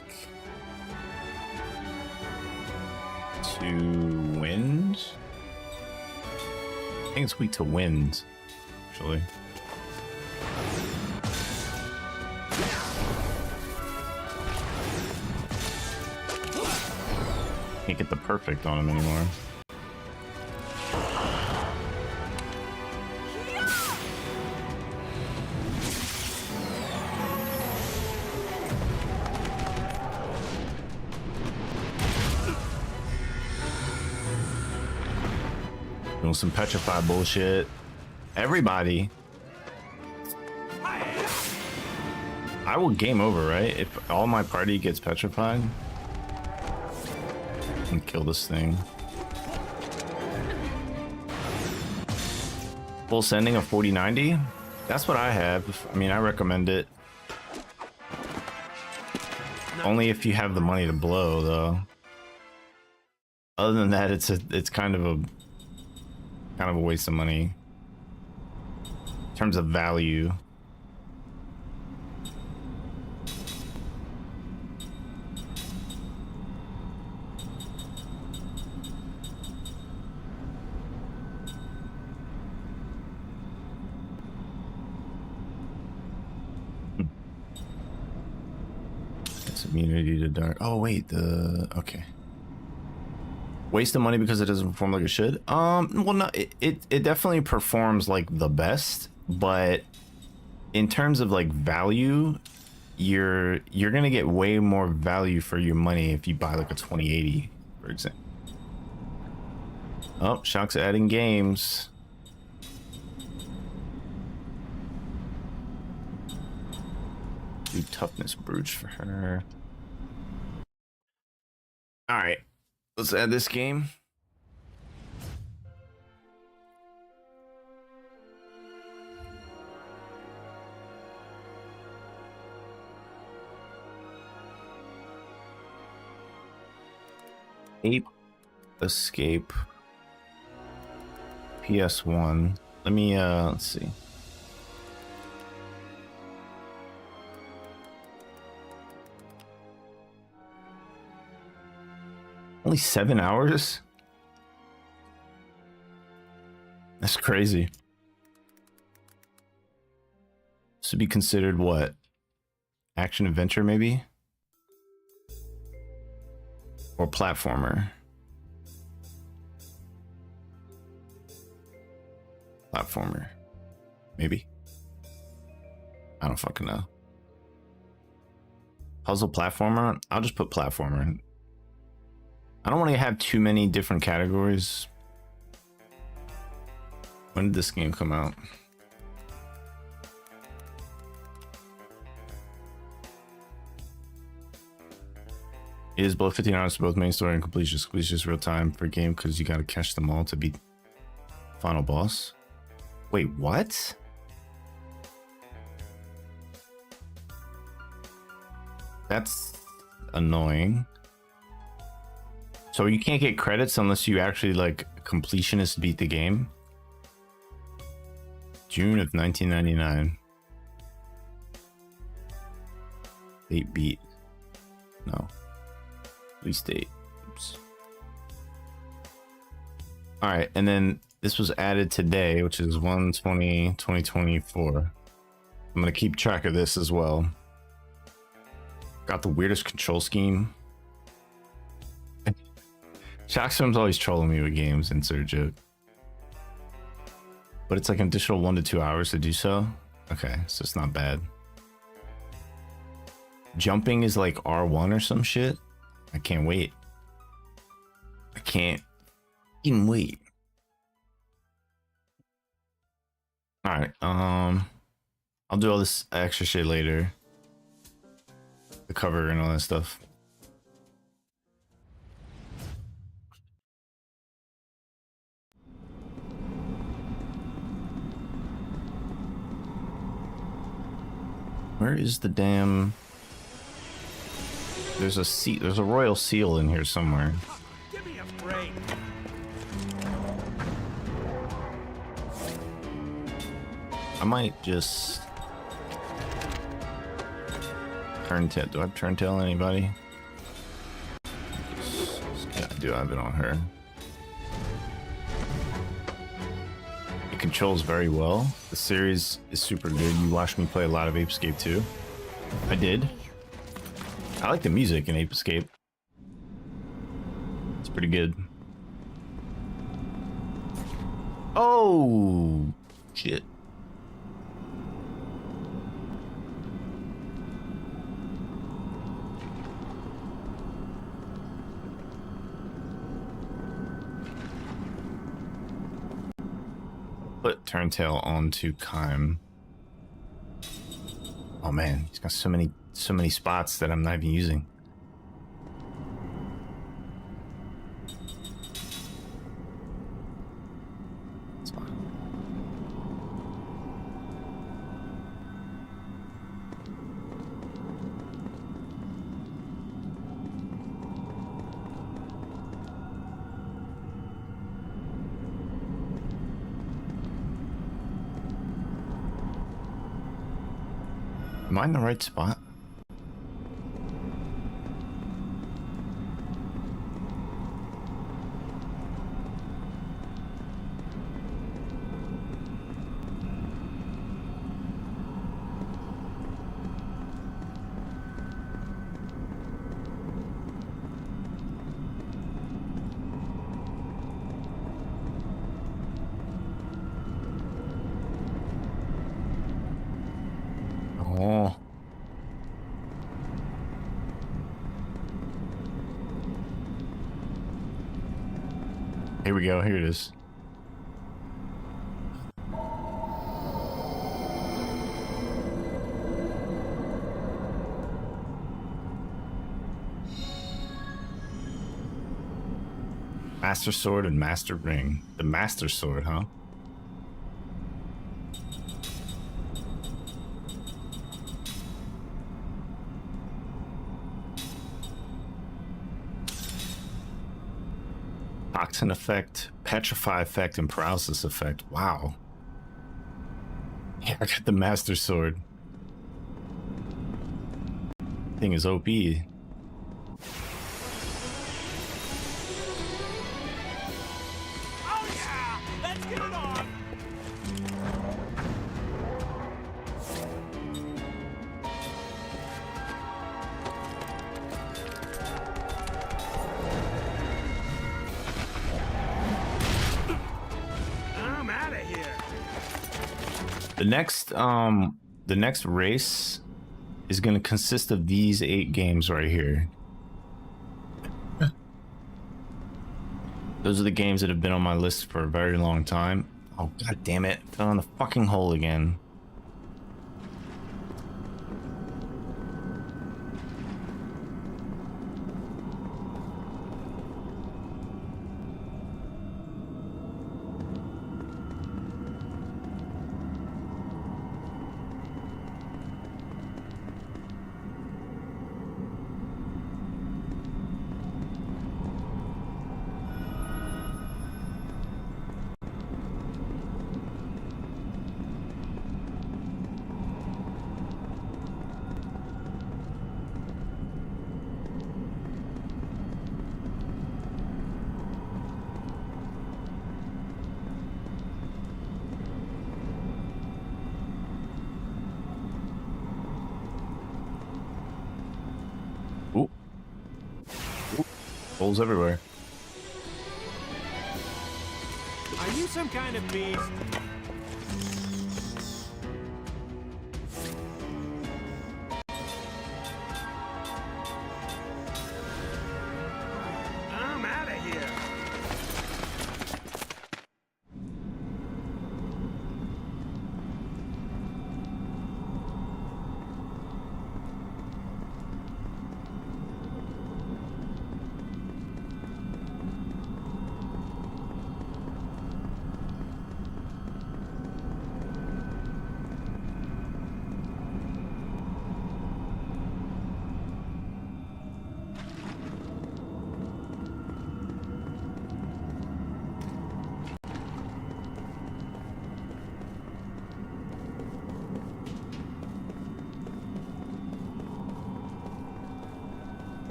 to wind? I think it's weak to wind, actually. Can't get the perfect on him anymore. Doing some petrify bullshit. Everybody. I will game over, right? If all my party gets petrified. And kill this thing. Full sending of 4090? That's what I have. I mean, I recommend it. Only if you have the money to blow, though. Other than that, it's kind of a waste of money in terms of value. It's immunity to dark. Oh wait, okay. Waste of money because it doesn't perform like it should. Well, no, it definitely performs like the best, but in terms of like value, you're gonna get way more value for your money if you buy like a 2080, for example. Oh, Shock's adding games. Do toughness brooch for her. All right. Let's add this game. Escape. PS1. Let me let's see. Only 7 hours? That's crazy. This would be considered what? Action adventure, maybe? Or platformer? Platformer. Maybe. I don't fucking know. Puzzle platformer? I'll just put platformer. I don't want to have too many different categories. When did this game come out? It is both 15 hours for both main story and completion. Completion is real time per game because you got to catch them all to beat final boss. Wait, what? That's annoying. So you can't get credits unless you actually like completionist beat the game. June of 1999. 8 beat. No. Release date. Oops. Alright, and then this was added today, which is 1/20/2024. I'm gonna keep track of this as well. Got the weirdest control scheme. Shockstorm's always trolling me with games, insert joke. But it's like an additional 1 to 2 hours to do so. Okay, so it's not bad. Jumping is like R1 or some shit. I can't wait. I can't even wait. Alright, I'll do all this extra shit later. The cover and all that stuff. Where is the damn... There's a royal seal in here somewhere. Give me a break. I might just turn tail. Do I turn tail anybody? Yeah, I do have it on her. It controls very well. The series is super good. You watched me play a lot of Ape Escape 2. I did. I like the music in Ape Escape. It's pretty good. Oh shit. Put Turntail onto Kime. Oh man, he's got so many spots that I'm not even using. That's fine. Am I in the right spot? Oh. Here we go. Here it is. Master Sword and Master Ring. The Master Sword, huh? Toxin effect, petrify effect, and paralysis effect. Wow. Yeah, I got the Master Sword. Thing is OP. Oh yeah! Let's get it on! I'm out of here. The next race is going to consist of these 8 games right here. Those are the games that have been on my list for a very long time. Oh god damn it, fell in the fucking hole again. Ooh. Ooh. Holes everywhere. Are you some kind of beast? I'm out of here.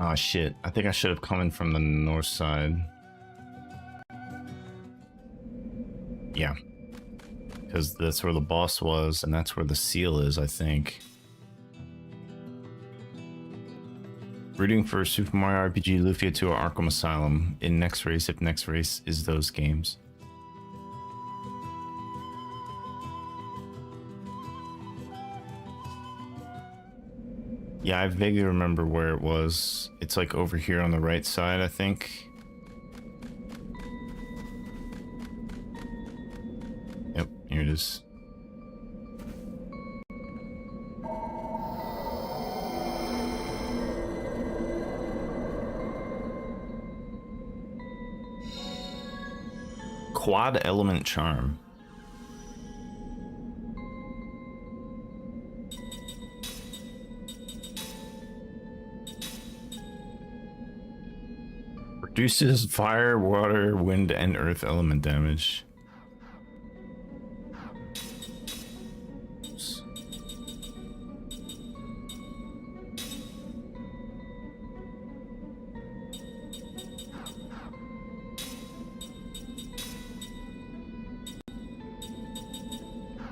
Oh shit, I think I should have come in from the north side. Yeah. Because that's where the boss was, and that's where the seal is, I think. Rooting for Super Mario RPG Lufia 2 or Arkham Asylum in next race if next race is those games. Yeah, I vaguely remember where it was. It's like over here on the right side, I think. Yep, here it is. Quad element charm. Reduces fire, water, wind, and earth element damage. Oops.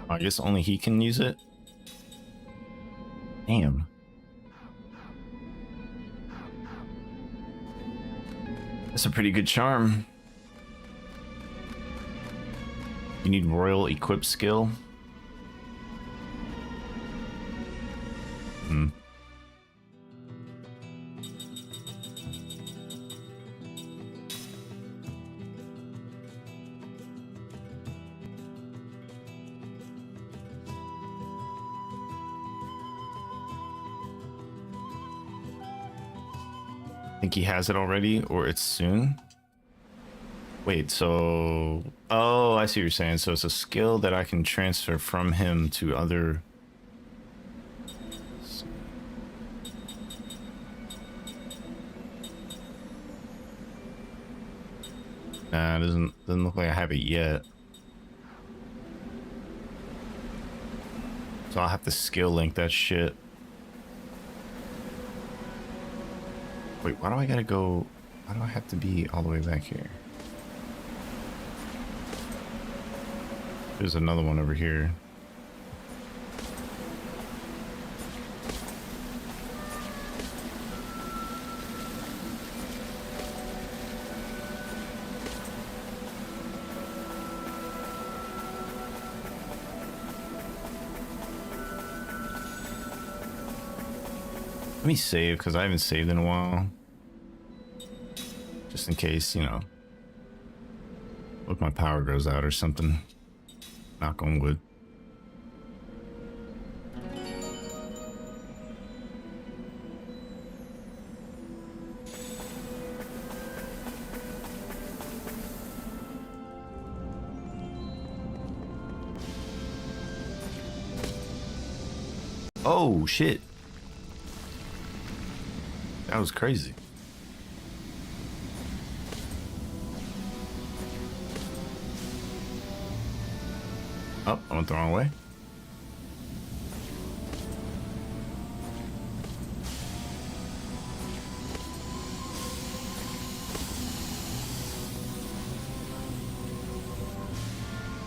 I guess only he can use it. Damn. That's a pretty good charm. You need royal equip skill. Hmm. Think he has it already, or it's soon. Wait, so... Oh, I see what you're saying. So it's a skill that I can transfer from him to other... Nah, it doesn't look like I have it yet. So I'll have to skill link that shit. Wait, why do I gotta go... Why do I have to be all the way back here? There's another one over here. Let me save, because I haven't saved in a while. Just in case, you know. What if my power goes out or something. Knock on wood. Oh, shit. That was crazy. Oh, I went the wrong way.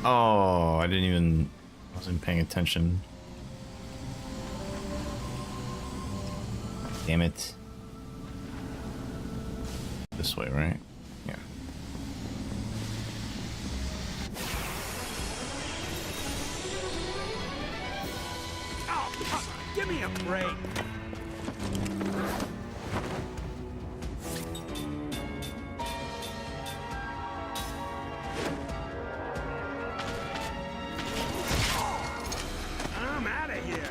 Oh, I wasn't paying attention. Damn it. This way, right? Yeah. Oh, give me a break. I'm out of here.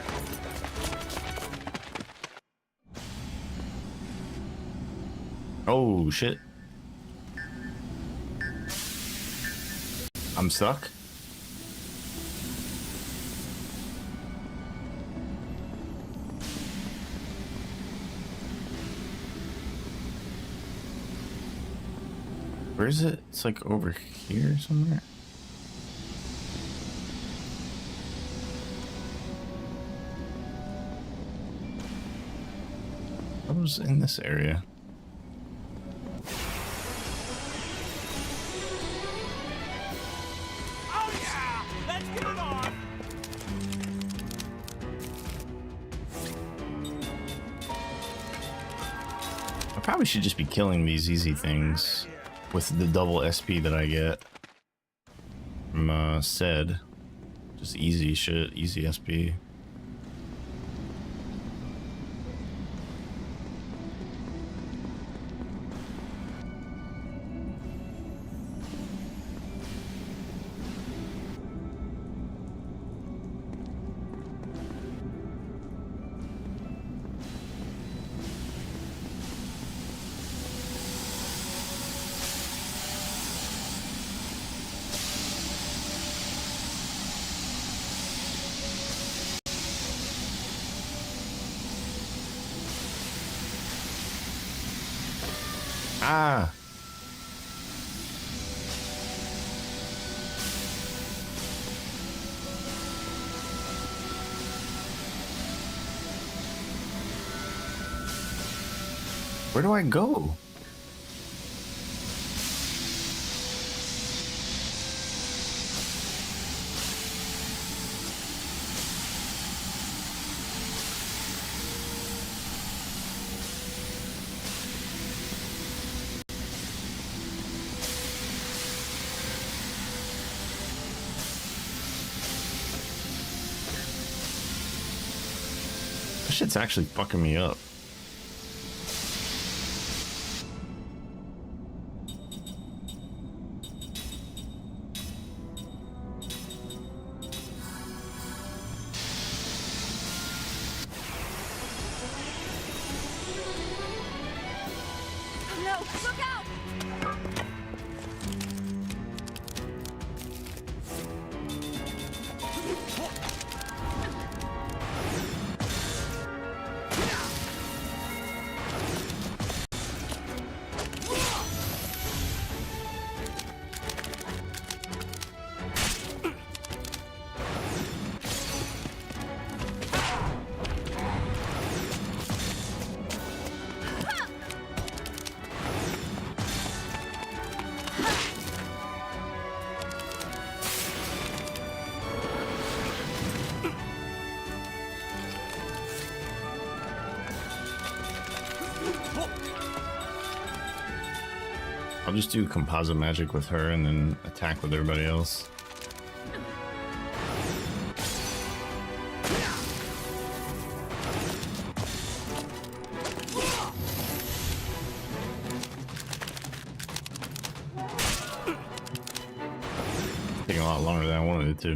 Oh, shit. I'm stuck. Where is it? It's like over here somewhere. I was in this area. Oh yeah, let's get it on. I probably should just be killing these easy things with the double SP that I get from said. Just easy shit, easy SP. Ah. Where do I go? This shit's actually fucking me up. No, look out! I'll just do composite magic with her and then attack with everybody else. Taking a lot longer than I wanted it to.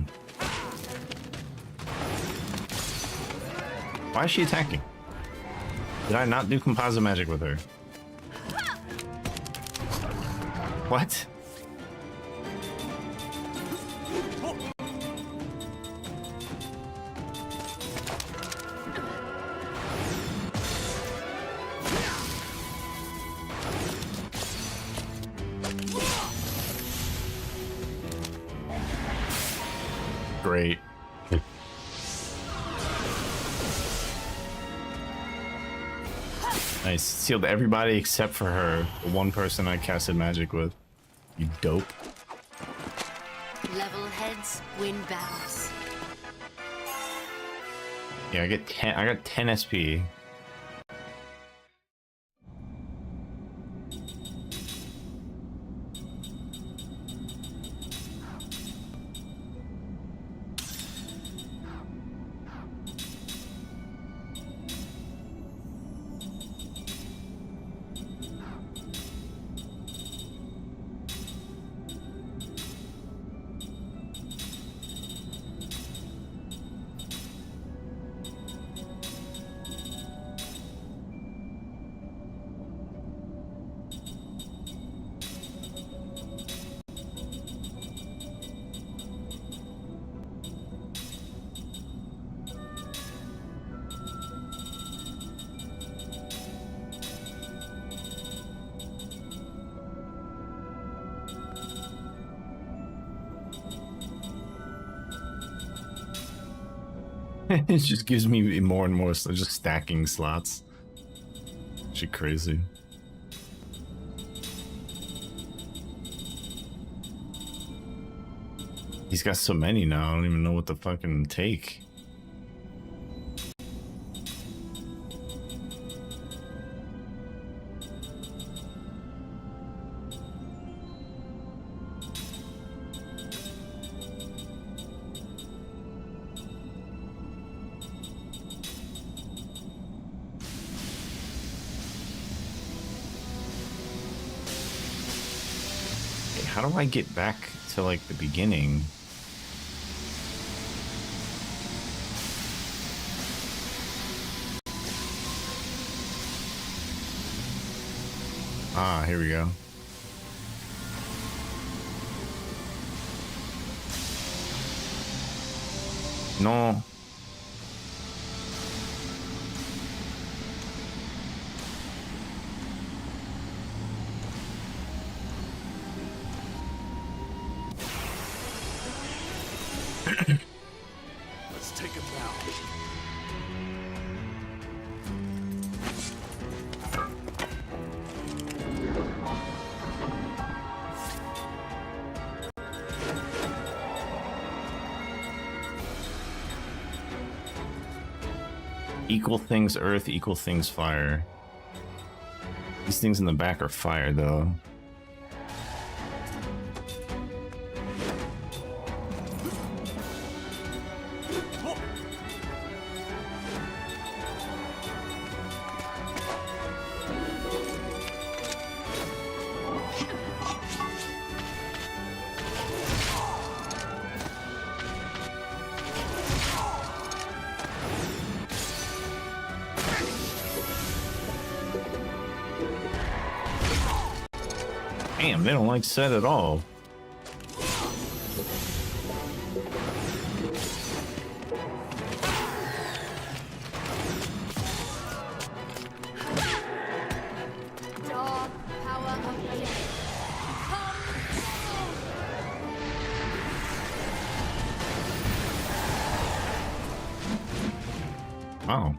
Why is she attacking? Did I not do composite magic with her? What? Great. Nice. Sealed everybody except for her. The one person I casted magic with. You dope. Level heads win battles. Yeah, I get 10. I got 10 SP. It just gives me more and more, so just stacking slots. Shit crazy. He's got so many now, I don't even know what to fucking take. How do I get back to like the beginning? Ah, here we go. No. Let's take him down. Equal things earth, equal things fire. These things in the back are fire, though. Damn, they don't like set at all. Dog power of the Oh.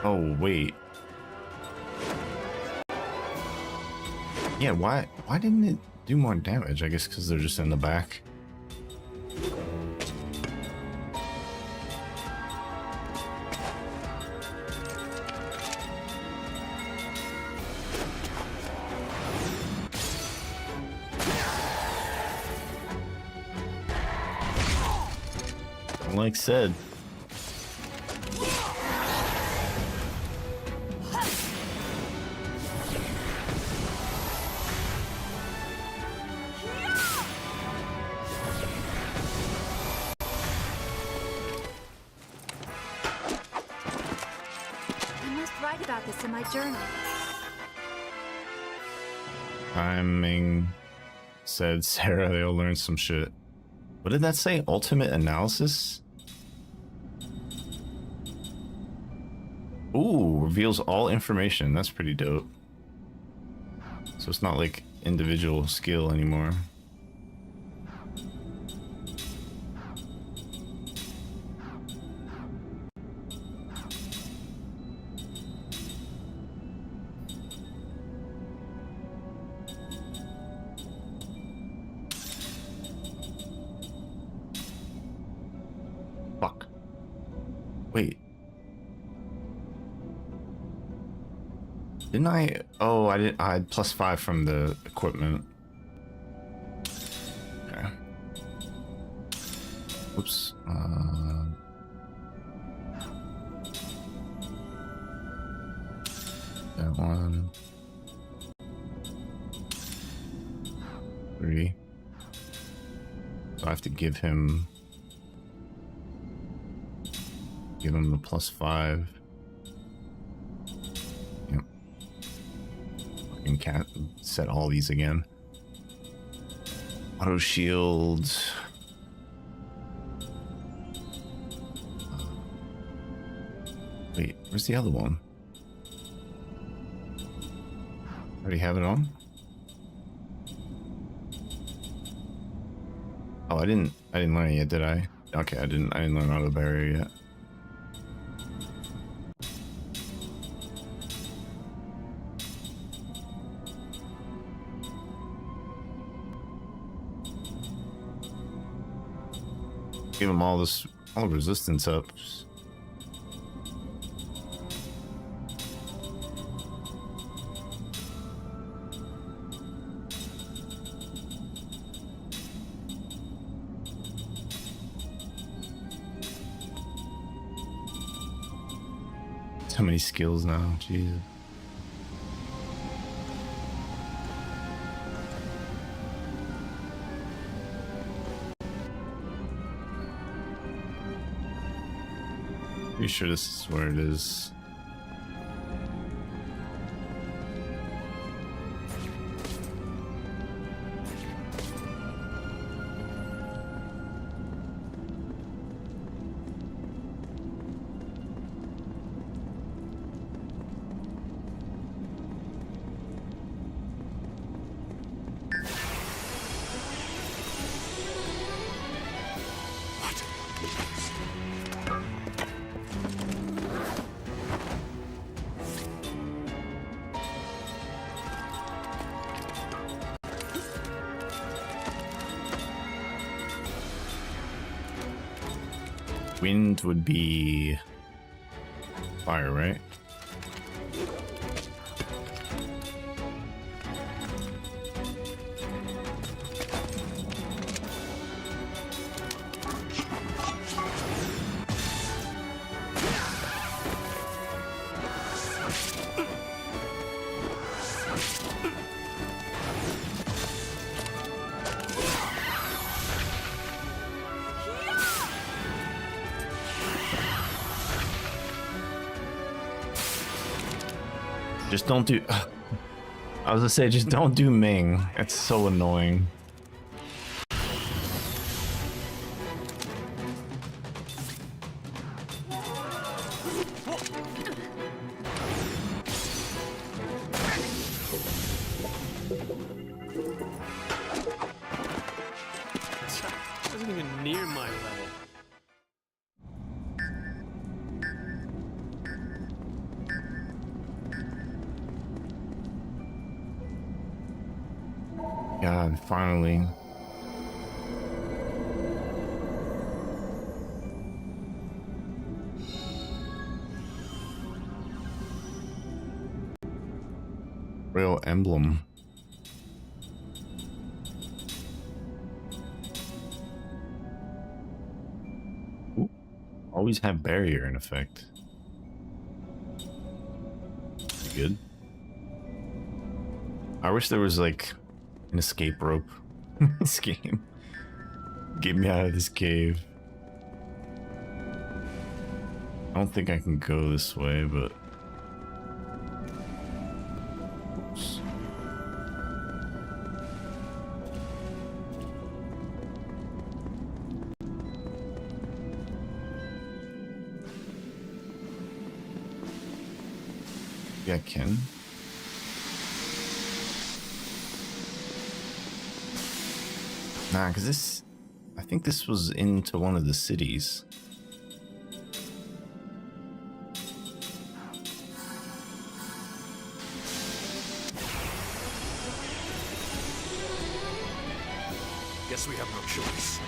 Oh, wait. Yeah, why didn't it do more damage? I guess because they're just in the back. Like said. Write about this in my journal. Timing said Sarah, they'll learn some shit. What did that say? Ultimate analysis? Ooh, reveals all information. That's pretty dope. So it's not like individual skill anymore. Fuck. Wait. Didn't I? Oh, I didn't. I had +5 from the equipment. Okay. Oops. That one. 3. So I have to give him the +5. Yep. Fucking cat set all these again. Auto shield. Wait, where's the other one? Already have it on? Oh, I didn't learn it yet, did I? Okay, I didn't learn auto barrier yet. Give them all resistance ups. So many skills now, Jesus. Pretty sure this is where it is. Wind would be fire, right? Just don't do... I was gonna say, just don't do Ming. It's so annoying. Wasn't even near my level. God, finally. Real emblem. Ooh, always have barrier in effect. Good. I wish there was like an escape rope in this game. Get me out of this cave. I don't think I can go this way, but... Oops. Yeah, I can. Nah, because this... I think this was into one of the cities. Guess we have no choice.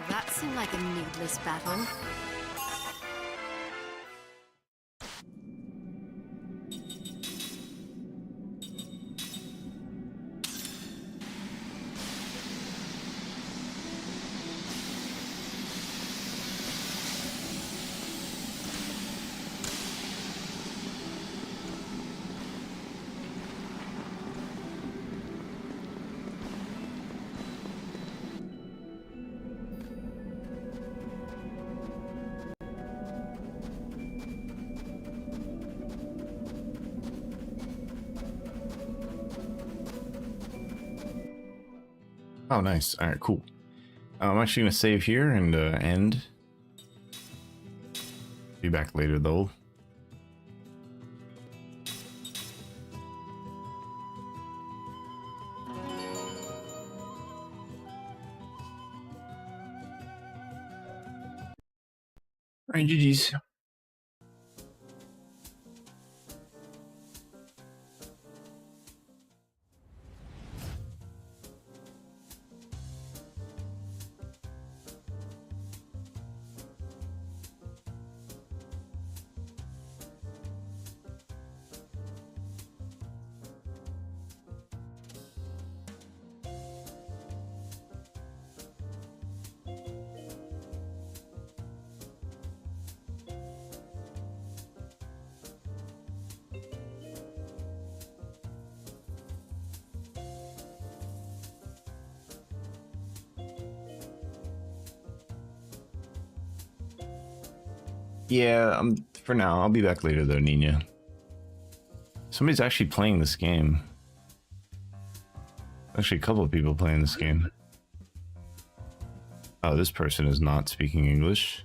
That seemed like a needless battle. Oh, nice. All right, cool. I'm actually going to save here and end. Be back later, though. All right, GG's. Yeah, for now. I'll be back later though, Nina. Somebody's actually playing this game. Actually, a couple of people playing this game. Oh, this person is not speaking English.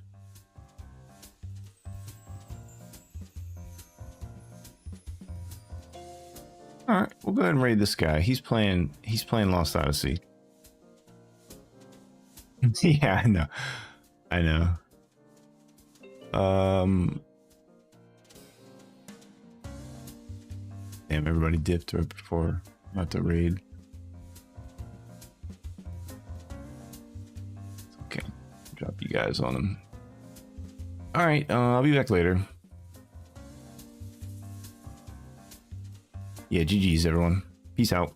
Alright, we'll go ahead and raid this guy. He's playing Lost Odyssey. Yeah, I know. I know. Damn, everybody dipped right before I'm about to raid. Okay, drop you guys on him. Alright, I'll be back later. Yeah, GG's everyone. Peace out.